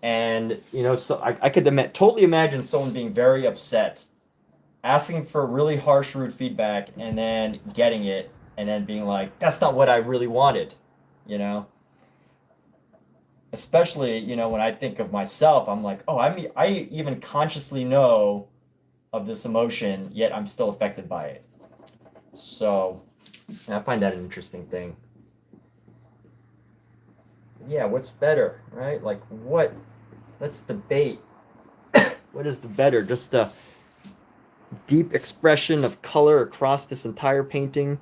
And, you know, so I could totally imagine someone being very upset, asking for really harsh, rude feedback, and then getting it, and then being like, that's not what I really wanted, you know? Especially, you know, when I think of myself, I'm like, oh, I even consciously know of this emotion, yet I'm still affected by it. So I find that an interesting thing. Yeah, what's better, right? Like, what? Let's debate. What is the better? Just the deep expression of color across this entire painting.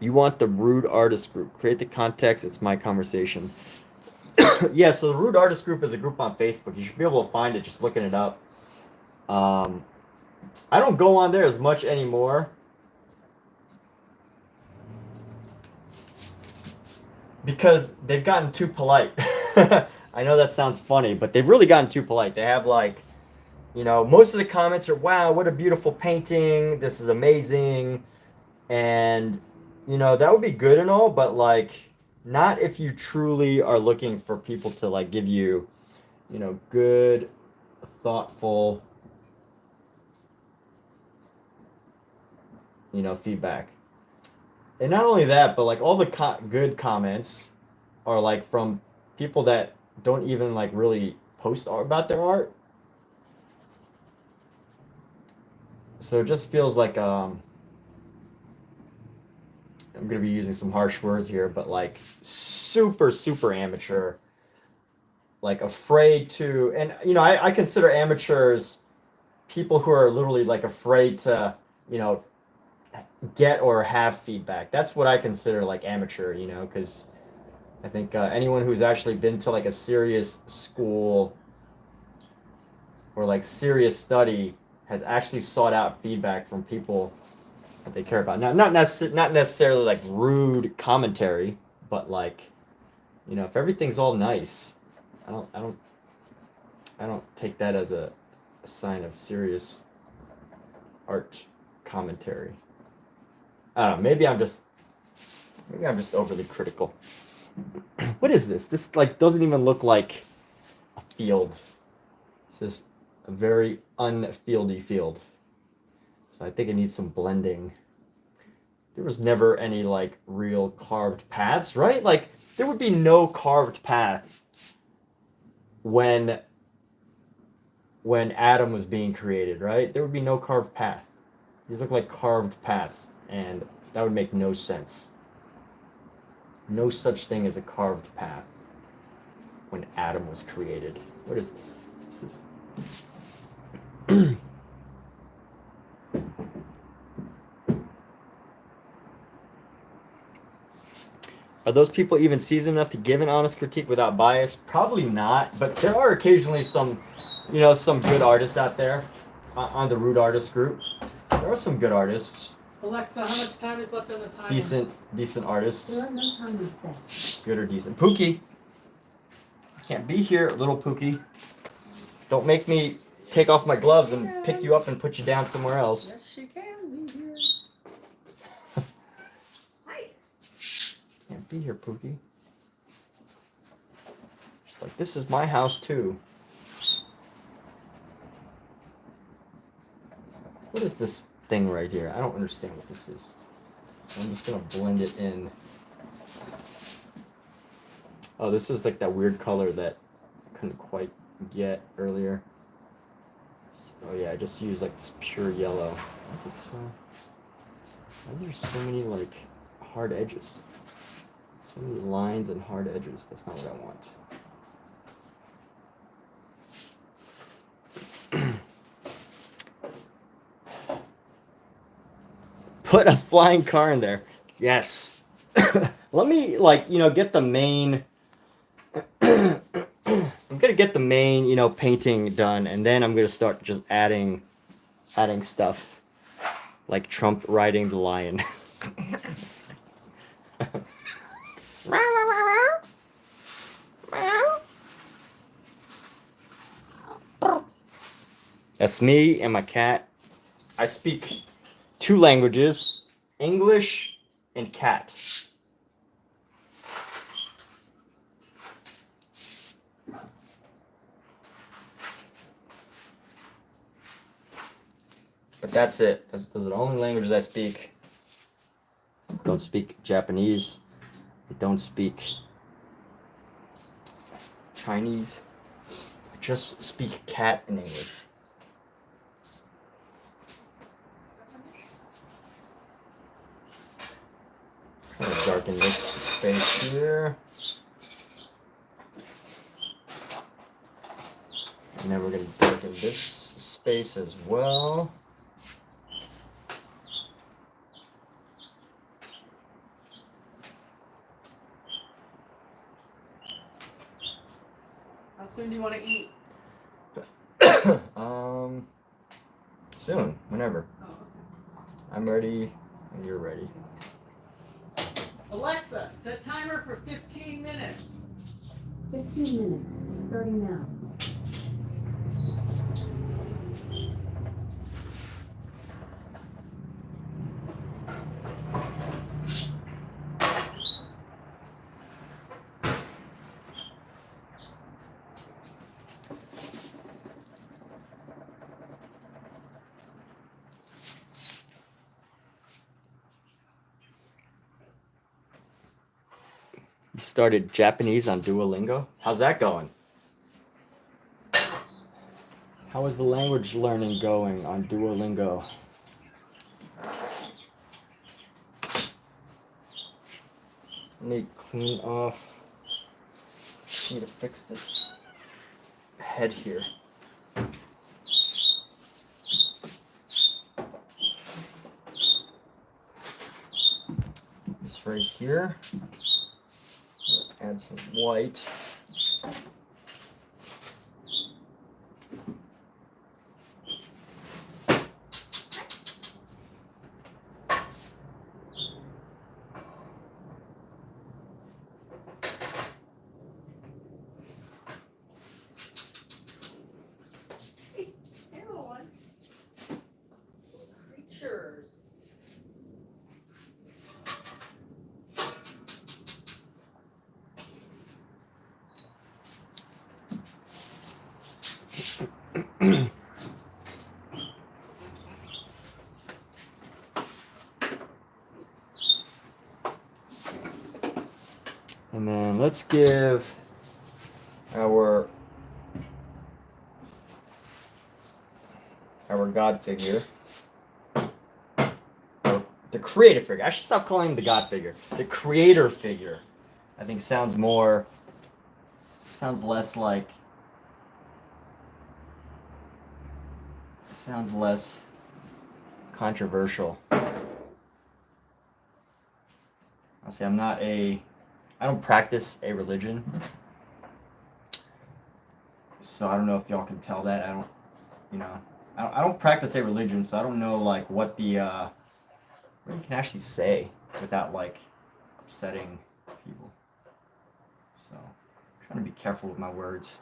You want the Rude Artist Group. Create the context. It's my conversation. Yeah, so the Rude Artist Group is a group on Facebook. You should be able to find it just looking it up. I don't go on there as much anymore. Because they've gotten too polite. I know that sounds funny, but they've really gotten too polite. They have like, you know, most of the comments are, wow, what a beautiful painting. This is amazing. And, you know, that would be good and all, but like, not if you truly are looking for people to like give you, you know, good, thoughtful, you know, feedback. And not only that, but like all the good comments are like from people that don't even like really post art about their art. So it just feels like I'm gonna be using some harsh words here, but like super amateur, like afraid to, and you know, I consider amateurs people who are literally like afraid to, you know, get or have feedback. That's what I consider like amateur, you know, because I think anyone who's actually been to like a serious school or like serious study has actually sought out feedback from people that they care about. Now, not necessarily like rude commentary, but like, you know, if everything's all nice, I don't take that as a sign of serious art commentary. I don't know. Maybe I'm just overly critical. What is this? This like doesn't even look like a field. It's just a very unfieldy field. So I think it needs some blending. There was never any like real carved paths, right? Like there would be no carved path when Adam was being created, right? There would be no carved path. These look like carved paths, and that would make no sense. No such thing as a carved path when Adam was created. What is this? This is... Are those people even seasoned enough to give an honest critique without bias? Probably not, but there are occasionally some, you know, some good artists out there on the Rude Artist Group. There are some good artists. Alexa, how much time is left on the timer? Decent artists. There are no timers set. Good or decent. Pookie. Can't be here, little Pookie. Don't make me take off my gloves and pick you up and put you down somewhere else. Yes, she can be here. Hi. Can't be here, Pookie. She's like, this is my house too. What is this thing right here? I don't understand what this is. So I'm just gonna blend it in. Oh, this is like that weird color that I couldn't quite get earlier. So yeah, I just used like this pure yellow. Is it so? Why is there so many like hard edges? So many lines and hard edges. That's not what I want. Put a flying car in there. Yes. Let me like, get the main I'm gonna get the main, painting done, and then I'm gonna start just adding stuff. Like Trump riding the lion. That's me and my cat. I speak 2 languages, English and cat. But that's it. Those are the only languages I speak. I don't speak Japanese. I don't speak Chinese. I just speak cat in English. I'm gonna darken this space here. And then we're gonna darken this space as well. How soon do you want to eat? Soon, whenever. Oh, okay. I'm ready and you're ready. Alexa, set timer for 15 minutes. 15 minutes, starting now. You started Japanese on Duolingo? How's that going? How is the language learning going on Duolingo? Let me clean off. Need to fix this head here. This right here. Add some white. Hey, little ones. Creatures. And then let's give our God figure, or the creator figure. I should stop calling him the God figure. The creator figure, I think sounds less controversial. I'll say I don't practice a religion, so I don't know if y'all can tell that. I don't practice a religion, so I don't know like what you can actually say without like upsetting people. So I'm trying to be careful with my words.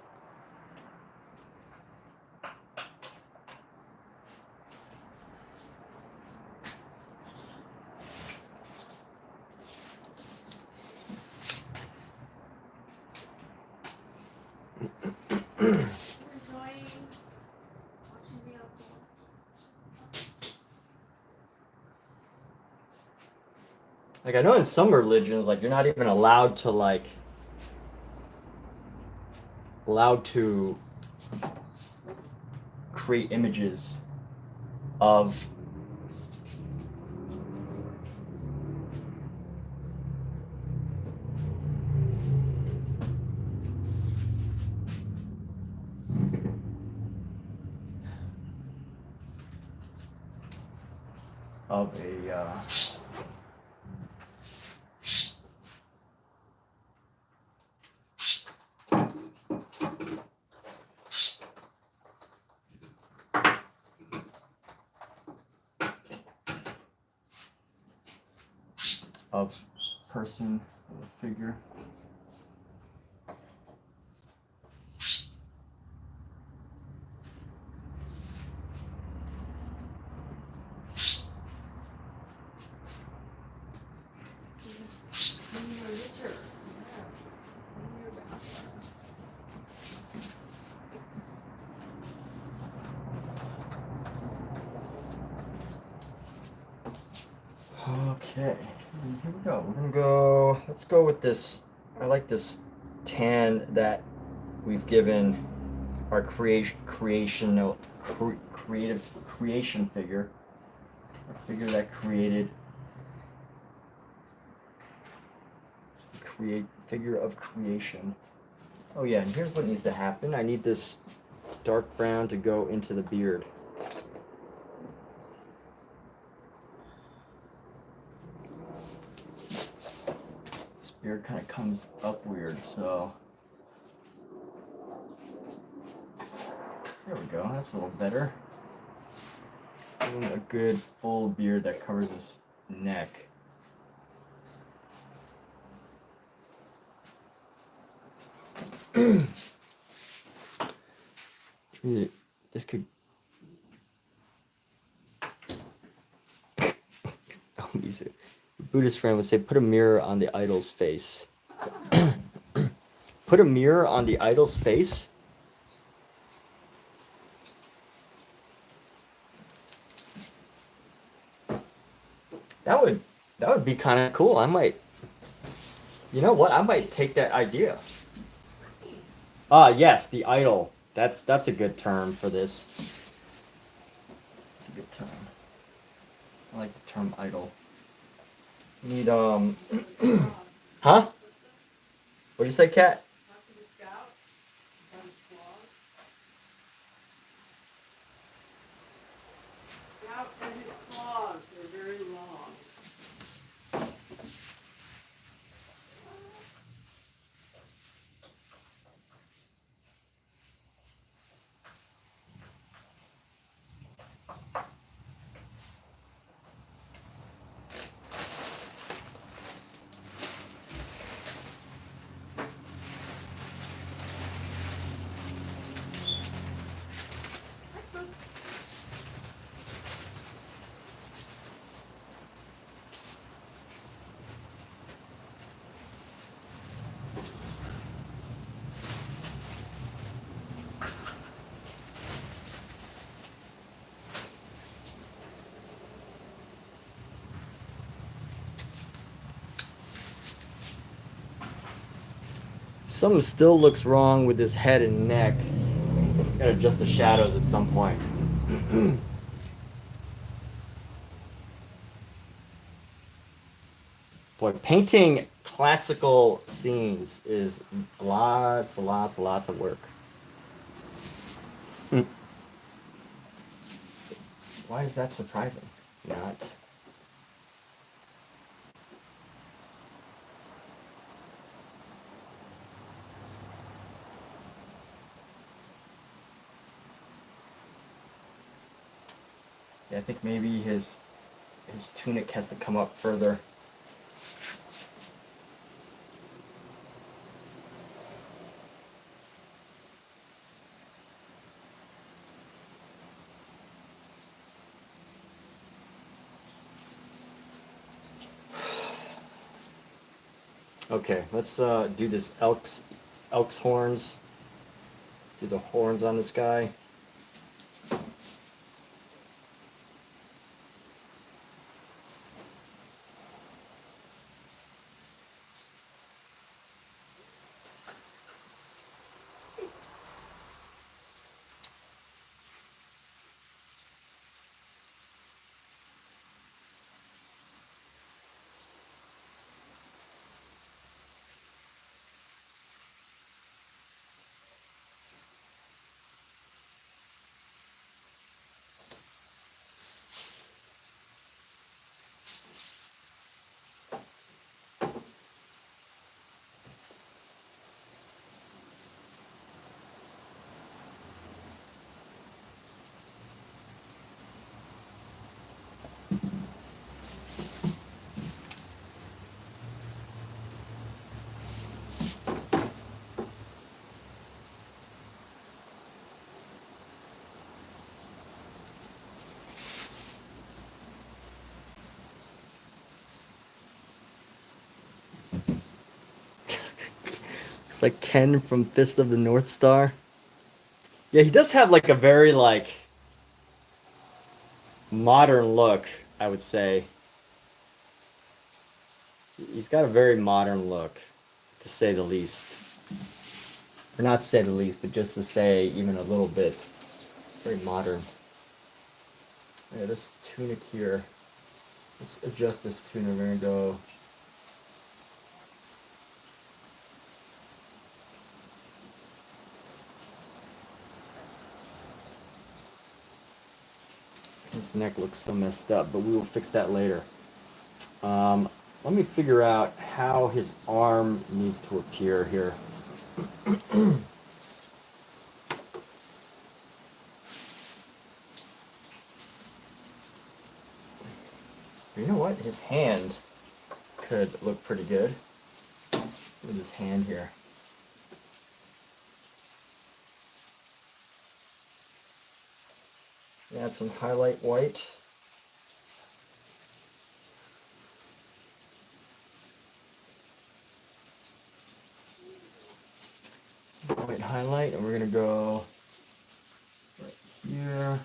Like I know in some religions, like you're not even allowed to create images of of a of person, of a figure. Okay, here we go. We're gonna go, let's go with this. I like this tan that we've given our creative creation figure. Our figure that created, figure of creation. Oh yeah, and here's what needs to happen. I need this dark brown to go into the beard. Beard kind of comes up weird, so there we go. That's a little better. Give him a good full beard that covers his neck. This could. Oh, he's a Buddhist friend would say, put a mirror on the idol's face. Put a mirror on the idol's face? That would be kind of cool. I might, you know what? I might take that idea. Ah, yes, the idol. That's a good term for this. That's a good term. I like the term idol. Need huh? What do you say, Kat? Scout and his claws, they're very long. Something still looks wrong with his head and neck. Gotta adjust the shadows at some point. Boy, painting classical scenes is lots of work. Why is that surprising? Not. Yeah, I think maybe his tunic has to come up further. Okay, let's do this elk's horns. Do the horns on this guy. It's like Ken from Fist of the North Star. Yeah, he does have like a very like modern look, I would say. He's got a very modern look, to say the least. Or not to say the least, but just to say even a little bit. Very modern. Yeah, this tunic here. Let's adjust this tunic. We're gonna go. His neck looks so messed up, but we will fix that later. Let me figure out how his arm needs to appear here. You know what? His hand could look pretty good. Look at his hand here. Add some highlight white. Some white highlight, and we're gonna go right here.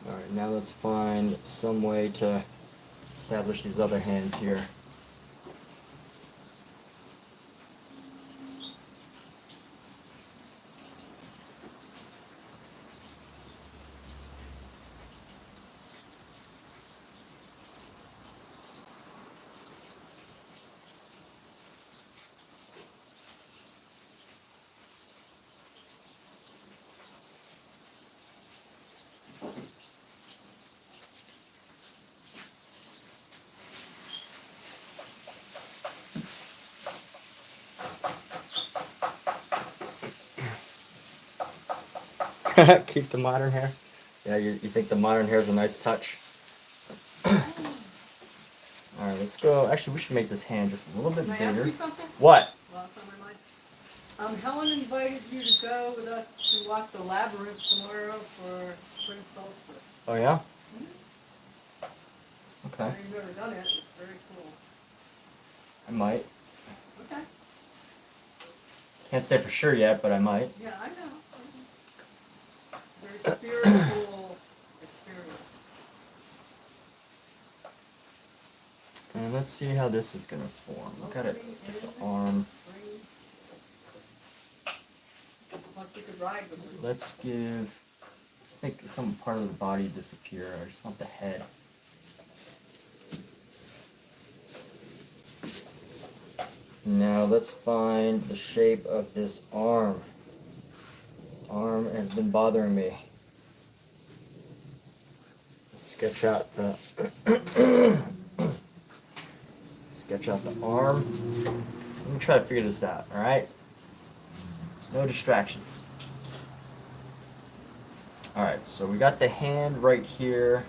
Alright, now let's find some way to establish these other hands here. Keep the modern hair. Yeah, you think the modern hair is a nice touch? Alright, let's go. Actually, we should make this hand just a little bit Can I bigger. ask you something? What? Well, it's on my mind. Helen invited you to go with us to walk the labyrinth tomorrow for spring solstice. Oh, yeah? I Okay. know you've never done it. It's very cool. I might. Okay. Can't say for sure yet, but I might. Yeah, I know. Very spiritual experience. And let's see how this is going to form. Look at it. The arm. Let's make some part of the body disappear. I just want the head. Now let's find the shape of this arm. This arm has been bothering me. Sketch out the arm. So let me try to figure this out, alright? No distractions. Alright, so we got the hand right here.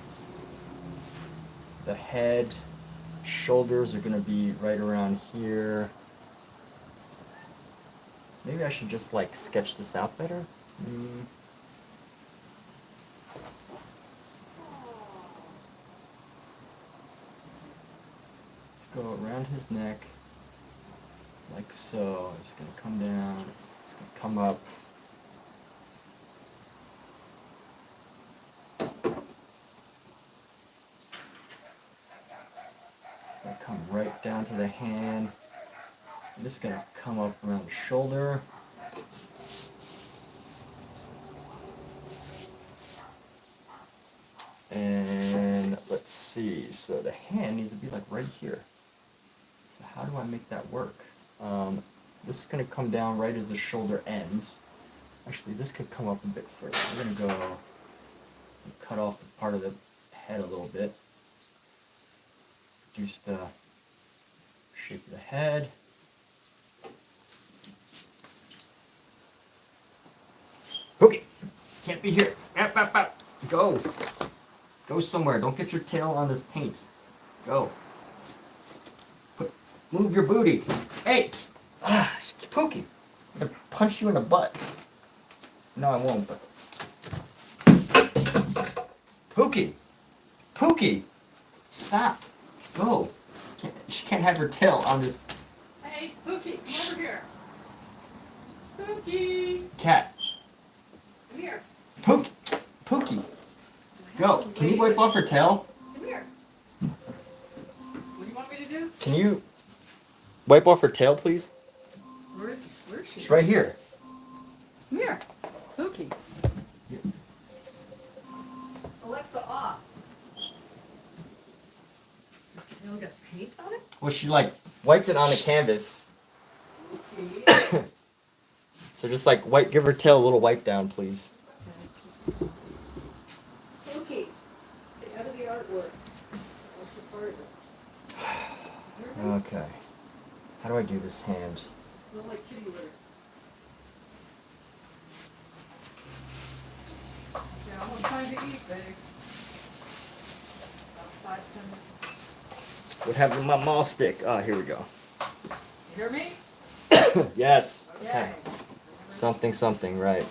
The head, shoulders are gonna be right around here. Maybe I should just like sketch this out better. Go around his neck, like so. It's gonna come down, it's gonna come up. It's gonna come right down to the hand. This is gonna come up around the shoulder. And let's see, so the hand needs to be like right here. So how do I make that work? This is going to come down right as the shoulder ends. Actually, this could come up a bit further. We're going to go and cut off the part of the head a little bit. Reduce the shape of the head. Okay, can't be here. Go. Go somewhere. Don't get your tail on this paint. Go. Move your booty. Hey, psst. Pookie. I'm gonna punch you in the butt. No, I won't, but. Pookie. Pookie. Stop. Go. She can't have her tail on this. Hey, Pookie, come over here. Pookie. Cat. Come here. Pookie. Pookie. Go. Can you wipe off her tail? Come here. What do you want me to do? Can you wipe off her tail, please? Where is she? She's right here. Come here. Pookie. Alexa, off. Does her tail got paint on it? Well, she like wiped it on the canvas. Pookie. So just like give her tail a little wipe down, please. Pookie. Stay out of the artwork. That's the part of it. Okay. How do I do this hand? Smell like kitty litter. Yeah, almost time to eat, babe. About 5-10 minutes. What happened to my maul stick? Ah, here we go. You hear me? Yes. Okay. Something, right.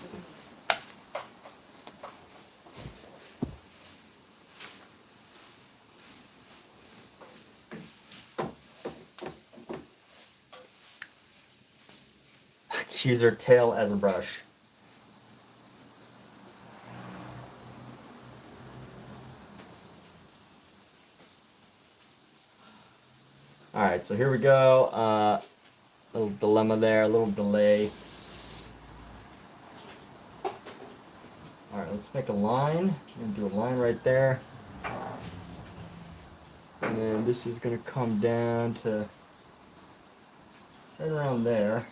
Use her tail as a brush. Alright, so here we go. Little dilemma there, a little delay. Alright, let's make a line. I'm going to do a line right there. And then this is going to come down to right around there.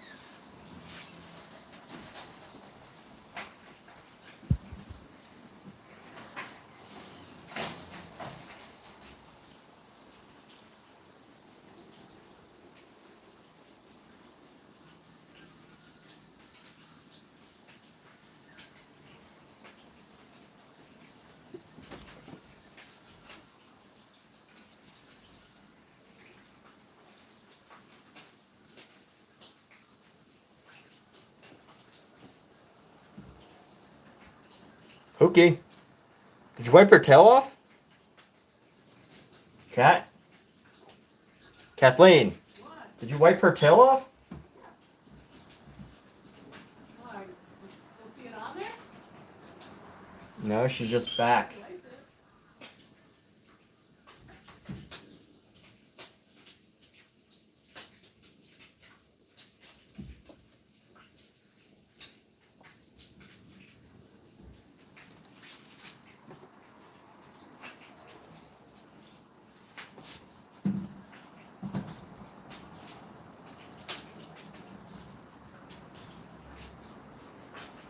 Pookie, did you wipe her tail off? Cat? Kathleen, What? did you wipe her tail off? Why? You see it on there? No, she's just back. Wipe it.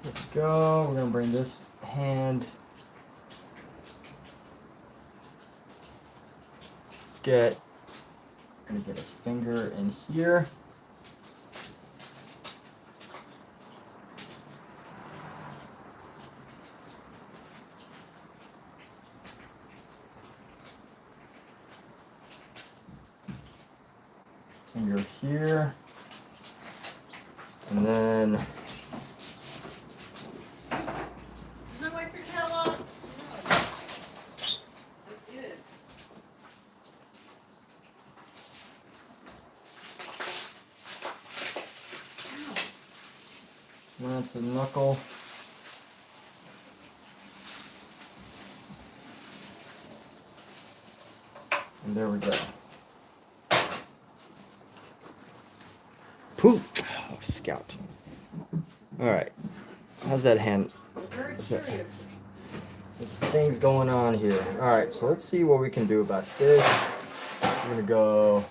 Let's go. We're gonna bring this hand. I'm gonna get a finger in here. Finger here. And then Did I wipe your tail off? I did. onto the knuckle. And there we go. Poof! Oh, scout. All right. How's that hand? We're very Is that- curious. There's things going on here. All right, so let's see what we can do about this. I'm gonna go.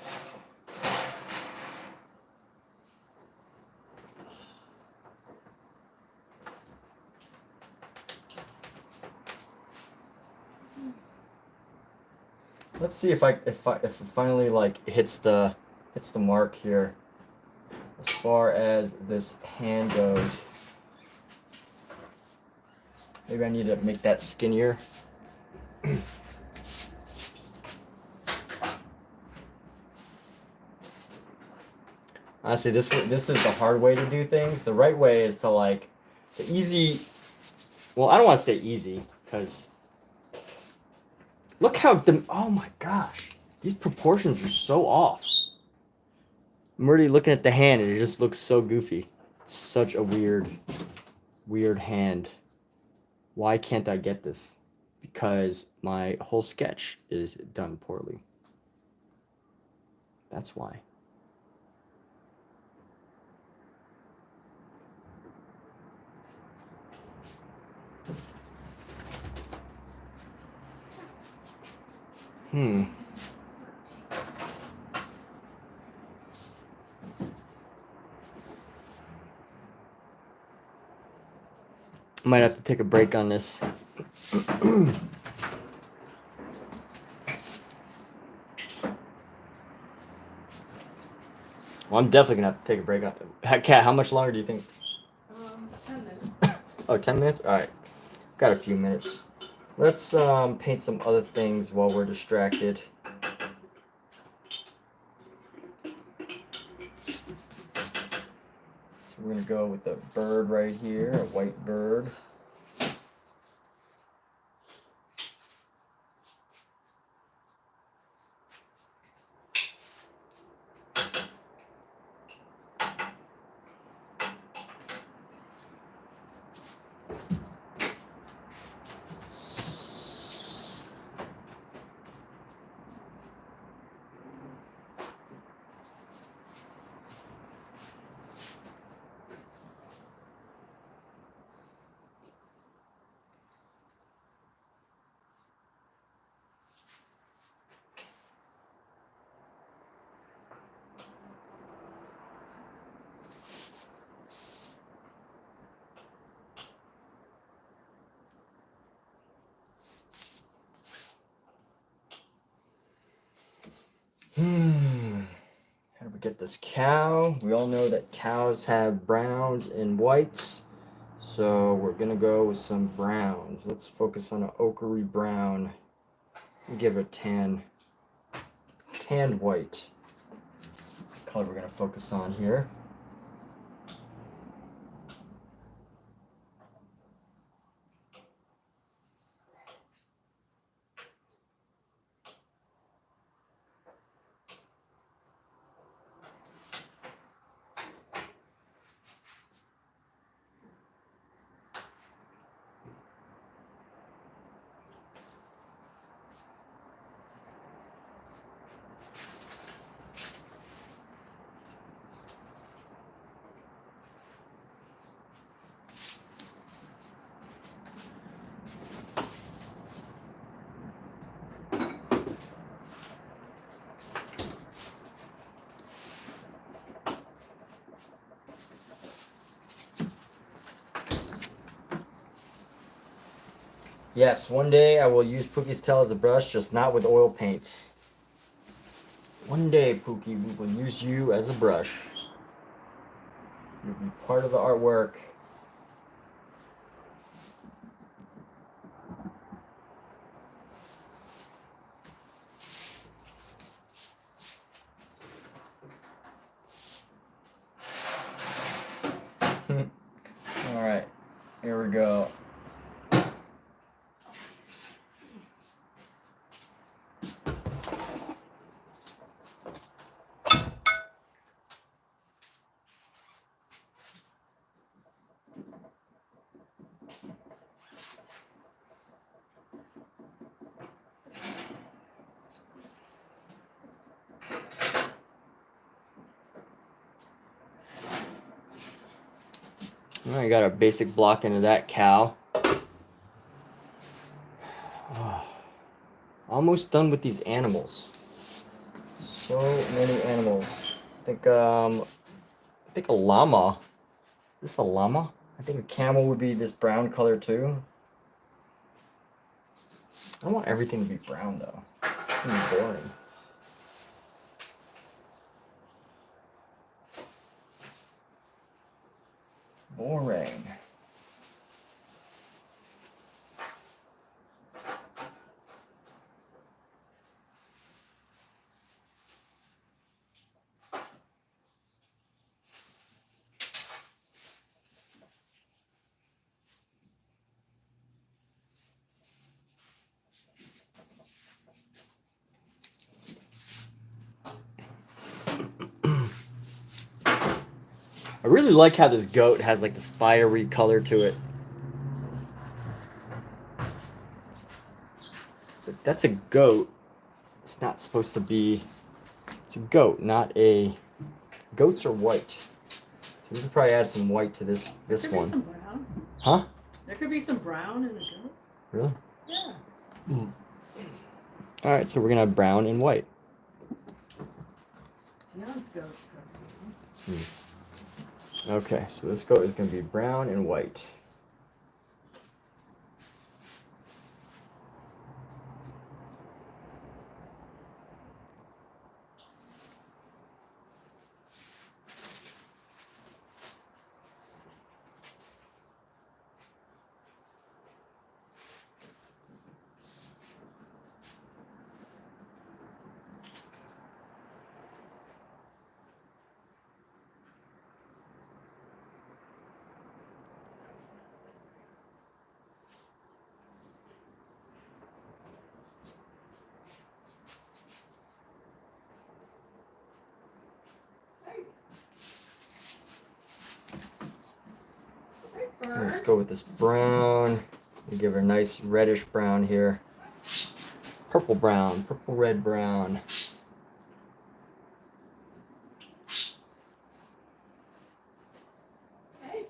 Let's see if it finally like hits the mark here as far as this hand goes. Maybe I need to make that skinnier. Honestly, this is the hard way to do things. The right way is to like the easy. Well, I don't want to say easy because look how oh my gosh, these proportions are so off. I'm already looking at the hand and it just looks so goofy. It's such a weird hand. Why can't I get this? Because my whole sketch is done poorly. That's why. Might have to take a break on this. Well, I'm definitely gonna have to take a break on it. Kat, how much longer do you think? 10 minutes. Oh, 10 minutes? All right. Got a few minutes. Let's paint some other things while we're distracted. So we're gonna go with a bird right here, a white bird. How do we get this cow? We all know that cows have browns and whites. So we're gonna go with some browns. Let's focus on an ochre brown. Give it a tanned white. That's the color we're gonna focus on here. Yes, one day I will use Pookie's tail as a brush, just not with oil paints. One day, Pookie, we will use you as a brush. You'll be part of the artwork. All right, here we go. I got a basic block into that cow. almost done with these animals. So many animals. I think a llama. Is this a llama? I think a camel would be this brown color too. I want everything to be brown though. It's gonna be boring. Boring. I really like how this goat has like this fiery color to it. But that's a goat. It's not supposed to be. It's a goat, not a. Goats are white. So we could probably add some white to this There could one. be some brown. Huh? There could be some brown in the goat. Really? Yeah. All right, so we're gonna have brown and white. Talens goats. Okay, so this goat is gonna be brown and white. Let's go with this brown. We give her a nice reddish brown here. Purple brown, purple red brown. Hey,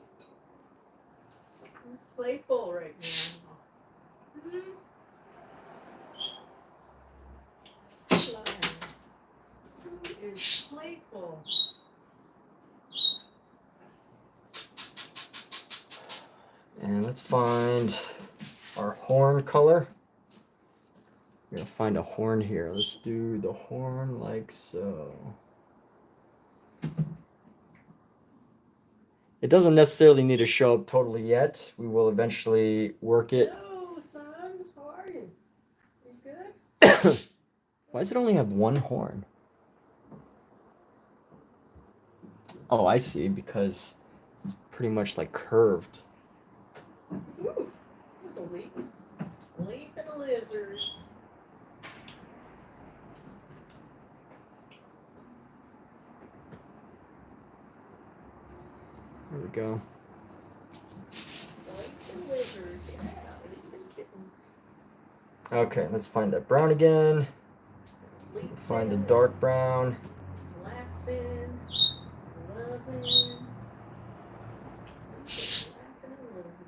who's playful right now? Lions. Who is playful? And let's find our horn color. We're gonna find a horn here. Let's do the horn like so. It doesn't necessarily need to show up totally yet. We will eventually work it. Hello, son. How are you? You good? Why does it only have one horn? Oh, I see, because it's pretty much like curved. Ooh, there's a leap. Leaping lizards. There we go. Leaping lizards. Yeah, leaping kittens. Okay, let's find that brown again. Leaping, Find the dark brown. laughing, loving. Leaping, laughing, and loving.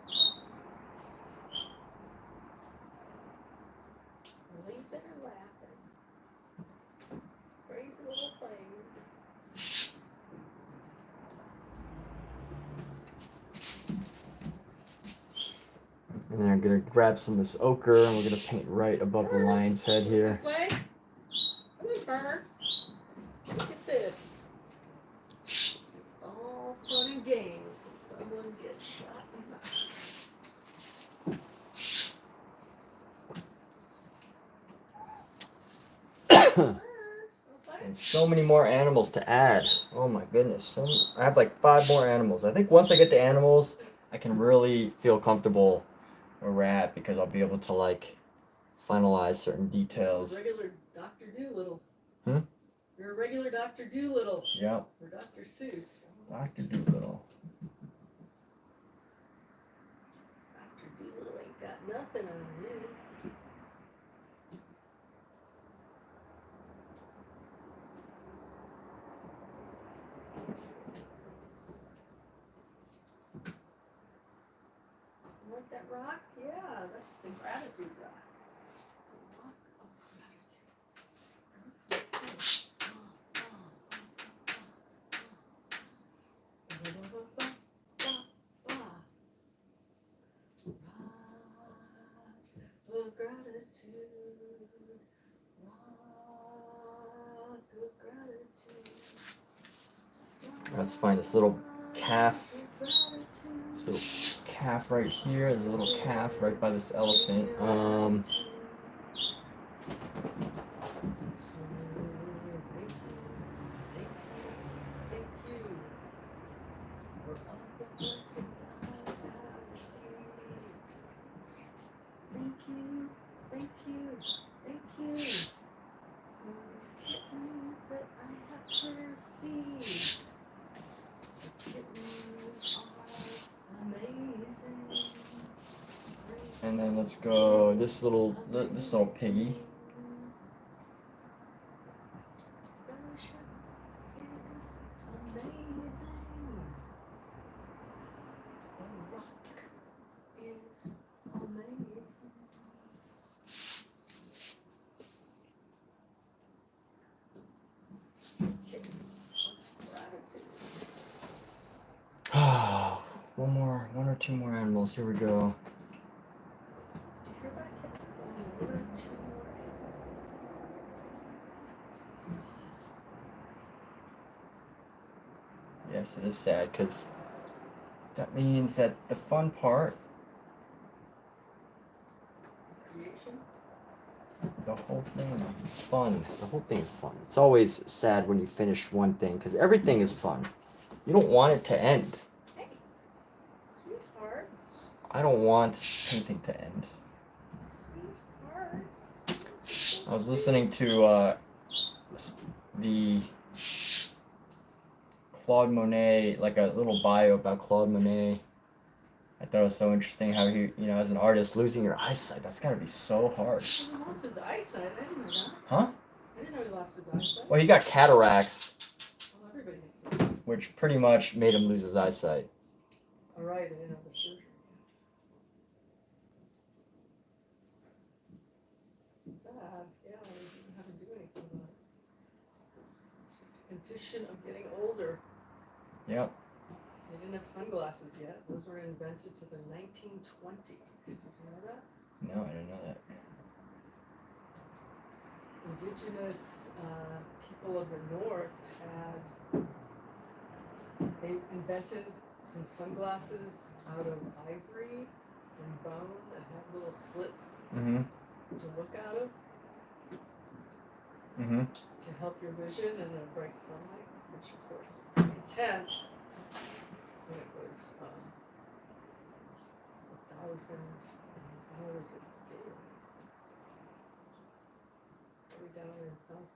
Yeah. Leaping and laughing. Crazy little things. And then I'm gonna grab some of this ochre and we're gonna paint right above the lion's head here. This way. Come on, Burr. Look at this. It's all fun and games if someone gets shot in the And so many more animals to add. Oh my goodness. I have like 5 more animals. I think once I get the animals, I can really feel comfortable where we're at because I'll be able to like finalize certain details. You're a regular Dr. Doolittle. Hmm? You're a regular Dr. Doolittle. Yep. Or Dr. Seuss. Dr. Doolittle. Dr. Doolittle ain't got nothing on you. rock? Yeah, that's the gratitude rock. The rock of gratitude. Let's find this little calf. This little calf right here. There's a little calf right by this elephant. And then let's go this little piggy. One or two more animals. Here we go. Yes, it is sad because that means that the fun part, the whole thing is fun. The whole thing is fun. It's always sad when you finish one thing because everything is fun. You don't want it to end. Hey, sweethearts. I don't want painting to end. Sweethearts. I was listening to the Claude Monet, like a little bio about Claude Monet. I thought it was so interesting how he, as an artist, losing your eyesight, that's gotta be so hard. He lost his eyesight. I didn't know that. Huh? I didn't know he lost his eyesight. Well, he got cataracts, Well, everybody gets those. which pretty much made him lose his eyesight. All right, I didn't have the surgery. Sad. Yeah, I didn't have to do anything about it. It's just a condition of getting older. Yep. They didn't have sunglasses yet. Those were invented to the 1920s. Did you know that? No, I didn't know that. Indigenous people of the north they invented some sunglasses out of ivory and bone that had little slits Mm-hmm. to look out of Mm-hmm. to help your vision in the bright sunlight, which of course was pretty intense. And it was $1,000 a day. Way down in South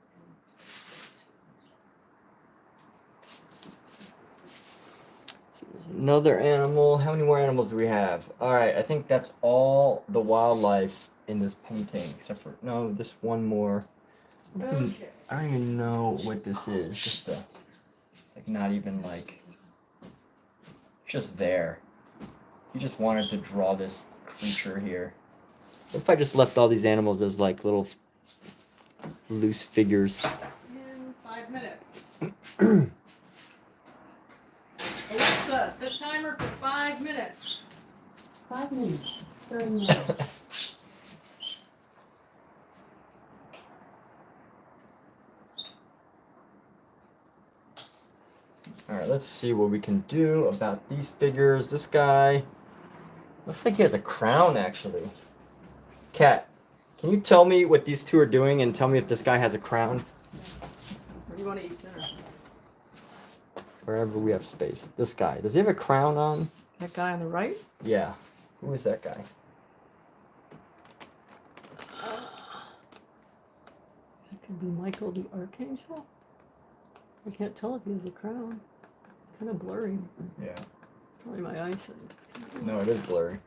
End. Another animal. How many more animals do we have? All right, I think that's all the wildlife in this painting, except for this one more. Okay. I don't even know what this is. It's like not even like just there. He just wanted to draw this creature here. What if I just left all these animals as like little loose figures? In 5 minutes. Alexa, set timer for 5 minutes. 5 minutes, starting now. Alright, let's see what we can do about these figures. This guy looks like he has a crown, actually. Kat, can you tell me what these two are doing and tell me if this guy has a crown? Yes. Where do you want to eat dinner? Wherever we have space. This guy, does he have a crown on? That guy on the right? Yeah. Who is that guy? That could be Michael the Archangel. I can't tell if he has a crown. It's kind of blurry. Yeah. Probably my eyesight. It's kind of No, it is blurry.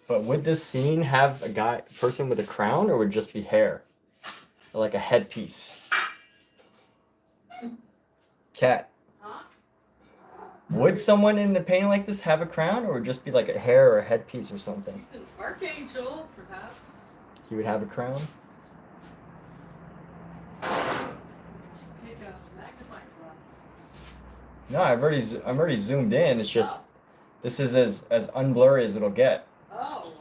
But would this scene have a person with a crown, or would it just be hair? Or like a headpiece? Cat, Huh? would someone in a painting like this have a crown, or would it just be like a hair or a headpiece or something? He's an archangel, perhaps. He would have a crown? Take a magnifying glass. No, I'm already zoomed in. It's just, this is as unblurry as it'll get. Oh.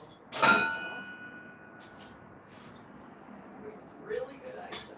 Really good eyesight.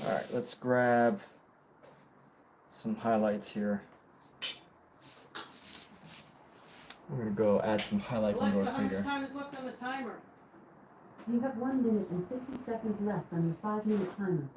All right, let's grab some highlights here. We're gonna go add some highlights into Alexa, our how much figure. time is left on the timer? You have 1 minute and 50 seconds left on your 5-minute timer.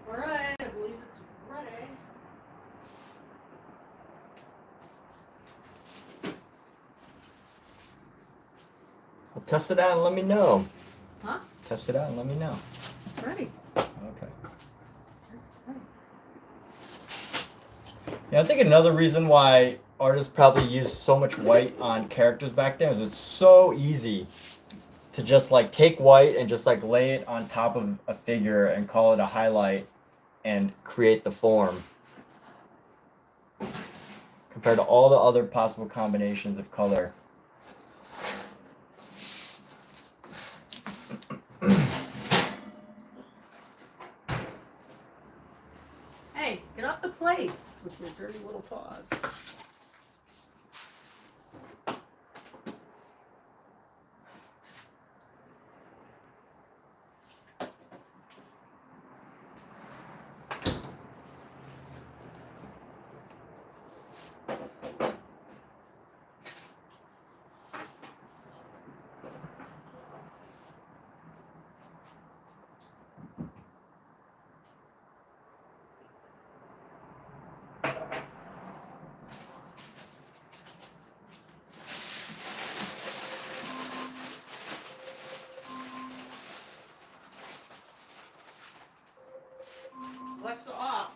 All right, I believe it's ready. Well, test it out and let me know. Huh? Test it out and let me know. It's ready. Okay. It's ready. Yeah, I think another reason why artists probably used so much white on characters back then is it's so easy to just like take white and just like lay it on top of a figure and call it a highlight and create the form compared to all the other possible combinations of color. Hey, get off the plates with your dirty little paws. Alexa off.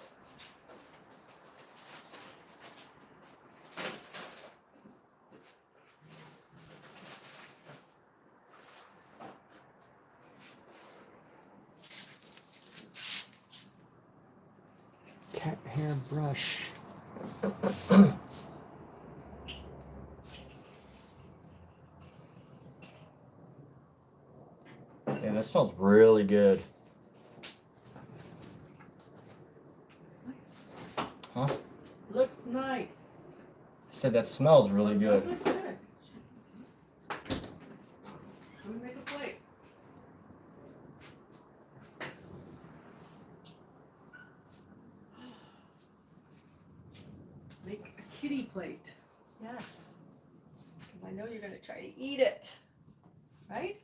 Cat hair brush. Yeah, that smells really good. Looks nice. Huh? Looks nice. I said that smells really Does good. look good. Let me make a plate. Make a kitty plate. Yes. Because I know you're going to try to eat it, right?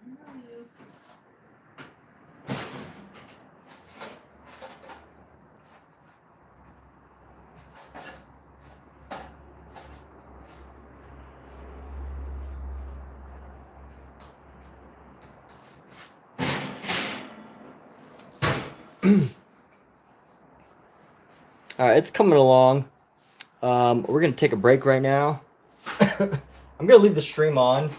I know you. All right, it's coming along. We're gonna take a break right now. I'm gonna leave the stream on.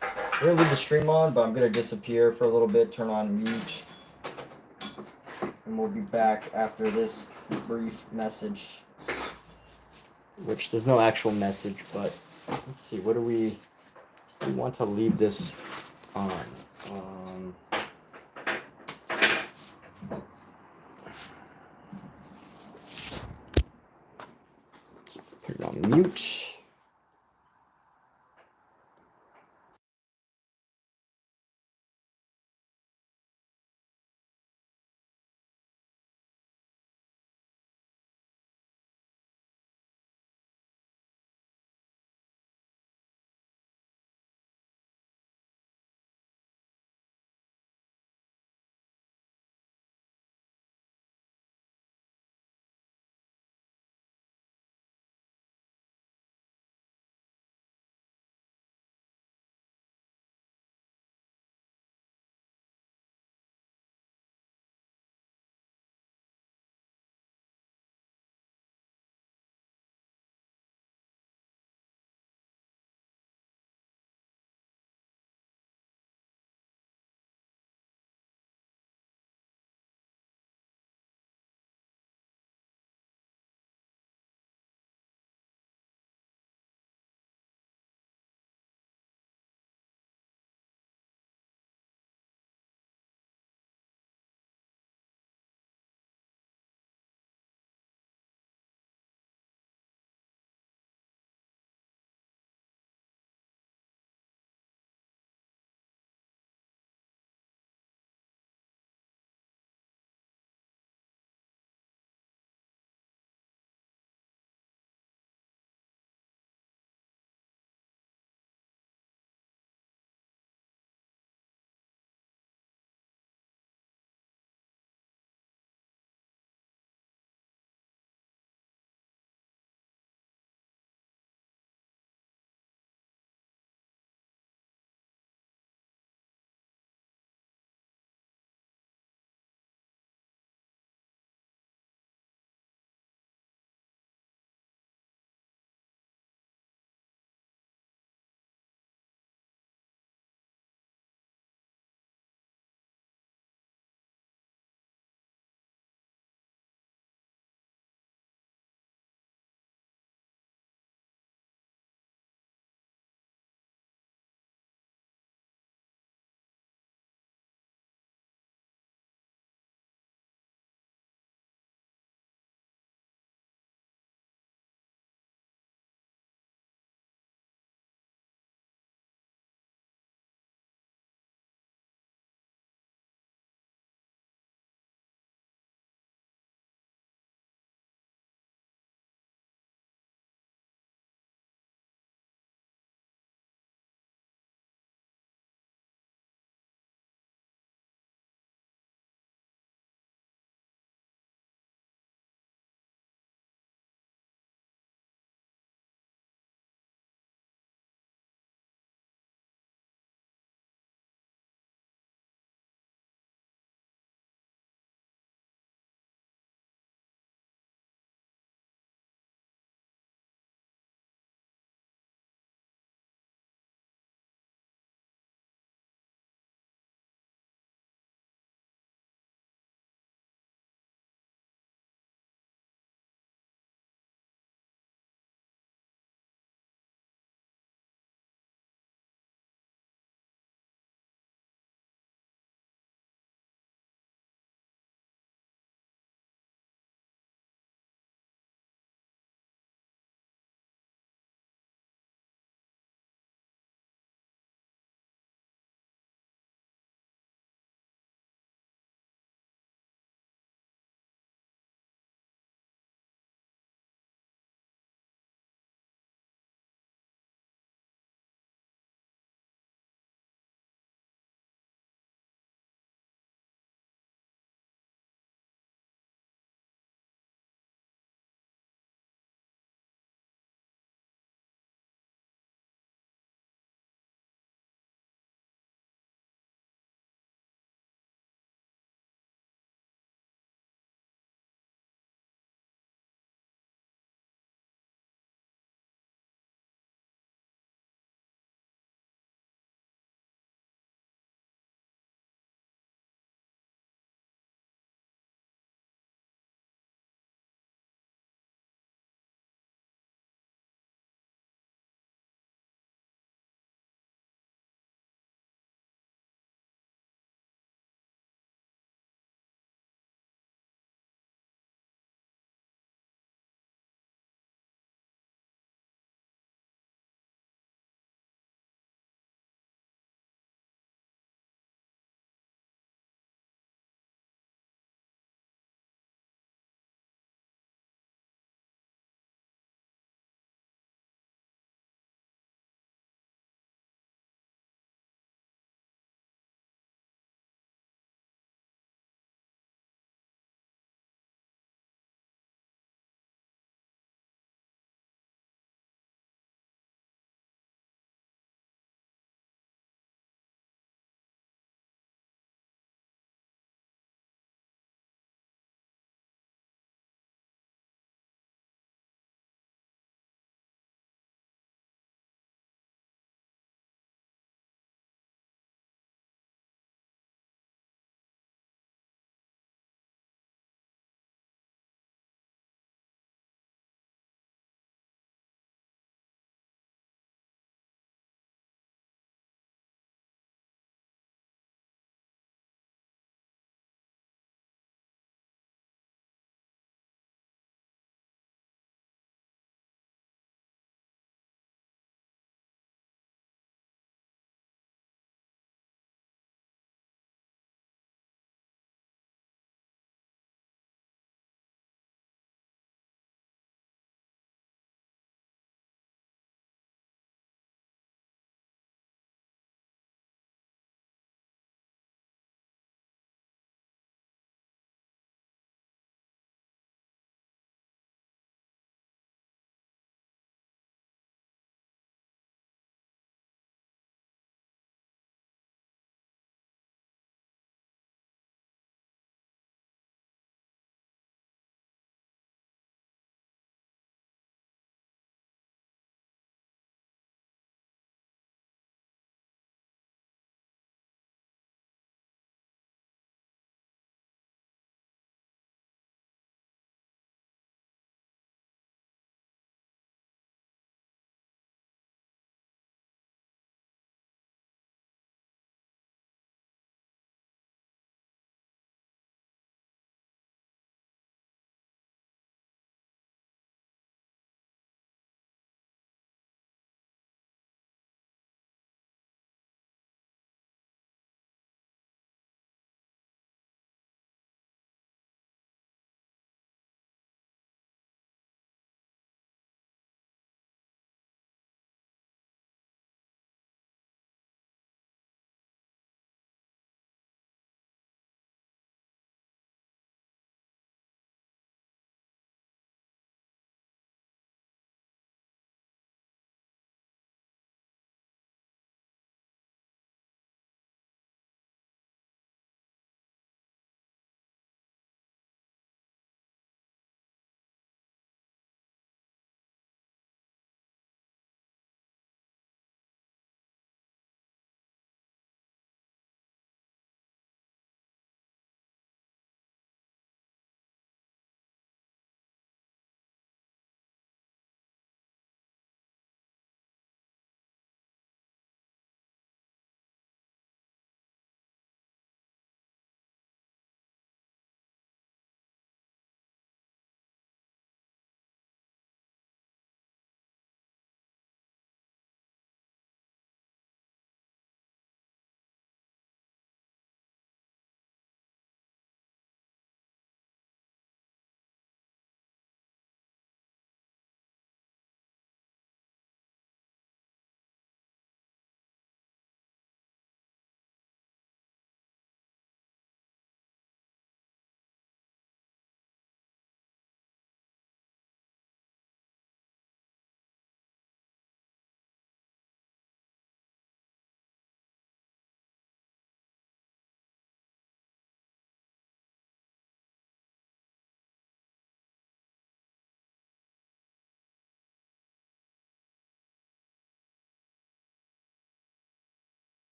We're gonna leave the stream on, but I'm gonna disappear for a little bit, turn on mute, and we'll be back after this brief message. Which there's no actual message, but let's see. What do we want to leave this on? Turn it on mute.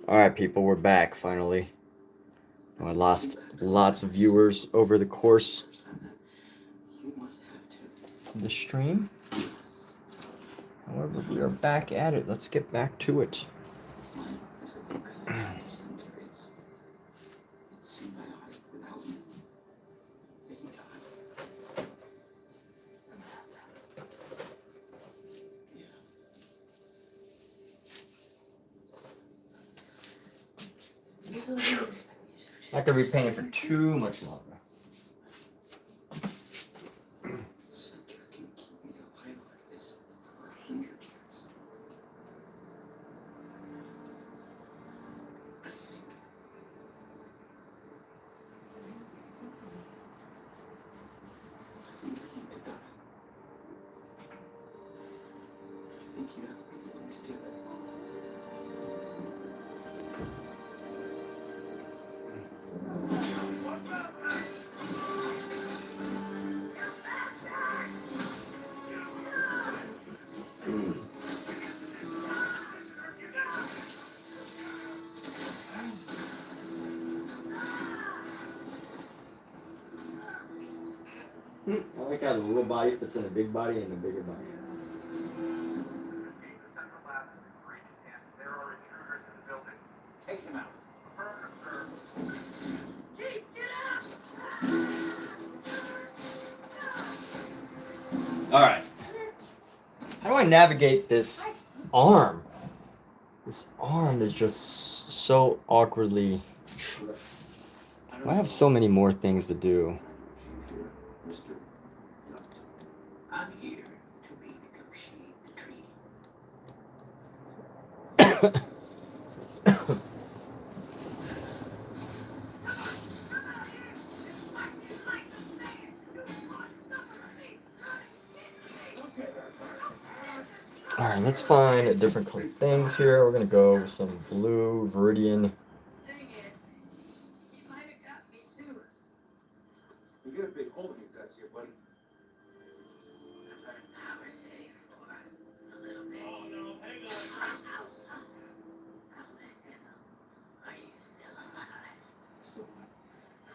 All right, people, we're back finally. I lost lots of viewers over the course of the stream. However, we are back at it. Let's get back to it. Not gonna be painting for too much longer. I like how the little body fits in a big body and a bigger body. Take him out. All right. How do I navigate this arm? This arm is just so awkwardly. I have so many more things to do. I'm here to renegotiate the treaty. All right, let's find different colored things here. We're gonna go with some blue Viridian. You get a big hole in your guts here, buddy. Power save for a little bit. Oh no, hang on. Are you still alive? Still alive?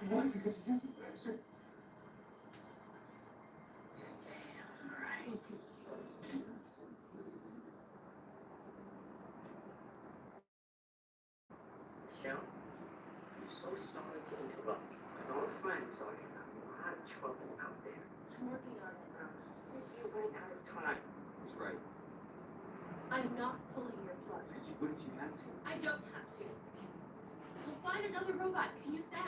Why? Because of you, bastard. Michelle, I'm so sorry to interrupt. Our friends are in a lot of trouble out there. I'm working on it. You ran out of time. That's right. I'm not pulling your plug. You would if you had to. I don't have to. We'll find another robot. Can use that.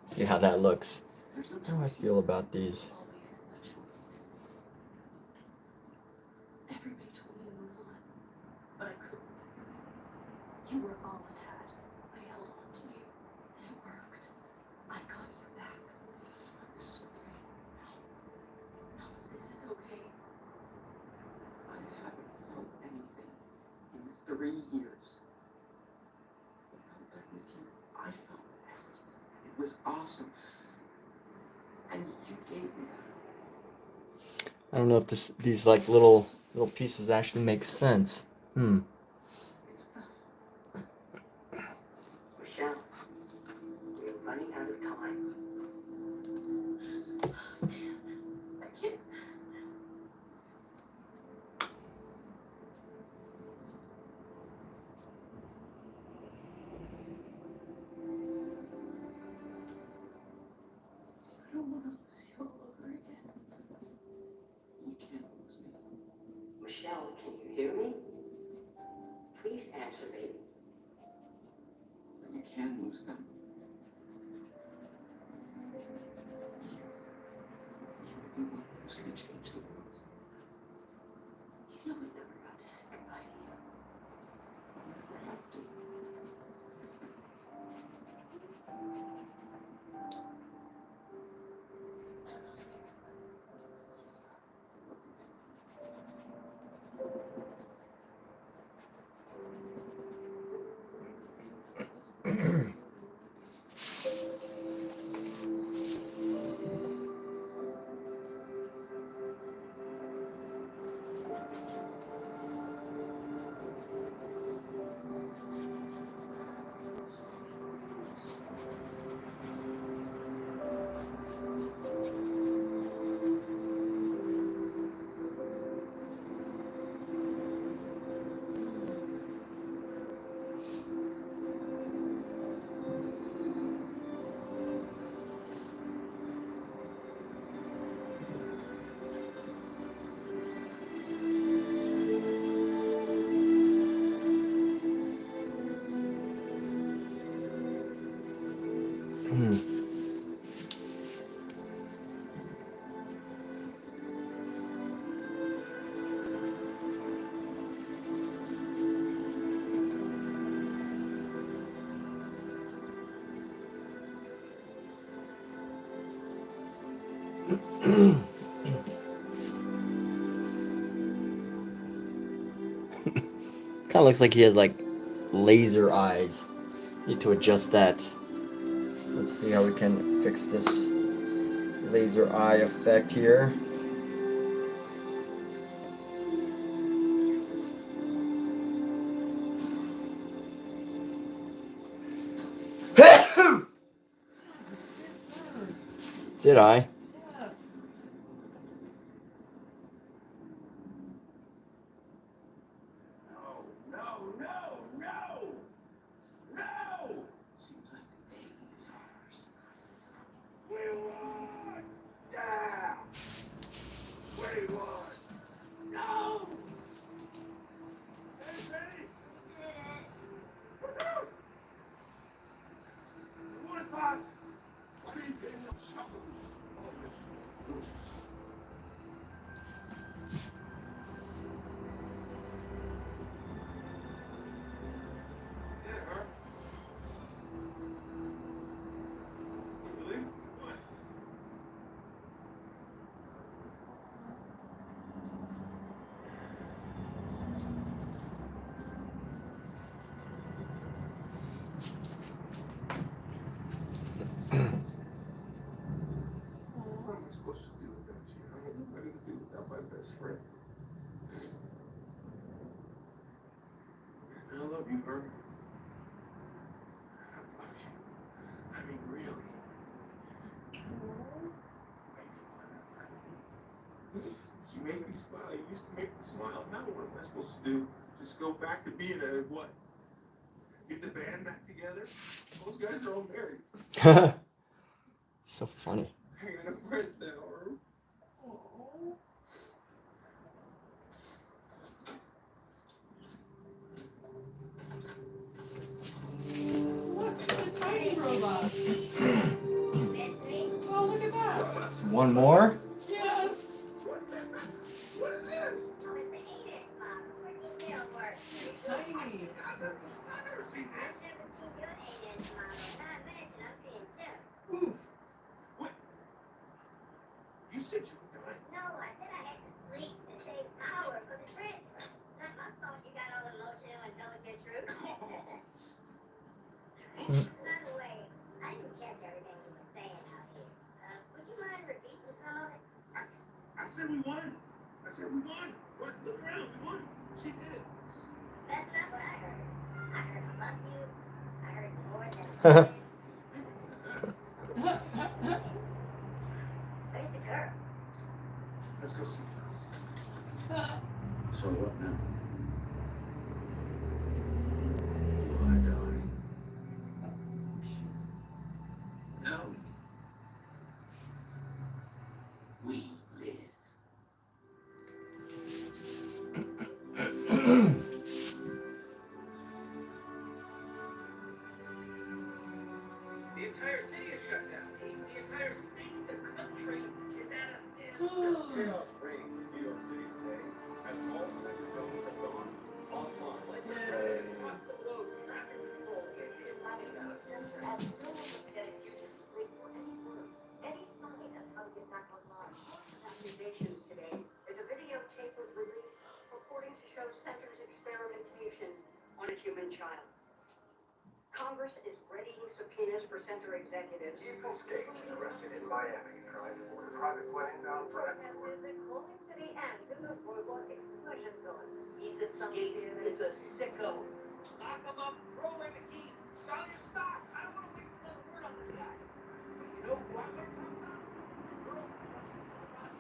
See how that looks. There's no How do I choice. feel about these? Always a choice. Everybody told me to move on, but I couldn't. You were all I had. I held on to you, and it worked. I got you back. That's why this is okay. None of this is okay. I haven't felt anything in 3 years. When I've been with you, I felt everything. It was awesome. And you gave me that. I don't know if these like little pieces actually make sense. It's enough. Michelle, we're running out of time. I can't. I don't want to lose you all over again. You can't lose me. Michelle, can you hear me? Please answer me. But you can lose them. You're the one who's gonna change the world. You know I never got to say goodbye to you. You never have to. Kind of looks like he has like laser eyes. Need to adjust that. Let's see how we can fix this laser eye effect here. Did I? Yes. No! Seems like the day is ours. We won! Yeah! We won! No! Hey, Benny! Woohoo! What about? What do you think of trouble? All this loses. Yeah, her. You believe? What? What am I supposed to do without you? I have nobody to do without my best friend. I love you, Herb. I love you. I mean, really. You make me smile. You used to make me smile. Now what am I supposed to do? Just go back to being a what? Get the band back together? Those guys are all married. So funny. I got no friends now, Herb. Look, it's a tiny robot. Oh, look at that. One more. Yes. What is this? Tiny. I've never seen this. Ooh. What? You said you were done. No, I said I had to sleep to save power for the transfer. Not my fault you got all emotional and don't get through. By the way, I didn't catch everything you were saying out here. Would you mind repeating some of it? I said we won. I said we won. What? Look around. We won. She did. That's not what I heard. I heard fuck you. I heard more than that. Where's the girl? Let's go see. So what now? Do I die? No. We live. The entire city is shut down. The entire state, the country is at a standstill. Chaos reigns in New York City today as all center zones have gone offline. Across the globe, traffic control is running out of center as no one is getting used to sleep for any work. Any sign of how to get back online. Accusations today is a videotape was released purporting to show center's experimentation on a human child. Congress is readying subpoenas for center executives. Evil Gates arrested in Miami, tried for a private wedding down Brett. Calling city and the boardwalk exclusion zone. Ethan Gate is a sicko. Lock him up, throw away the key, sell your stock. I don't want to waste another word on this guy. But you know who I'm going to talk about? The girl who wants to survive.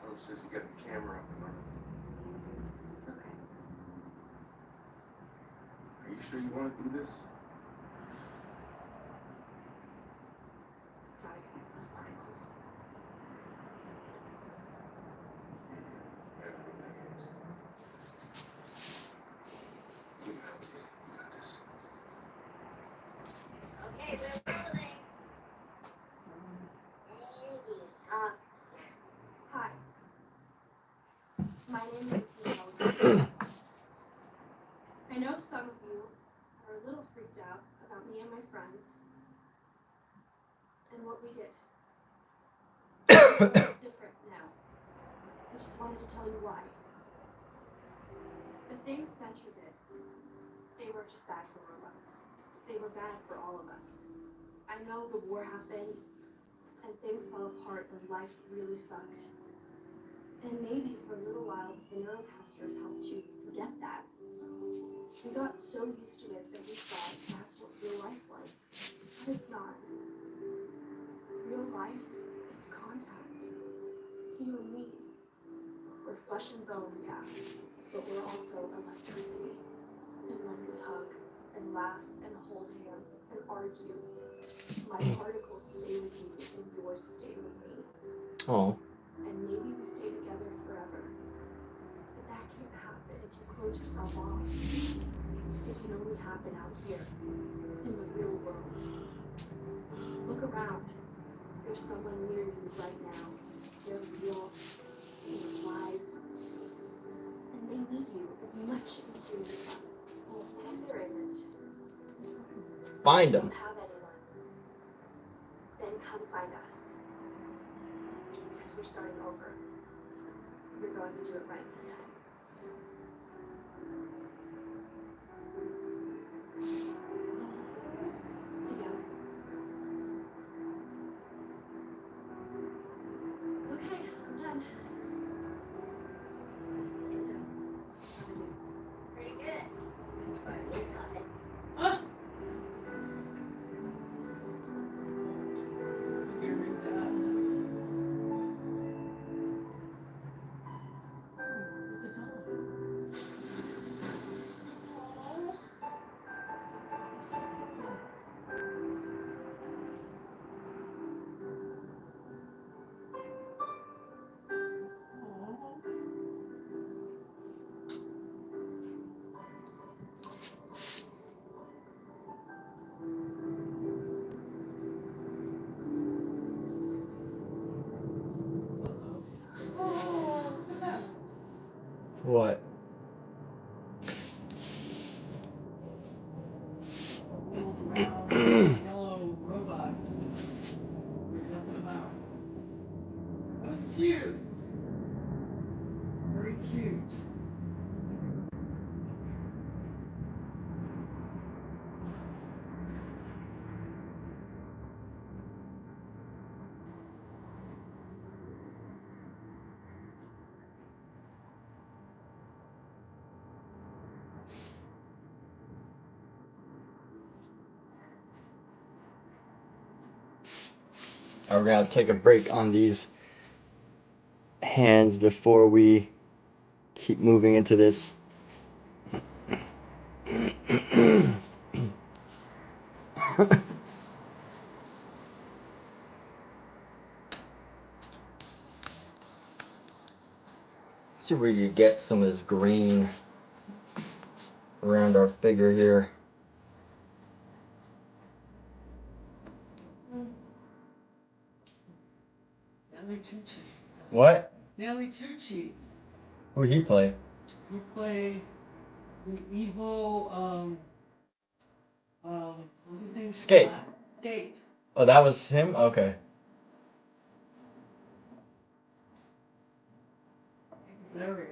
Oh, says you got the camera up and running. Okay. Are you sure you want to do this? Try to connect those particles. were a little freaked out about me and my friends and what we did. It's different now. I just wanted to tell you why. The things Centra did, they were just bad for robots. They were bad for all of us. I know the war happened, and things fell apart, and life really sucked. And maybe for a little while, the neurocasters helped you forget that. We got so used to it that we thought that's what real life was. But it's not. Real life, it's contact. It's you and me. We're flesh and bone, yeah, but we're also electricity. And when we hug and laugh and hold hands and argue, my particles stay with you and yours stay with me. Oh. And maybe we stay together forever. But that can't happen if you close yourself off. It can only happen out here, in the real world. Look around. There's someone near you right now. They're real, they're alive, and they need you as much as you need them. And if there isn't, Find you them. don't have anyone, then come find us. Because we're starting over. We're going to do it right this time. Together. Okay, I'm done. Pretty good. Ah! Hearing that. Where's the dog? What? Yellow robot. Nothing about. That was cute. Very cute. We're gonna take a break on these hands before we keep moving into this. See if we can get some of this green around our figure here. Nelly Tucci. What? Nelly Tucci. Who'd he play? He played the evil, what's his name? Skate. Skate. Oh, that was him? Okay. Azario.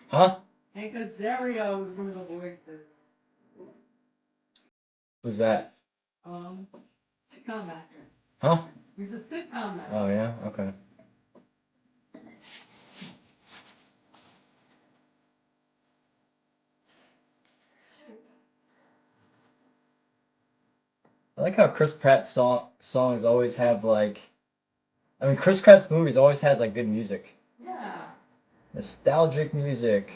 Huh? Hank Azario was one of the voices. Who's that? Sitcom actor. Huh? He's a sitcom actor. Oh, yeah? Okay. I like how Chris Pratt's songs always have like, I mean, Chris Pratt's movies always has like good music. Yeah. Nostalgic music.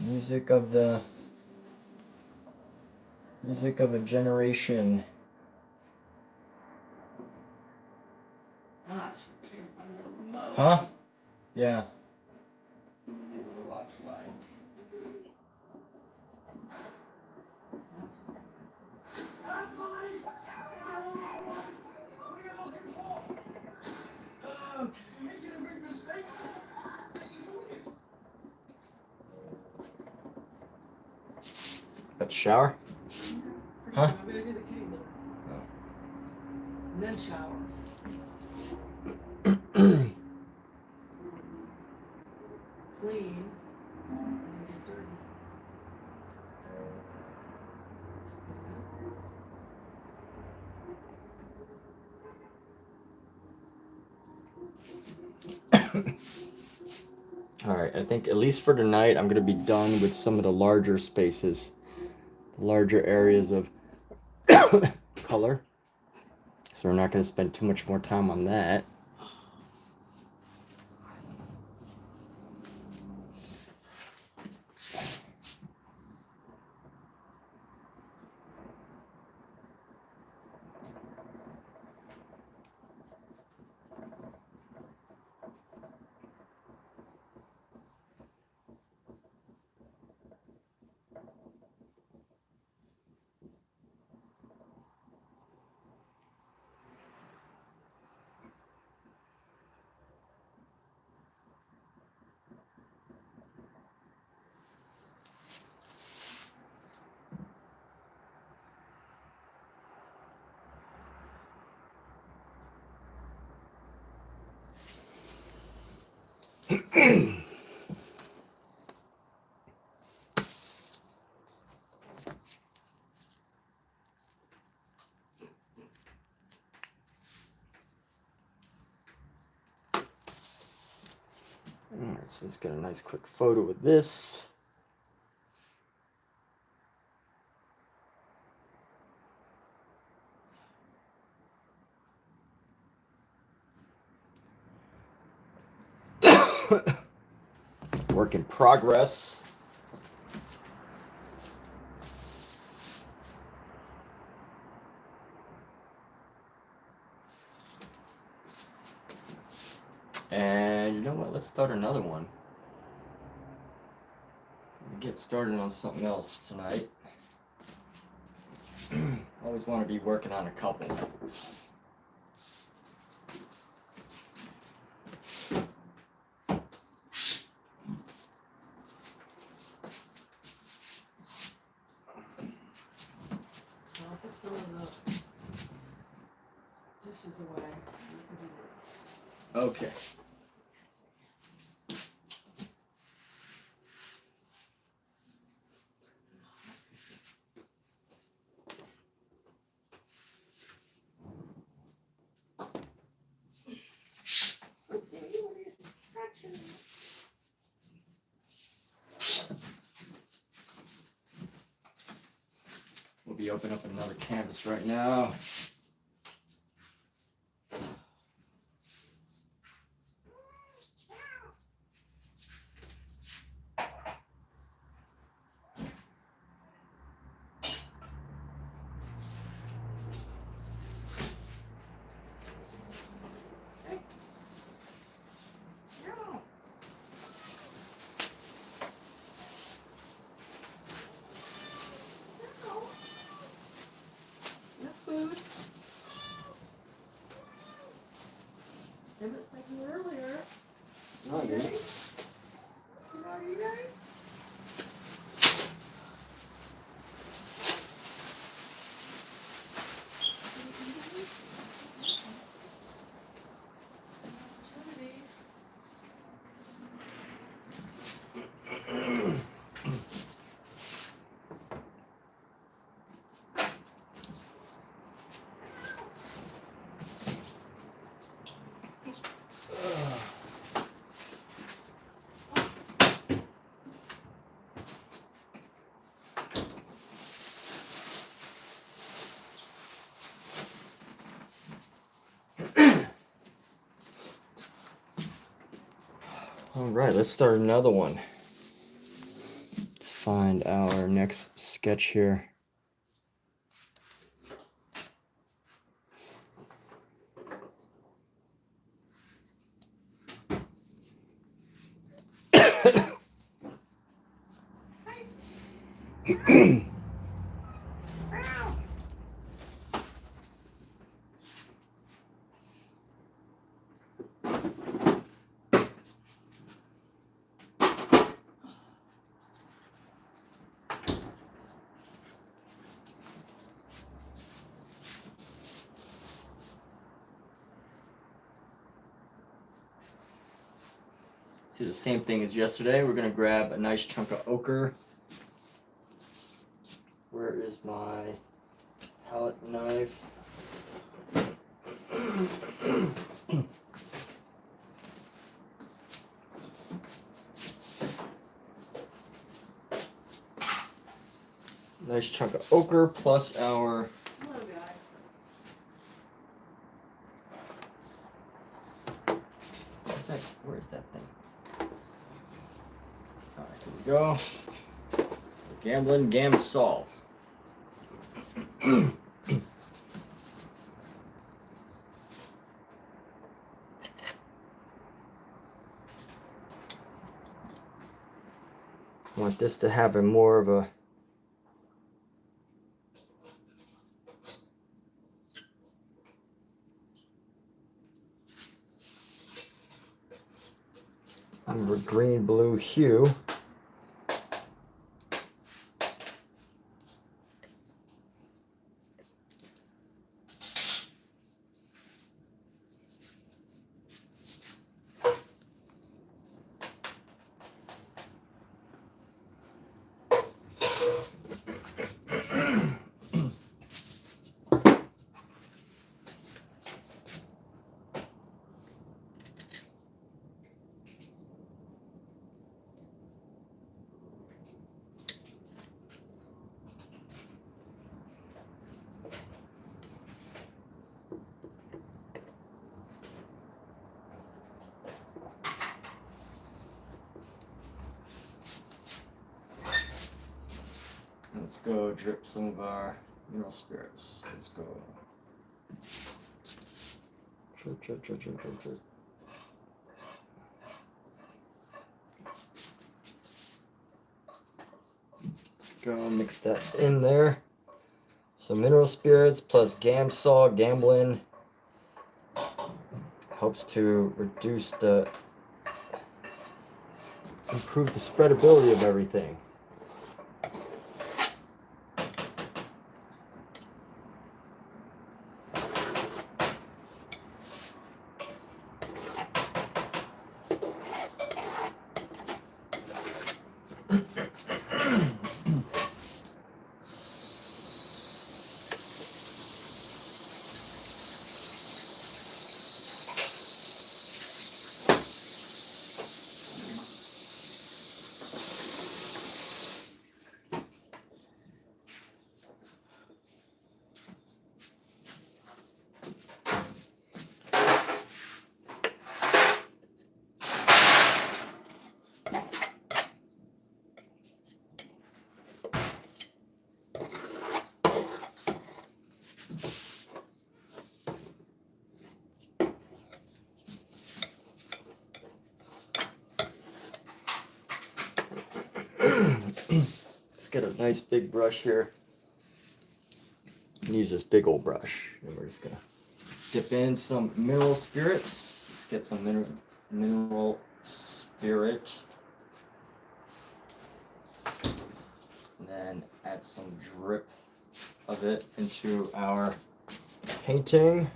Music of a generation. Gosh. Huh? Yeah. Shower? Pretty Huh? soon. I'm gonna do the kitty litter. Oh. And then shower. Clean. And then get dirty. All right, I think at least for tonight, I'm gonna be done with some of the larger spaces, larger areas of color. So we're not gonna spend too much more time on that. All right, so let's get a nice quick photo with this. Work in progress. And you know what? Let's start another one. Get started on something else tonight. Always want to be working on a couple. I'll put some of the dishes away. You can do the rest. Okay. We'll be opening up another canvas right now. Like you earlier. Oh, yeah. You not eating? All right, let's start another one. Let's find our next sketch here. do the same thing as yesterday. We're gonna grab a nice chunk of ochre. Where is my palette knife? Nice chunk of ochre plus our Hello, guys. where's that thing? Alright, here we go. Gamblin Gamsol. I want this to have a more of a green blue hue. Let's go drip some of our mineral spirits. Let's go. Drip, drip, drip, drip, drip, drip. Go mix that in there. So mineral spirits plus Gamsol, Gamblin helps to reduce the, improve the spreadability of everything. Let's get a nice big brush here. And use this big old brush. And we're just gonna dip in some mineral spirits. Let's get some mineral spirit. And then add some drip of it into our painting.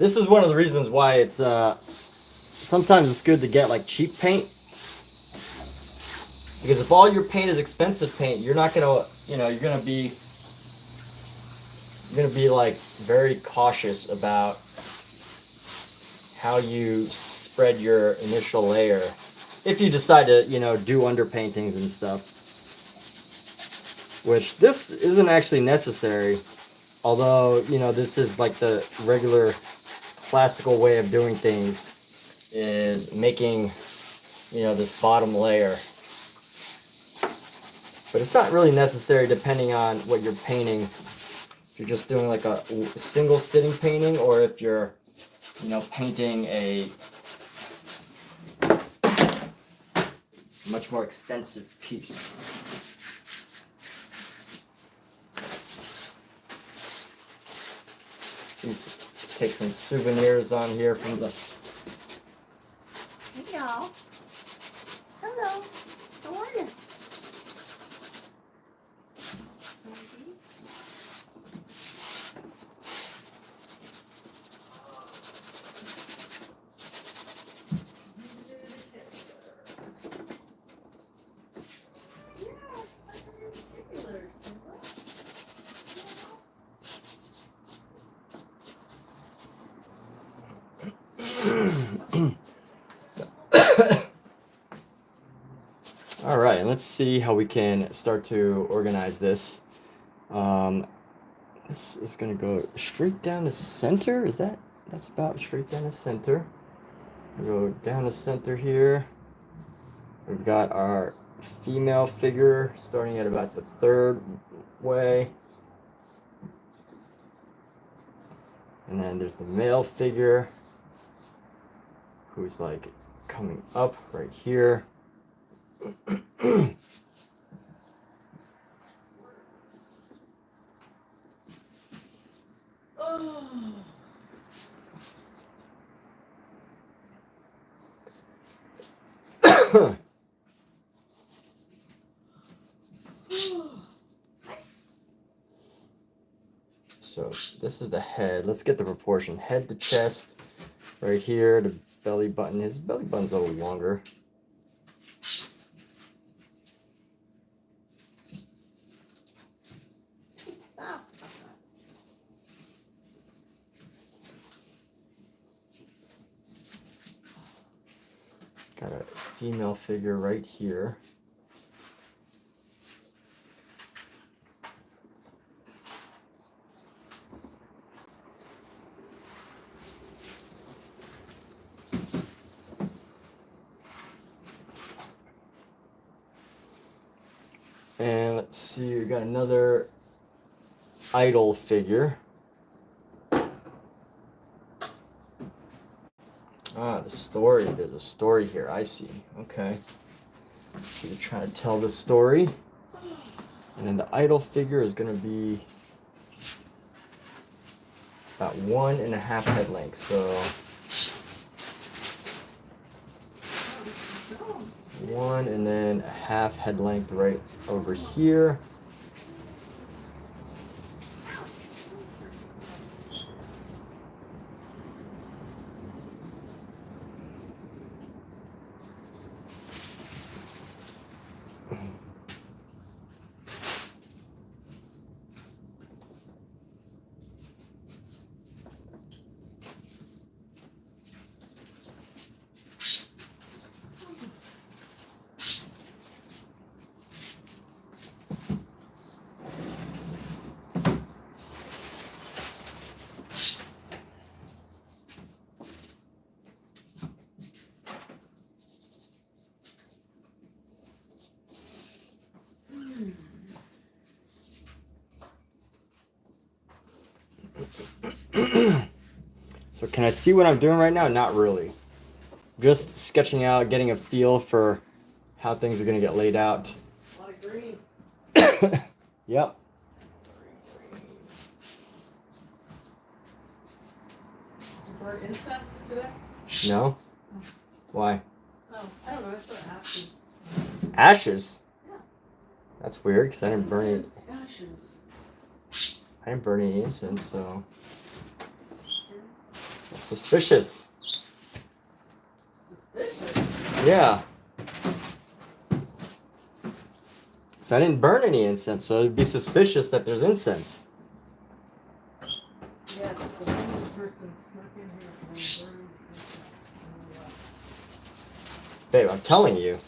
This is one of the reasons why it's sometimes it's good to get like cheap paint, because if all your paint is expensive paint, you're not gonna, you're gonna be like very cautious about how you spread your initial layer if you decide to, do underpaintings and stuff. Which this isn't actually necessary, although, this is like the regular classical way of doing things, is making, this bottom layer. But it's not really necessary depending on what you're painting. If you're just doing like a single sitting painting, or if you're, painting a much more extensive piece. Let's take some souvenirs on here from the... Hey y'all. Hello. How are you? All right, let's see how we can start to organize this. This is gonna go straight down the center. That's about straight down the center. We'll go down the center here. We've got our female figure starting at about the third way. And then there's the male figure who's like coming up right here. So this is the head. Let's get the proportion. Head to chest right here. The belly button. His belly button's a little longer. Stop. Got a female figure right here. And let's see, we got another idol figure. Ah, the story. There's a story here. I see. Okay. So you're trying to tell the story. And then the idol figure is going to be about 1.5 head length. So 1 and then a half head length right over here. So can I see what I'm doing right now? Not really. Just sketching out, getting a feel for how things are going to get laid out. A lot of green. Yep. Did you burn incense today? No? Why? Oh, I don't know. I saw ashes. Ashes? Yeah. That's weird because I didn't burn it. Ashes. I didn't burn any incense, so. Suspicious. Suspicious. Yeah. So I didn't burn any incense, so it'd be suspicious that there's incense. Yes, the homeless person snuck in here and burned incense. Babe, I'm telling you.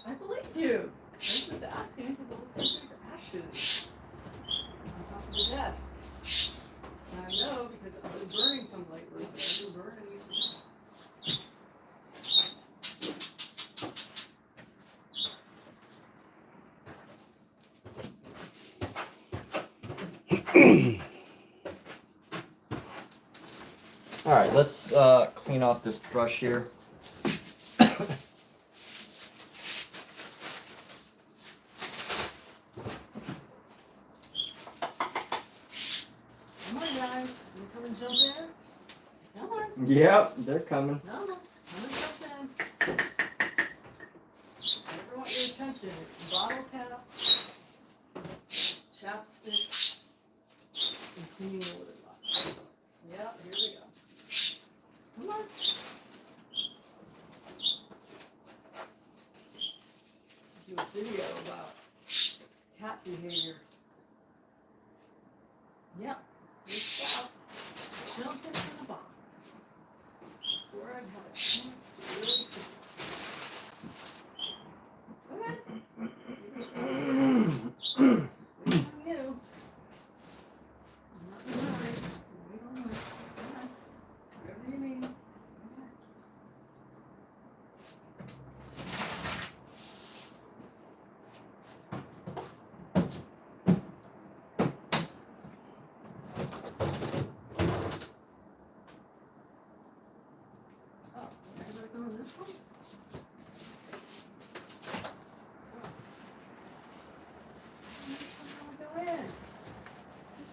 I believe you. I'm just asking because it looks like there's ashes on top of the desk. And I know because I've been burning some lately, but I didn't burn any today. All right, let's clean off this brush here. Come on, guys. You come and jump in? Come on. Yep, they're coming. No, come and jump in. I want your attention. It's bottle caps, chapstick, and cleaning the litter box. Yep, here we go. Come on. Do a video about cat behavior. Yep, good stuff. Jump into the box. Before I've had a chance to really think. Okay. Just wait on you. I'm not in a hurry. Wait on me. Okay. Whatever you need. Okay. Oh, I gotta go on this one? Go in. Which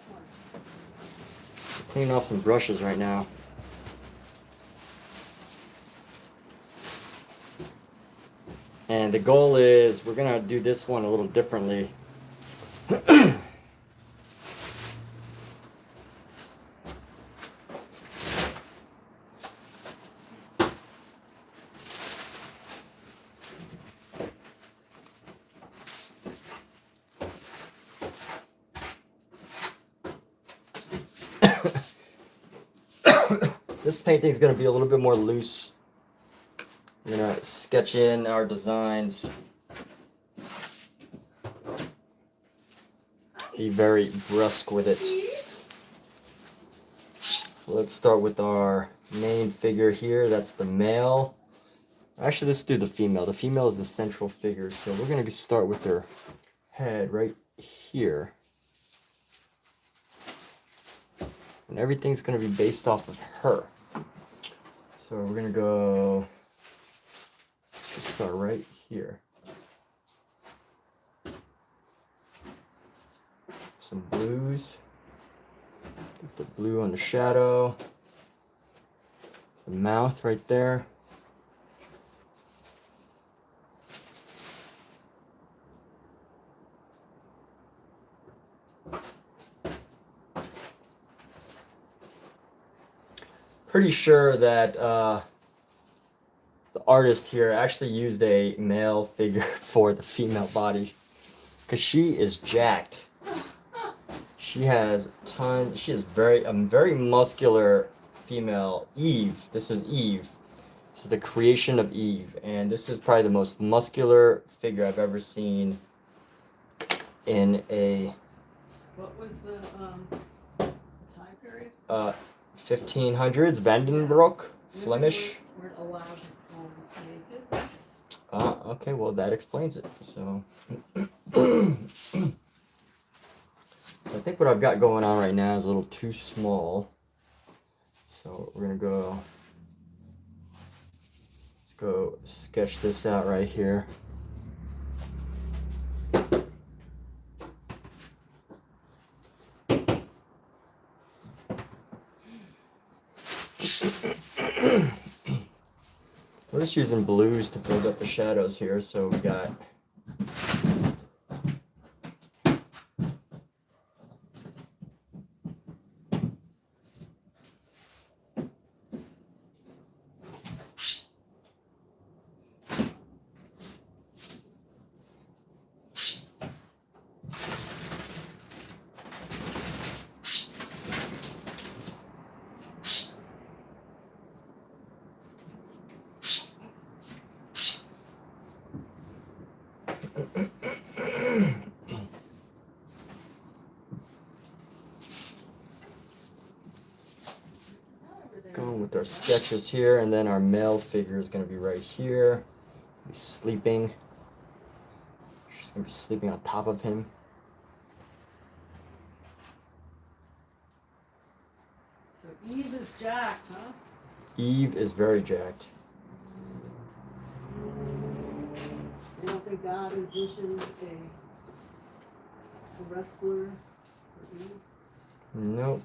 one? Cleaning off some brushes right now. And the goal is we're gonna do this one a little differently. This painting is going to be a little bit more loose. I'm going to sketch in our designs. Be very brusque with it. So let's start with our main figure here. That's the male. Actually, let's do the female. The female is the central figure. So we're going to start with her head right here. And everything's going to be based off of her. So we're going to go, just start right here. Some blues. Get the blue on the shadow. The mouth right there. Pretty sure that the artist here actually used a male figure for the female body because she is jacked. She has tons. She is a very muscular female. Eve. This is Eve. This is the creation of Eve, and this is probably the most muscular figure I've ever seen in a. What was the time period? 1500s, Vandenbroek, Flemish. Weren't allowed to always naked. Okay, well that explains it. So, I think what I've got going on right now is a little too small. So we're gonna go. Let's go sketch this out right here. We're just using blues to build up the shadows here, so we got our sketches here, and then our male figure is going to be right here. He's sleeping. She's going to be sleeping on top of him. So Eve is jacked, huh? Eve is very jacked. So you don't think God envisioned a wrestler for Eve? Nope.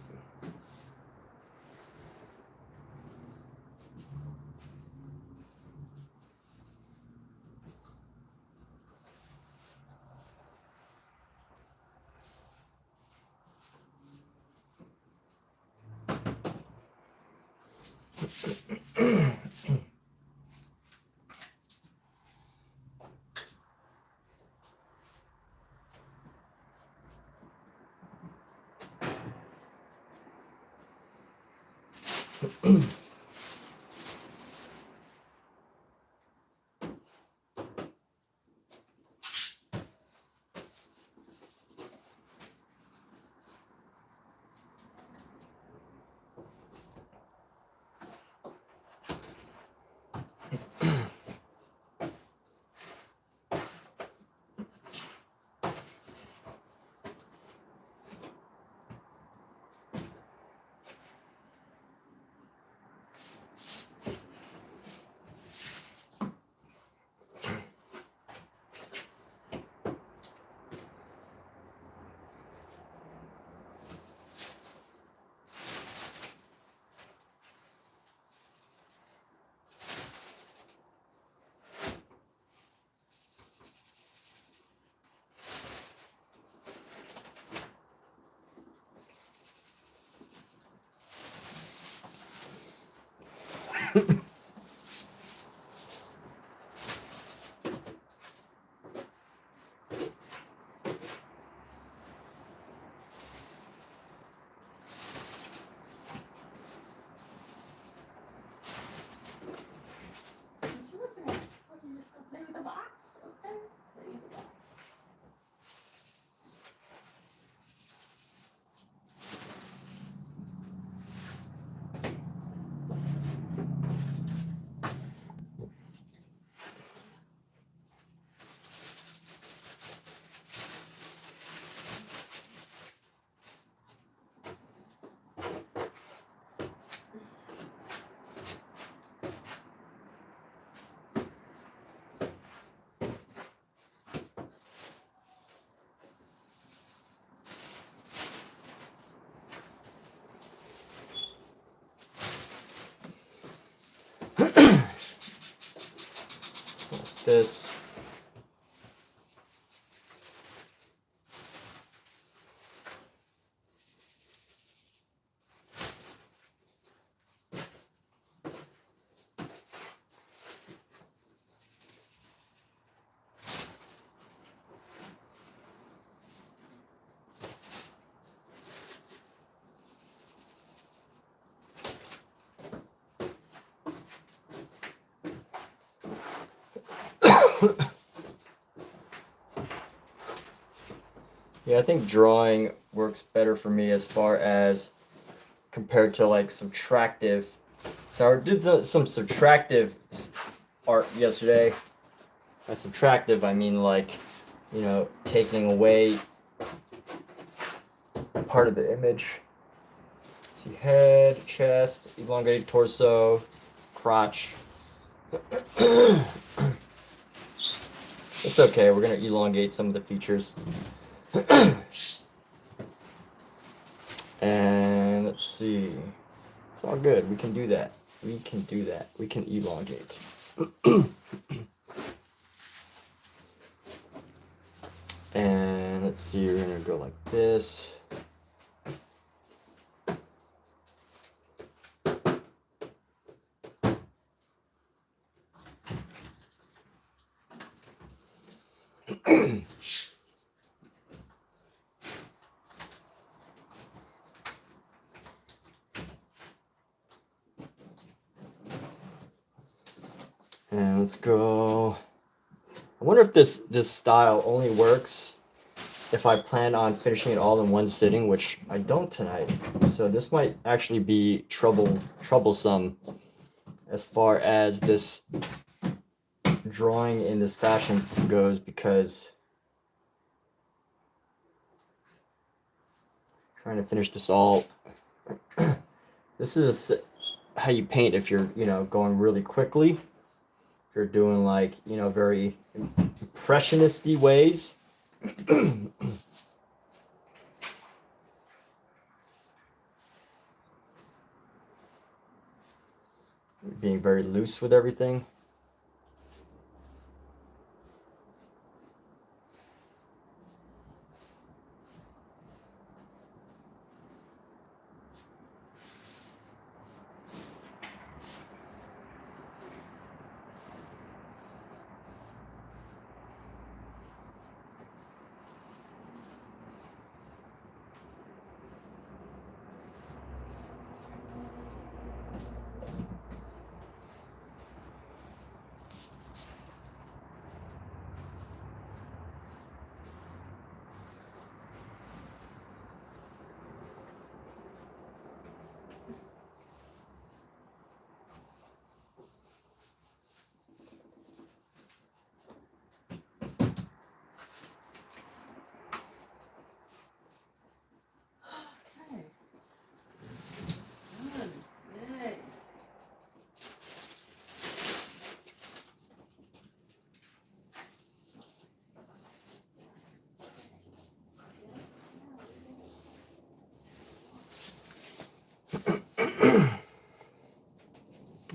This. Yeah, I think drawing works better for me as far as compared to like subtractive. So I did some subtractive art yesterday. By subtractive, I mean like, you know, taking away part of the image. See head, chest, elongated torso, crotch. It's okay, we're going to elongate some of the features. And let's see. It's all good. We can do that. We can do that. We can elongate. And let's see, we're going to go like this. And let's go. I wonder if this style only works if I plan on finishing it all in one sitting, which I don't tonight. So this might actually be troublesome as far as this drawing in this fashion goes, because trying to finish this all. This is how you paint if you're, going really quickly. If you're doing like, very impressionisty ways. Being very loose with everything. Okay. Done. Yay.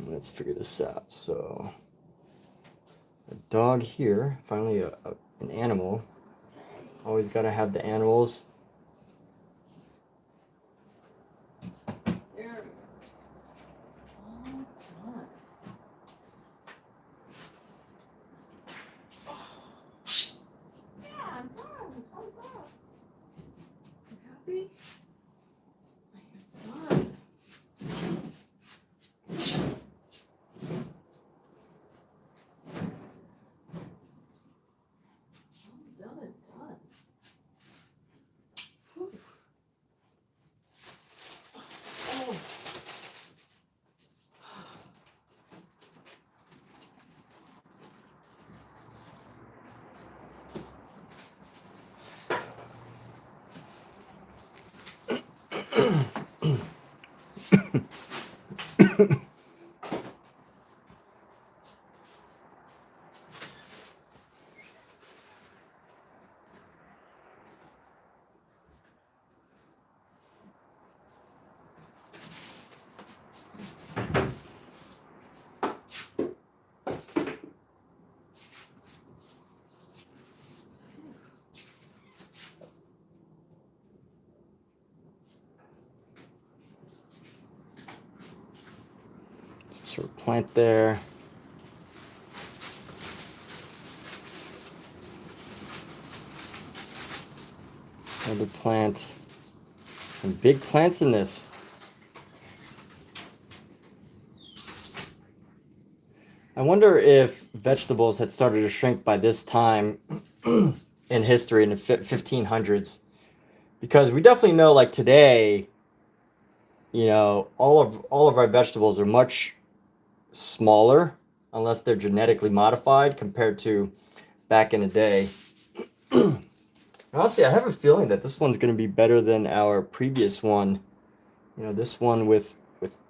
Let's figure this out. So, a dog here, finally an animal. Always got to have the animals. There we go. All done. Yeah, I'm done. How's that? You happy? You're done. Done and done. Whew. Oh. Sort of plant there. Another plant. Some big plants in this. I wonder if vegetables had started to shrink by this time in history, in the 1500s. Because we definitely know, like today, all of our vegetables are much smaller, unless they're genetically modified, compared to back in the day. Honestly, I have a feeling that this one's going to be better than our previous one. This one with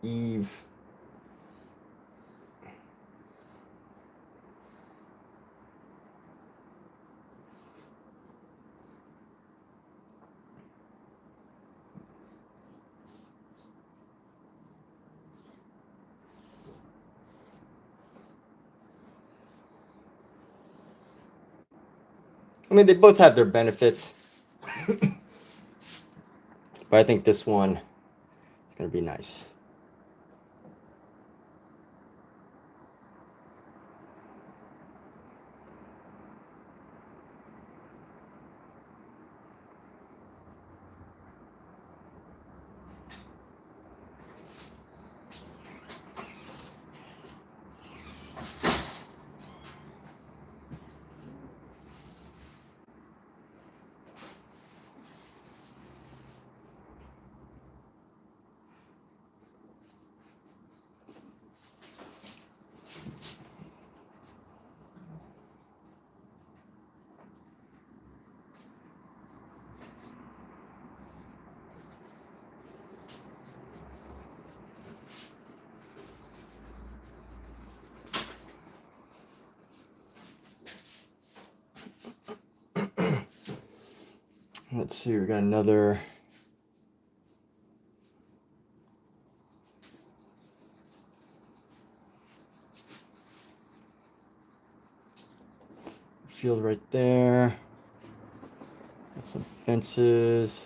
Eve. I mean, they both have their benefits. But I think this one is going to be nice. Let's see, we got another. Field right there. Got some fences.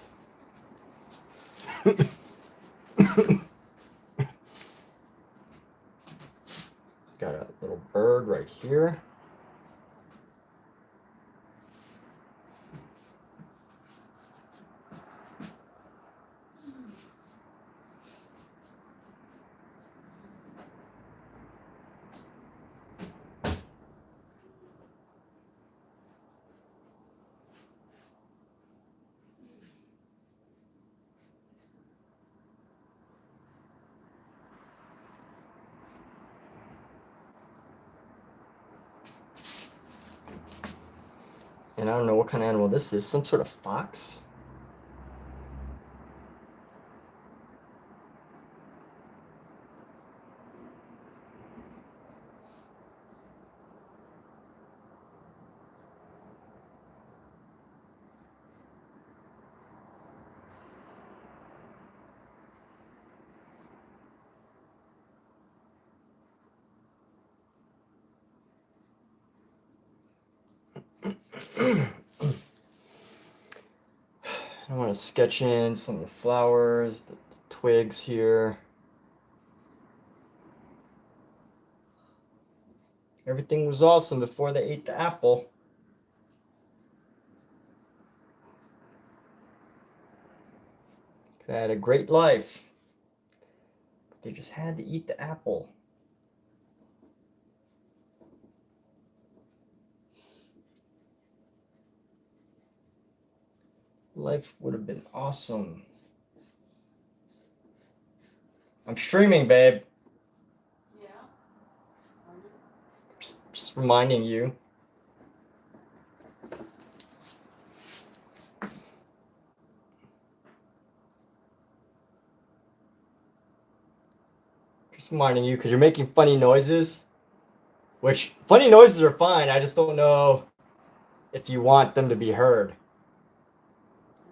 Got a little bird right here. And I don't know what kind of animal this is. Some sort of fox? I want to sketch in some of the flowers, the twigs here. Everything was awesome before they ate the apple. They had a great life, but they just had to eat the apple. Life would have been awesome. I'm streaming, babe. Yeah. Just reminding you. Just reminding you because you're making funny noises. Which, funny noises are fine. I just don't know if you want them to be heard. I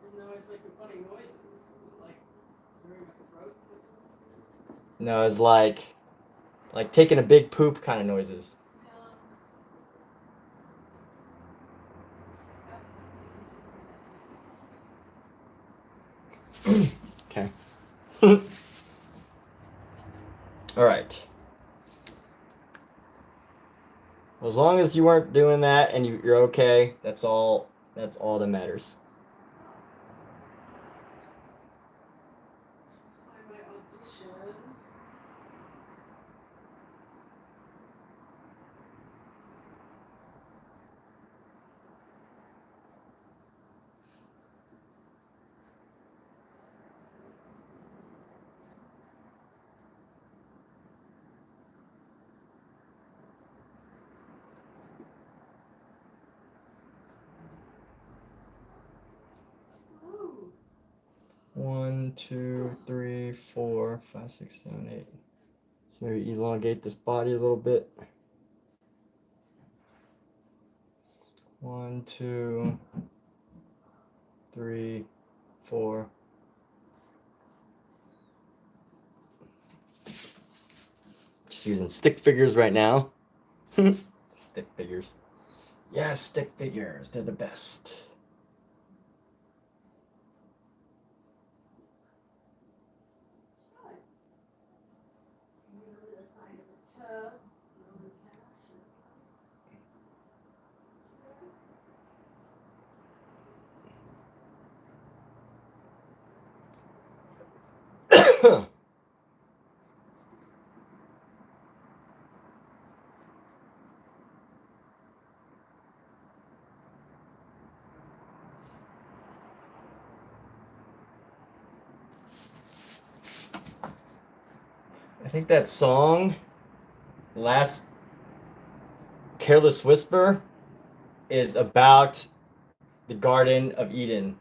didn't know I was making funny noises. Was it like clearing my throat? No, it's like taking a big poop kind of noises. Okay. All right. Well, as long as you weren't doing that and you're okay, that's all that matters. Find my audition. Ooh. 1, 2, 3, 4, 5, 6, 7, 8. So maybe elongate this body a little bit. 1, 2, 3, 4. Just using stick figures right now. Stick figures. Yes, stick figures. They're the best. Over the side of the tub. I think that song, Last Careless Whisper, is about the Garden of Eden.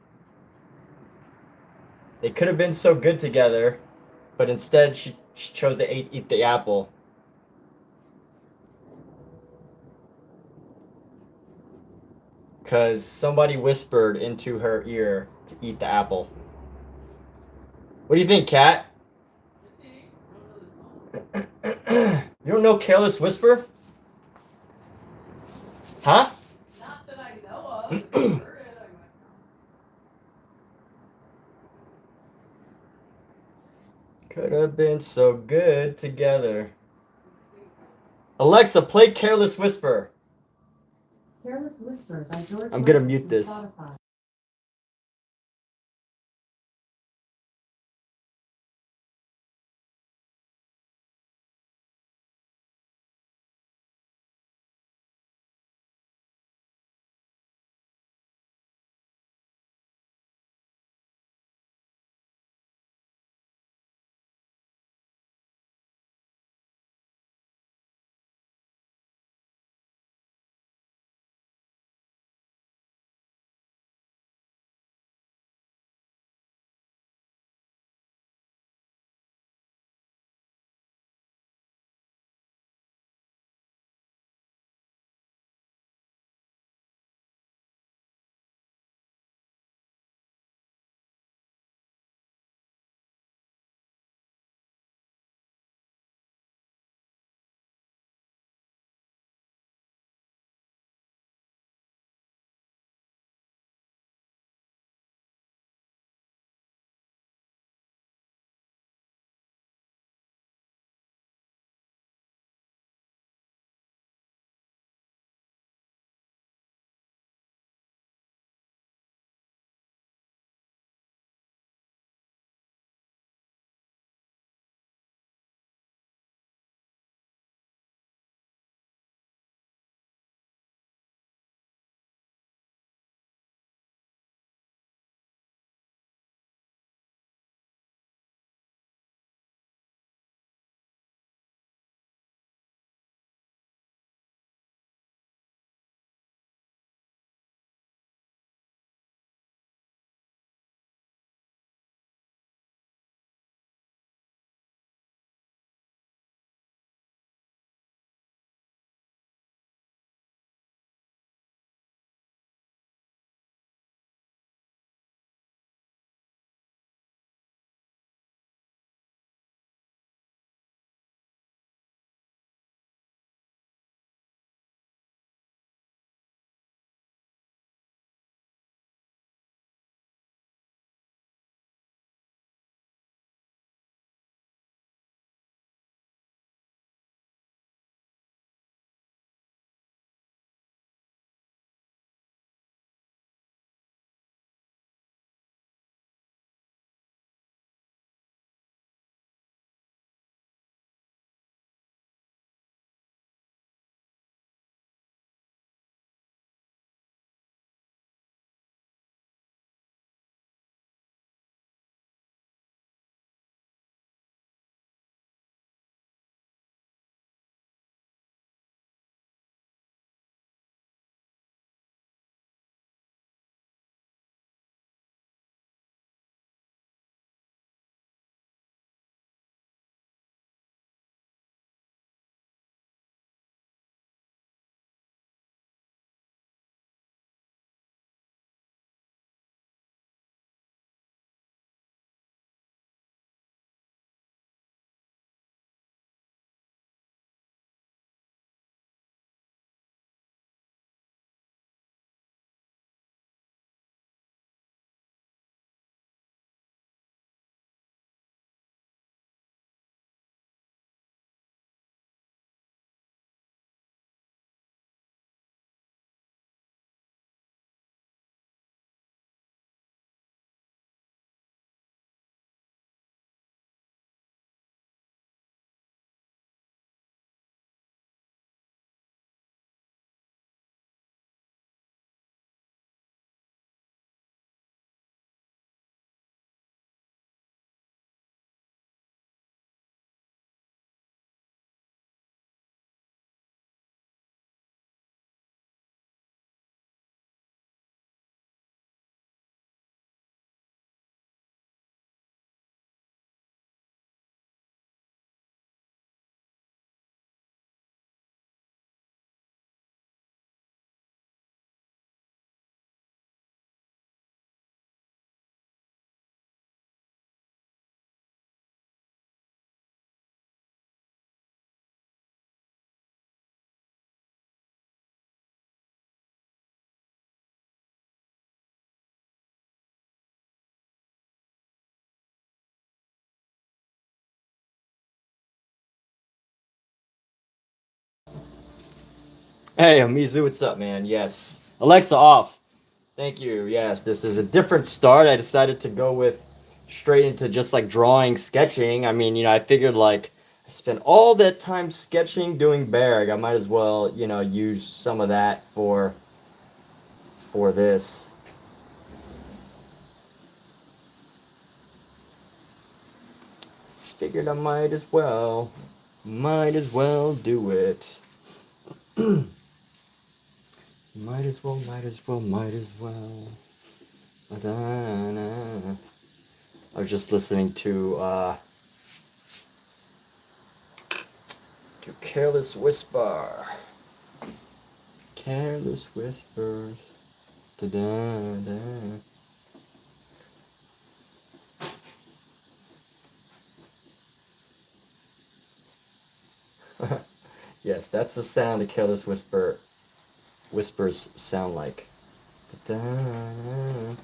They could have been so good together, but instead she chose to eat the apple. because somebody whispered into her ear to eat the apple. What do you think, Kat? You don't know Careless Whisper? Huh? Not that I know of. If you heard it, I might know. Could have been so good together. Alexa, play Careless Whisper. Careless Whisper by George. I'm gonna Michael mute from this. Spotify. Hey, Amizu, what's up, man? Yes. Alexa, off. Thank you. Yes, this is a different start. I decided to go with straight into just like drawing, sketching. I mean, I figured like I spent all that time sketching, doing Berg. I might as well, use some of that for this. Figured I might as well do it. Might as well. I was just listening to Careless Whisper. Careless Whispers. Da-da-da. Yes, that's the sound a Careless Whispers sound like. Da-da.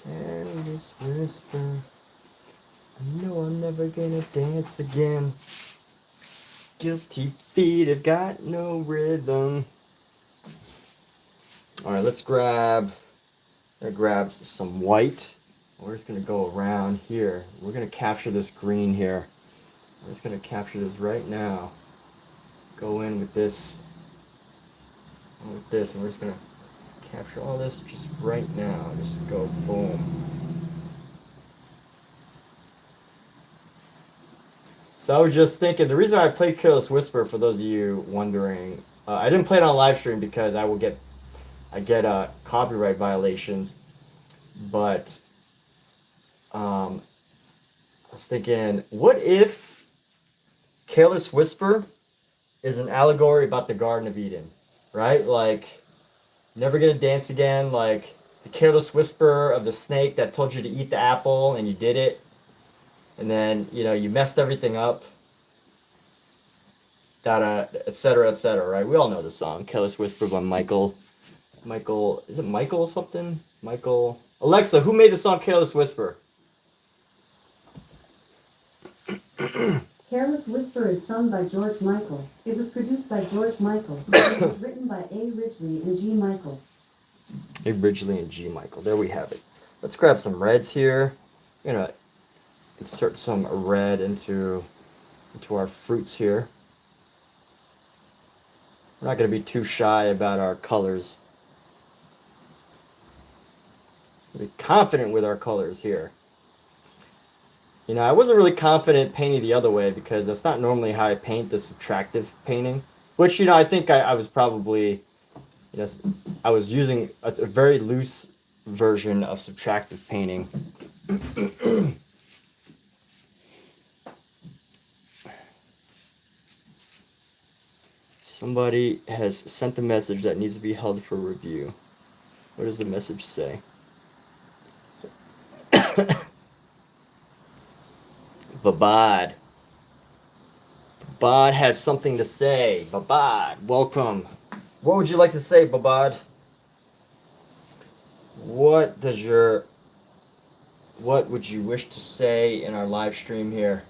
Careless Whisper. I know I'm never gonna dance again. Guilty feet have got no rhythm. Alright, let's grab some white. We're just gonna go around here. We're gonna capture this green here. We're just gonna capture this right now. Go in with this, and we're just gonna capture all this just right now. Just go boom. So I was just thinking, the reason I played Careless Whisper, for those of you wondering, I didn't play it on live stream because I get copyright violations. But I was thinking, what if Careless Whisper is an allegory about the Garden of Eden, right? Like, never gonna dance again, like the careless whisper of the snake that told you to eat the apple and you did it, and then you messed everything up, etc., right? We all know the song Careless Whisper by Michael, is it Michael something? Alexa, who made the song Careless Whisper? Careless Whisper is sung by George Michael. It was produced by George Michael. It was written by A. Ridgely and G. Michael. A. Ridgely and G. Michael. There we have it. Let's grab some reds here. I'm gonna insert some red into our fruits here. We're not going to be too shy about our colors. Be confident with our colors here. I wasn't really confident painting the other way because that's not normally how I paint, the subtractive painting. Which, I think I was probably, I was using a very loose version of subtractive painting. Somebody has sent a message that needs to be held for review. What does the message say? Babad. Babad has something to say. Babad, welcome. What would you like to say, Babad? What would you wish to say in our live stream here?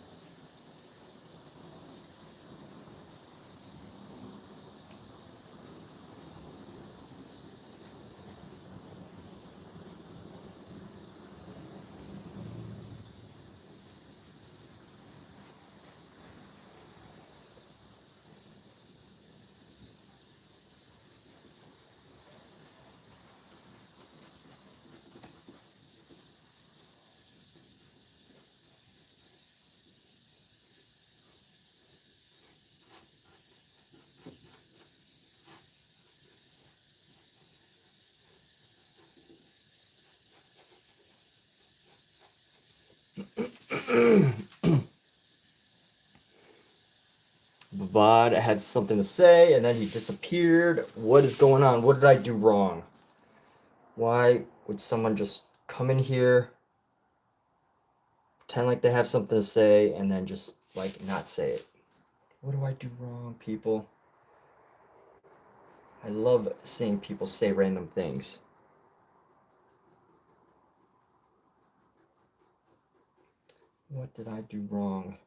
Babad had something to say, and then he disappeared. What is going on? What did I do wrong? Why would someone just come in here, pretend like they have something to say, and then just, not say it? What do I do wrong, people? I love seeing people say random things. What did I do wrong?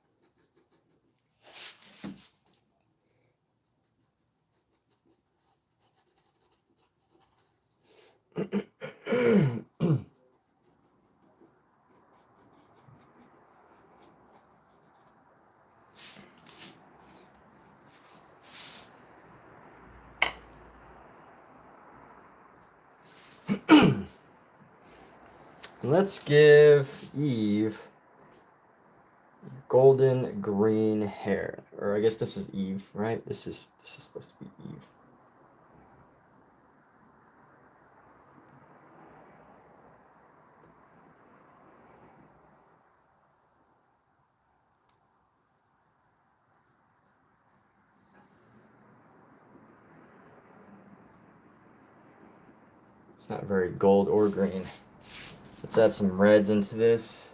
Let's give Eve golden green hair. Or I guess this is Eve, right? This is supposed to be Eve. It's not very gold or green. Let's add some reds into this.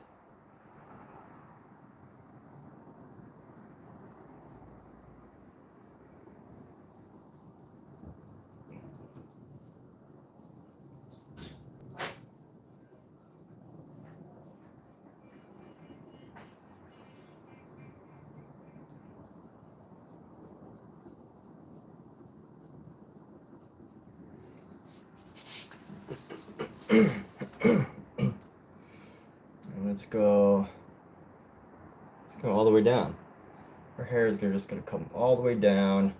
And let's go all the way down. Her hair is just gonna come all the way down.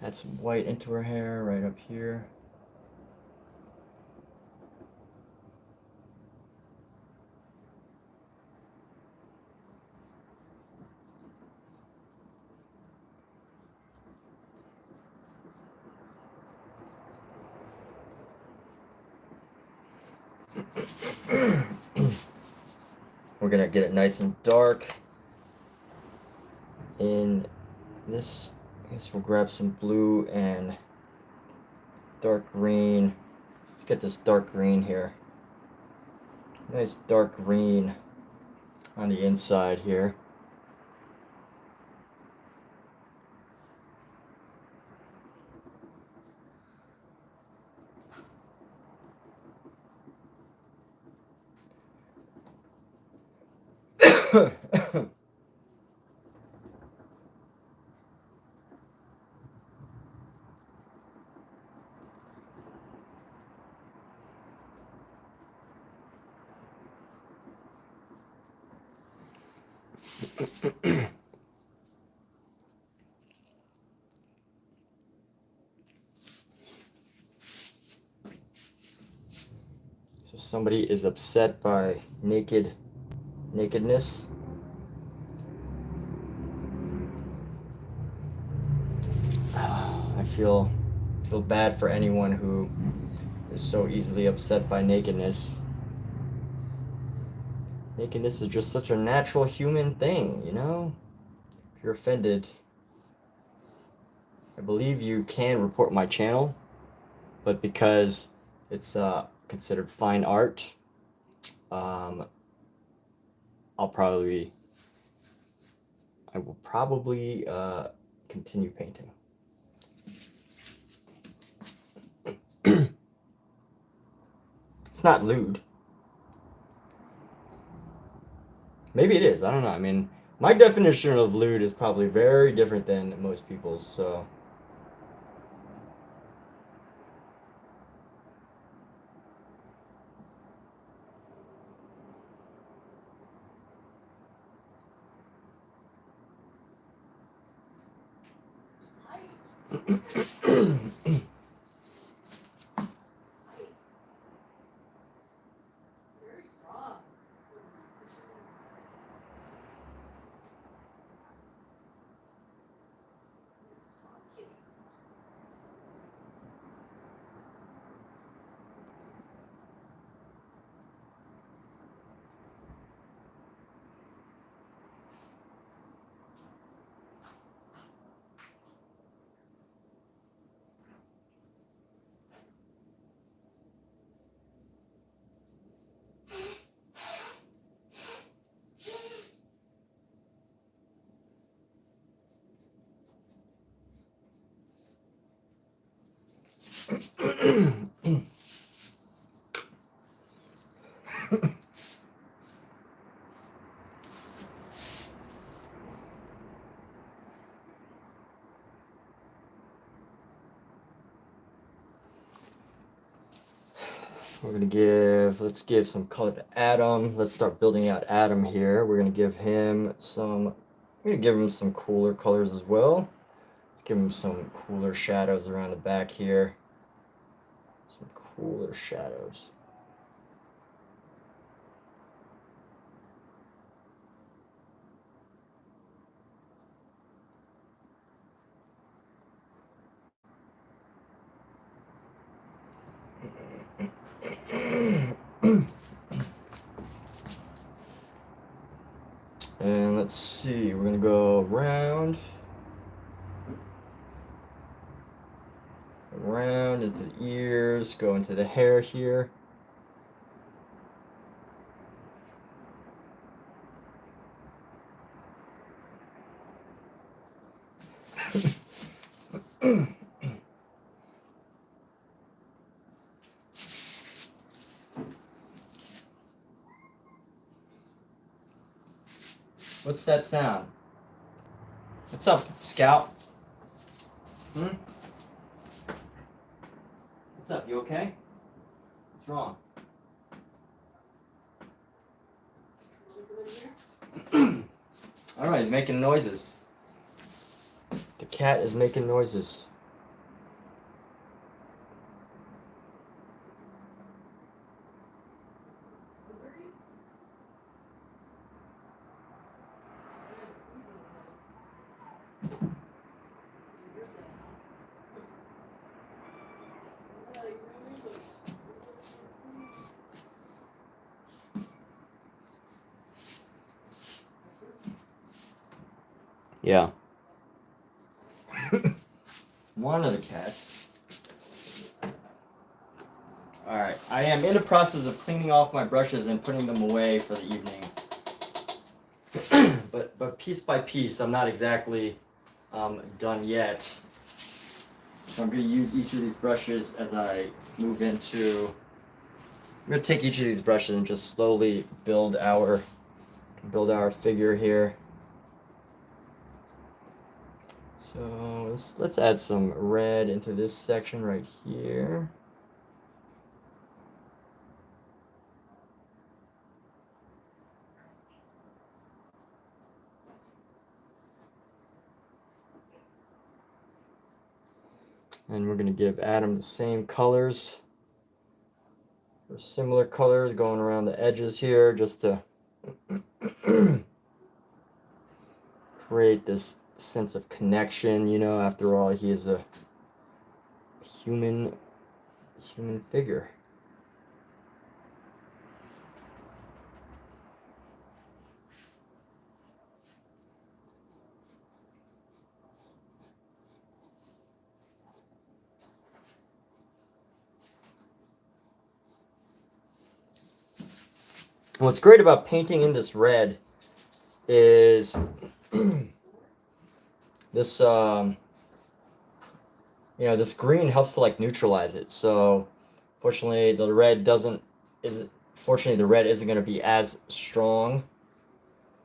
Add some white into her hair right up here. We're gonna get it nice and dark. In this, I guess we'll grab some blue and dark green. Let's get this dark green here. Nice dark green on the inside here. So somebody is upset by nakedness. I feel bad for anyone who is so easily upset by nakedness. Nakedness is just such a natural human thing, you know? If you're offended, I believe you can report my channel, but because it's considered fine art, I will probably continue painting. It's not lewd. Maybe it is. I don't know. I mean, my definition of lewd is probably very different than most people's, so. Very strong. Strong kitty. let's give some color to Adam. Let's start building out Adam here. We're gonna give him some cooler colors as well. Let's give him some cooler shadows around the back here. Some cooler shadows. And let's see, we're gonna go around into the ears, go into the hair here. What's that sound? What's up, Scout? What's up? You okay? What's wrong? All right, he's making noises. The cat is making noises. Yeah. One of the cats. Alright, I am in the process of cleaning off my brushes and putting them away for the evening. but piece by piece, I'm not exactly done yet. So I'm going to use each of these brushes as I move into... I'm going to take each of these brushes and just slowly build our figure here. So let's add some red into this section right here. And we're going to give Adam the same colors, or similar colors going around the edges here, just to create this sense of connection. You know, after all, he is a human figure. What's great about painting in this red is this this green helps to like neutralize it. So fortunately the red isn't going to be as strong,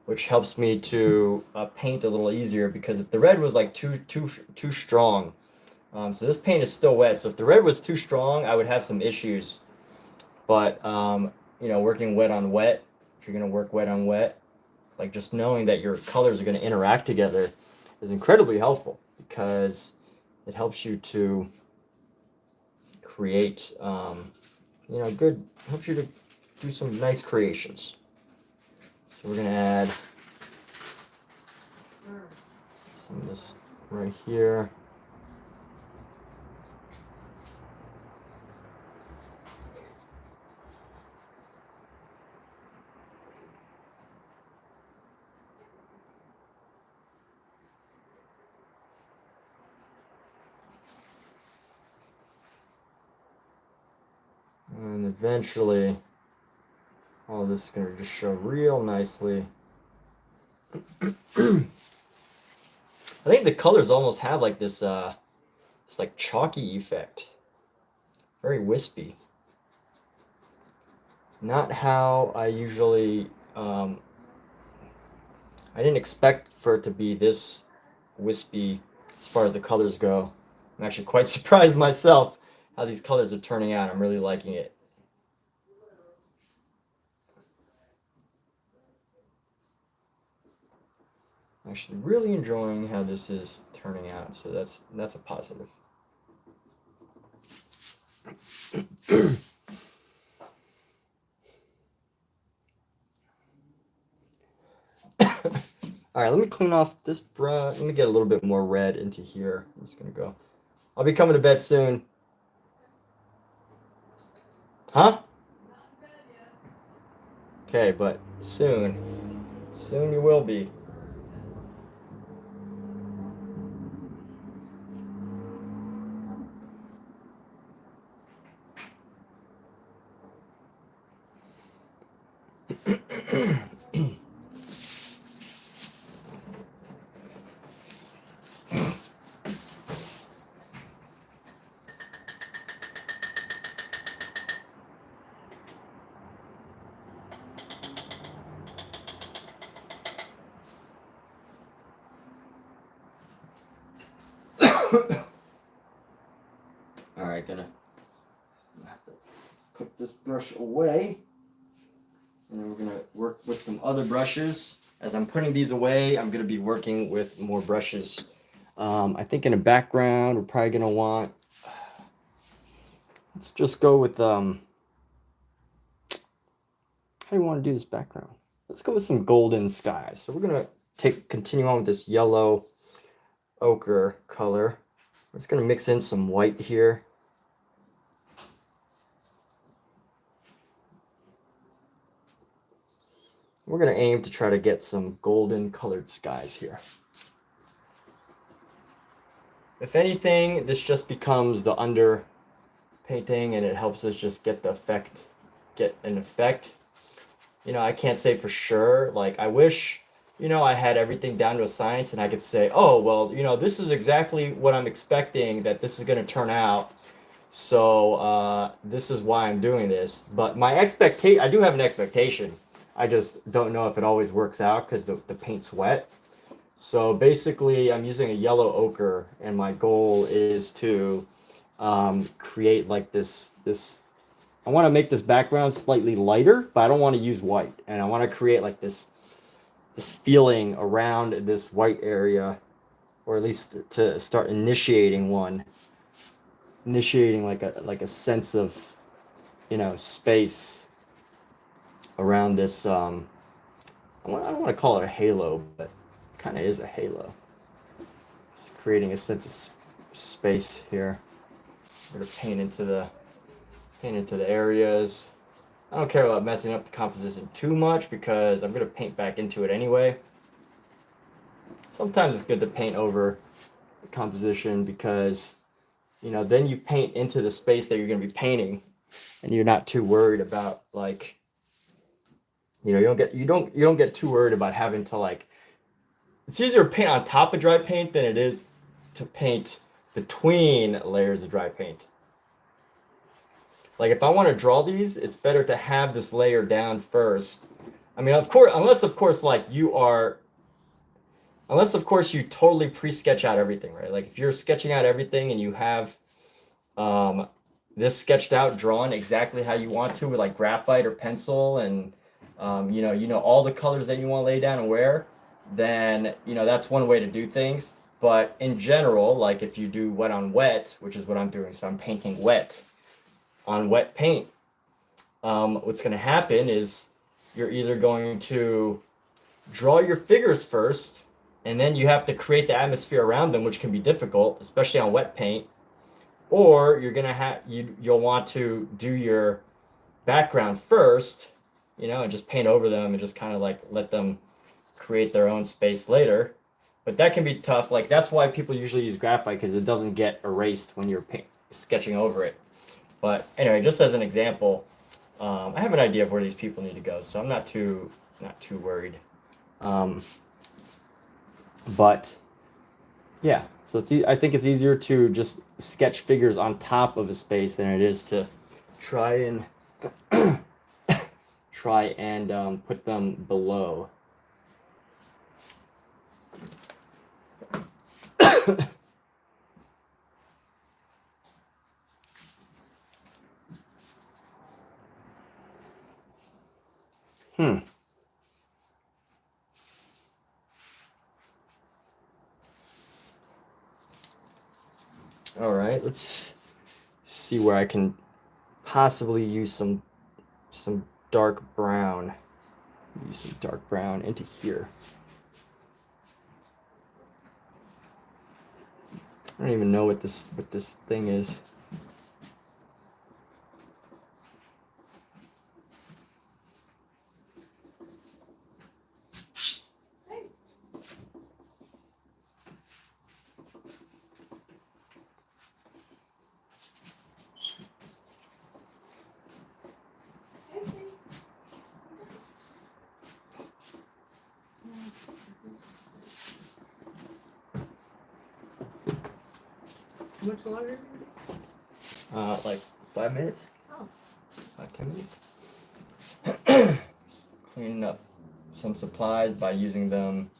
which helps me to paint a little easier, because if the red was like too strong, so this paint is still wet, so if the red was too strong I would have some issues. But working wet on wet, if you're going to work wet on wet, like just knowing that your colors are going to interact together is incredibly helpful, because it helps you to create, helps you to do some nice creations. So we're going to add some of this right here. And eventually, all this is going to just show real nicely. I think the colors almost have like this like chalky effect. Very wispy. Not how I usually, I didn't expect for it to be this wispy as far as the colors go. I'm actually quite surprised myself how these colors are turning out. I'm really liking it. I'm actually really enjoying how this is turning out, so that's a positive. All right, let me clean off this brush. Let me get a little bit more red into here. I'm just gonna go. I'll be coming to bed soon. Huh? Okay, but soon. Soon you will be. All right, gonna have to put this brush away, and then we're gonna work with some other brushes. As I'm putting these away, I'm gonna be working with more brushes. I think in the background, we're probably gonna want. Let's just go with How do you want to do this background? Let's go with some golden skies. So we're gonna continue on with this yellow ochre color. We're just gonna mix in some white here. We're going to aim to try to get some golden colored skies here. If anything, this just becomes the under painting and it helps us just get an effect. You know, I can't say for sure. Like, I wish, you know, I had everything down to a science and I could say, oh, well, you know, this is exactly what I'm expecting that this is going to turn out. So this is why I'm doing this. But I do have an expectation. I just don't know if it always works out because the paint's wet. So basically, I'm using a yellow ochre, and my goal is to create like this. I want to make this background slightly lighter, but I don't want to use white. And I want to create like this feeling around this white area, or at least to start initiating like a sense of, you know, space around this. I don't want to call it a halo, but it kind of is a halo. Just creating a sense of space here. I'm gonna paint into the areas. I don't care about messing up the composition too much because I'm gonna paint back into it anyway. Sometimes it's good to paint over the composition because, you know, then you paint into the space that you're gonna be painting, and you're not too worried about, like, you know, you don't get too worried about having to, like, it's easier to paint on top of dry paint than it is to paint between layers of dry paint. Like, if I want to draw these, it's better to have this layer down first. I mean, of course, unless of course you totally pre-sketch out everything, right? Like, if you're sketching out everything and you have this sketched out, drawn exactly how you want to with like graphite or pencil, and you know all the colors that you want to lay down and where, then, you know, that's one way to do things. But in general, like if you do wet on wet, which is what I'm doing, so I'm painting wet on wet paint, what's going to happen is you're either going to draw your figures first, and then you have to create the atmosphere around them, which can be difficult, especially on wet paint, or you're going to you'll want to do your background first, you know, and just paint over them and just kind of like let them create their own space later. But that can be tough. Like, that's why people usually use graphite, because it doesn't get erased when you're sketching over it. But anyway, just as an example, I have an idea of where these people need to go, so I'm not too worried. But yeah, so I think it's easier to just sketch figures on top of a space than it is to try and put them below. All right, let's see where I can possibly use some dark brown. Use some dark brown into here. I don't even know what this thing is. How much longer? Like 5 minutes? Oh. 5-10 minutes. Cleaning up some supplies by using them.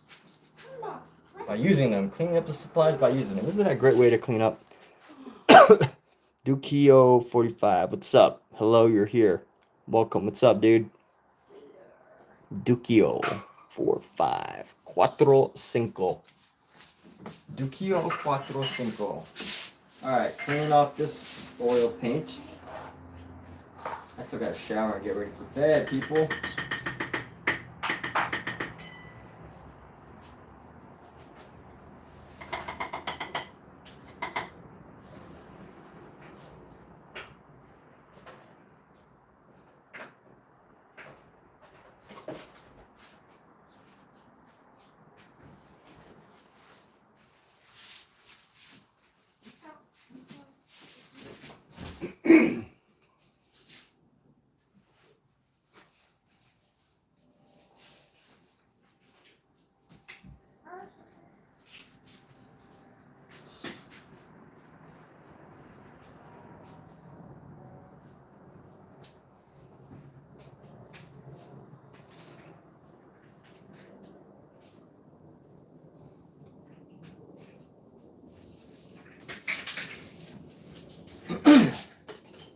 Cleaning up the supplies by using them. Isn't that a great way to clean up? Dukio 45. What's up? Hello, you're here. Welcome. What's up, dude? Dukio 45. 45. Dukio 45. Alright, cleaning off this oil paint. I still gotta shower and get ready for bed, people.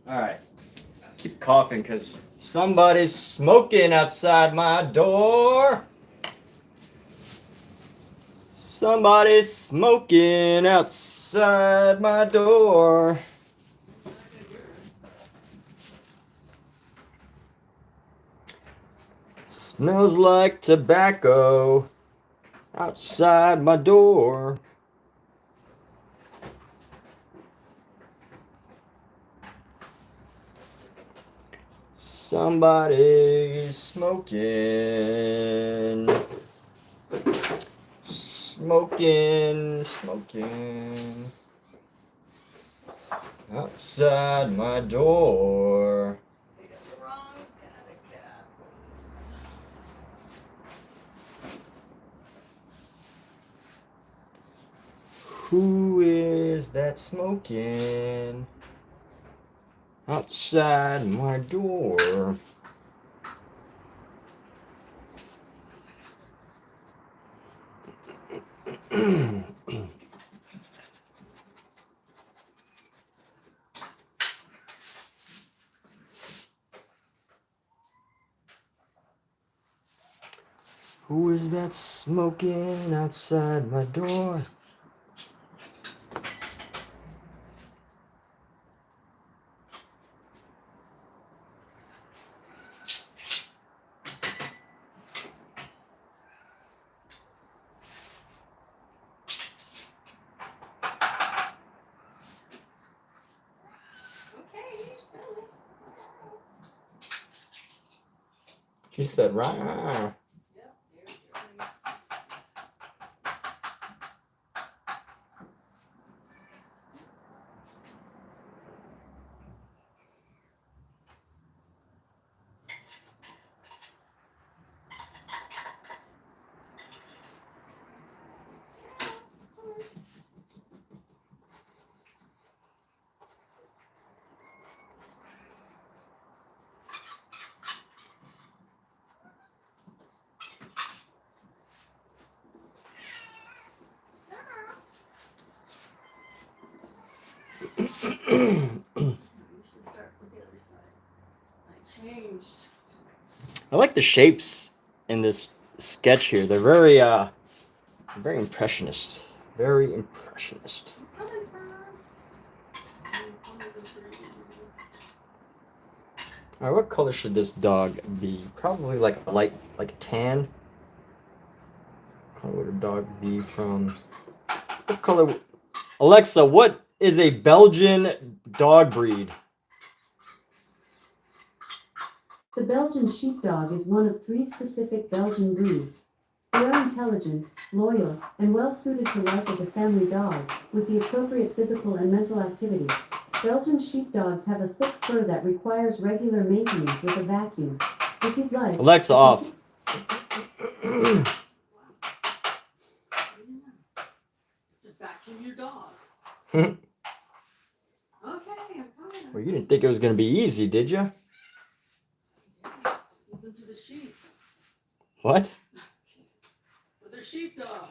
Alright. Keep coughing because somebody's smoking outside my door. Somebody's smoking outside my door. Smells like tobacco outside my door. Somebody's smoking. Smoking outside my door. You got the wrong kind of cat. Who is that smoking outside my door? Who is that smoking outside my door? She said, "Rah." Yep, here. You should start with the other side. I changed. I like the shapes in this sketch here. They're very impressionist. Very impressionist. Coming from. All right, what color should this dog be? Probably like a light, like a tan. What color would a dog be from? What color? Alexa, what is a Belgian dog breed? The Belgian sheepdog is one of 3 specific Belgian breeds. They are intelligent, loyal, and well suited to life as a family dog, with the appropriate physical and mental activity. Belgian sheepdogs have a thick fur that requires regular maintenance with a vacuum. If you'd like, Alexa, off. To vacuum your dog. Okay, I'm coming. Well, you didn't think it was going to be easy, did you? Yes, even to the sheep. What? For the sheepdog.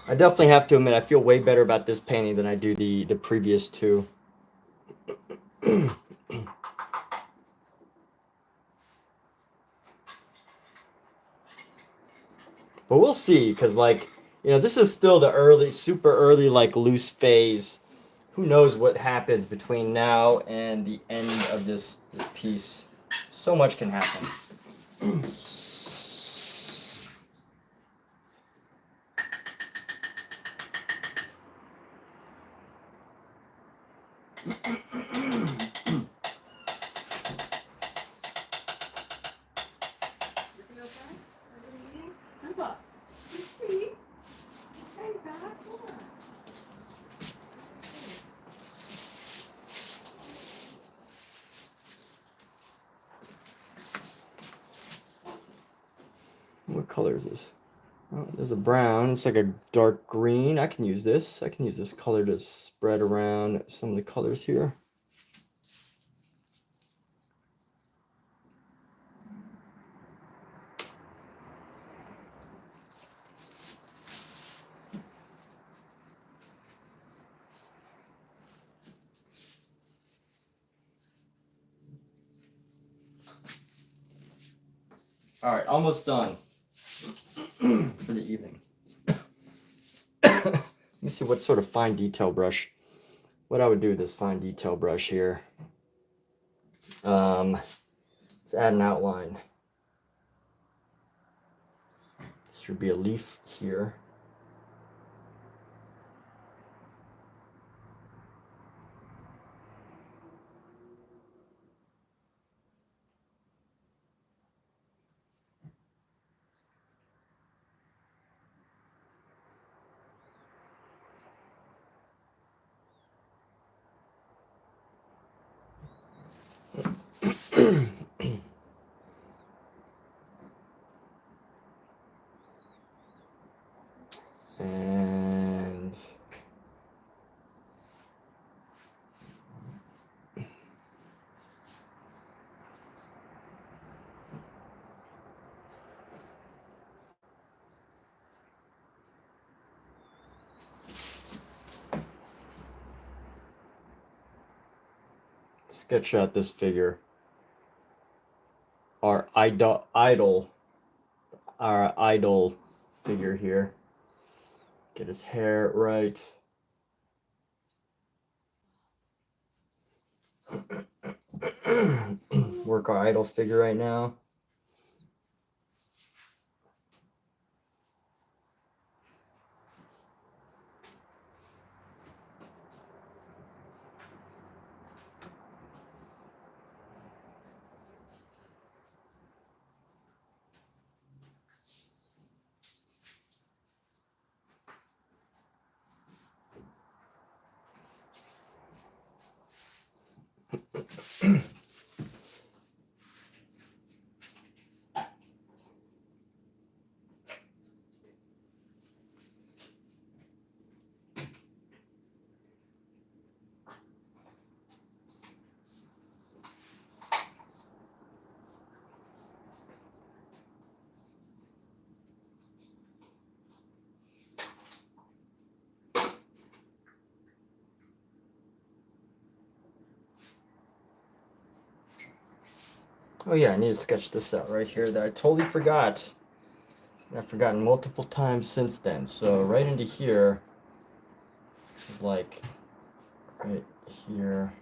I definitely have to admit, I feel way better about this painting than I do the previous 2. But we'll see, because, like, you know, this is still the early, super early, like, loose phase. Who knows what happens between now and the end of this piece. So much can happen. What color is this? Oh, there's a brown. It's like a dark green. I can use this. I can use this color to spread around some of the colors here. All right, almost done for the evening. Let me see what sort of fine detail brush. What I would do with this fine detail brush here. Let's add an outline. This should be a leaf here. And sketch out this figure. Our idol figure here. Get his hair right. Work our idol figure right now. Oh yeah, I need to sketch this out right here that I totally forgot. And I've forgotten multiple times since then. So right into here, this is like right here.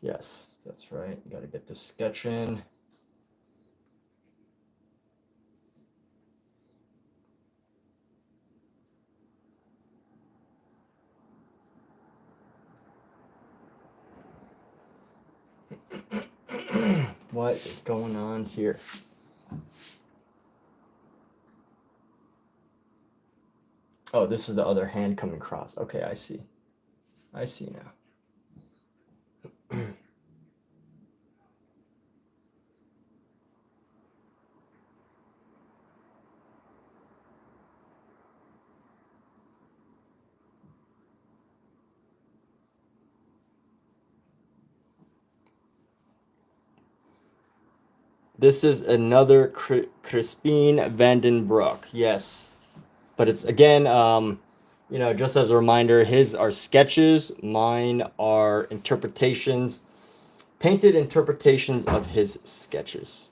Yes, that's right. Got to get the sketch in. What is going on here? Oh, this is the other hand coming across. Okay, I see. I see now. This is another Crispin Vandenbroek. Yes. But it's again, you know, just as a reminder, his are sketches, mine are interpretations, painted interpretations of his sketches.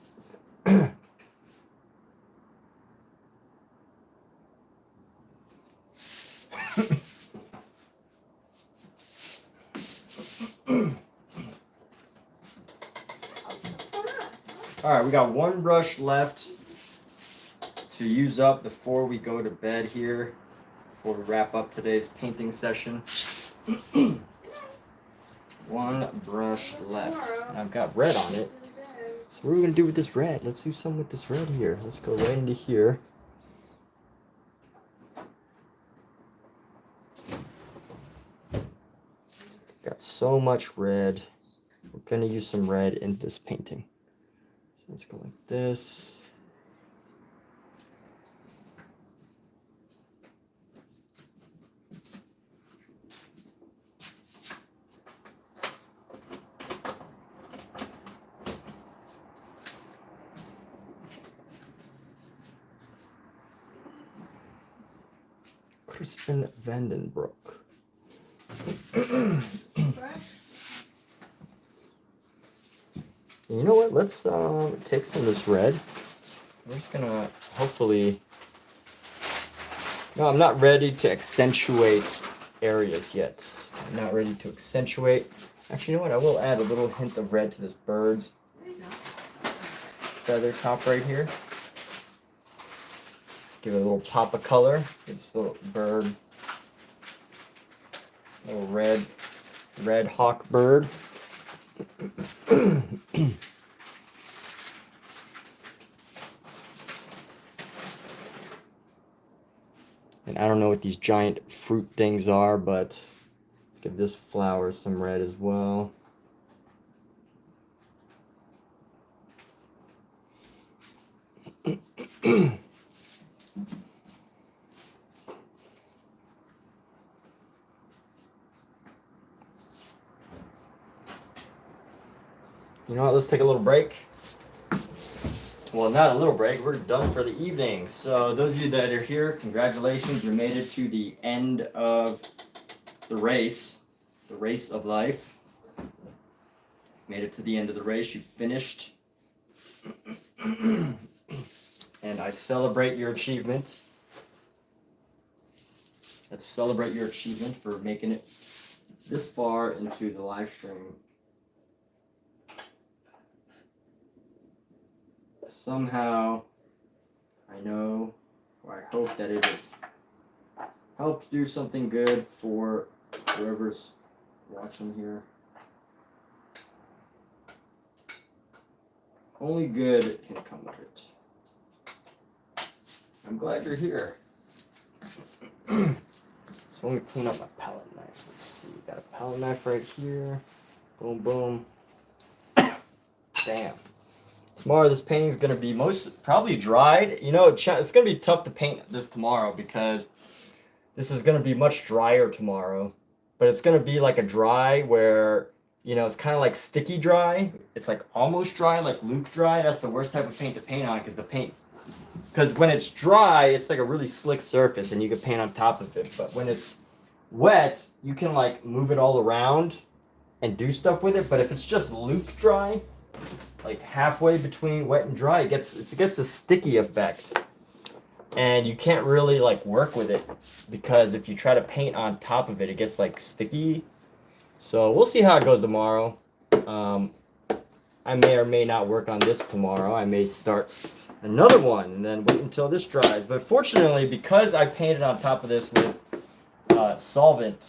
All right, we got one brush left to use up before we go to bed here, before we wrap up today's painting session. One brush left. And I've got red on it. So what are we going to do with this red? Let's do something with this red here. Let's go right into here. Got so much red. We're going to use some red in this painting. So let's go like this. Crispin Vandenbroek. You know what? Let's take some of this red. We're just gonna hopefully. No, I'm not ready to accentuate areas yet. I'm not ready to accentuate. Actually, you know what? I will add a little hint of red to this bird's feather top right here. Let's give it a little pop of color. Give this little bird, little red hawk bird. And I don't know what these giant fruit things are, but let's give this flower some red as well. You know what, let's take a little break. Well, not a little break, we're done for the evening. So those of you that are here, congratulations, you made it to the end of the race of life. Made it to the end of the race, you finished. And I celebrate your achievement. Let's celebrate your achievement for making it this far into the live stream. Somehow, I know, or I hope that it has helped do something good for whoever's watching here. Only good can come of it. I'm glad you're here. So let me clean up my palette knife. Let's see, got a palette knife right here. Boom, boom. Damn. Tomorrow this painting is gonna be probably dried. You know, it's gonna be tough to paint this tomorrow because this is gonna be much drier tomorrow. But it's gonna be like a dry where, you know, it's kind of like sticky dry. It's like almost dry, like Luke dry. That's the worst type of paint to paint on because when it's dry, it's like a really slick surface and you can paint on top of it. But when it's wet, you can like move it all around and do stuff with it. But if it's just Luke dry, like halfway between wet and dry, it gets a sticky effect. And you can't really like work with it because if you try to paint on top of it, it gets like sticky. So we'll see how it goes tomorrow. I may or may not work on this tomorrow. I may start another one and then wait until this dries. But fortunately, because I painted on top of this with solvent,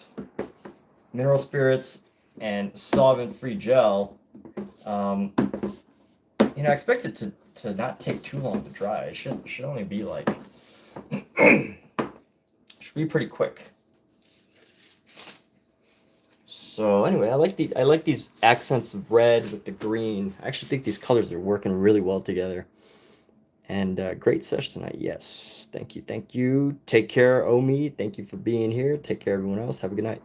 mineral spirits, and solvent-free gel, you know, I expect it to not take too long to dry. It should only be like should be pretty quick. So anyway, I like these accents of red with the green. I actually think these colors are working really well together. And great session tonight. Yes, thank you. Take care, Omi. Thank you for being here. Take care, everyone else. Have a good night.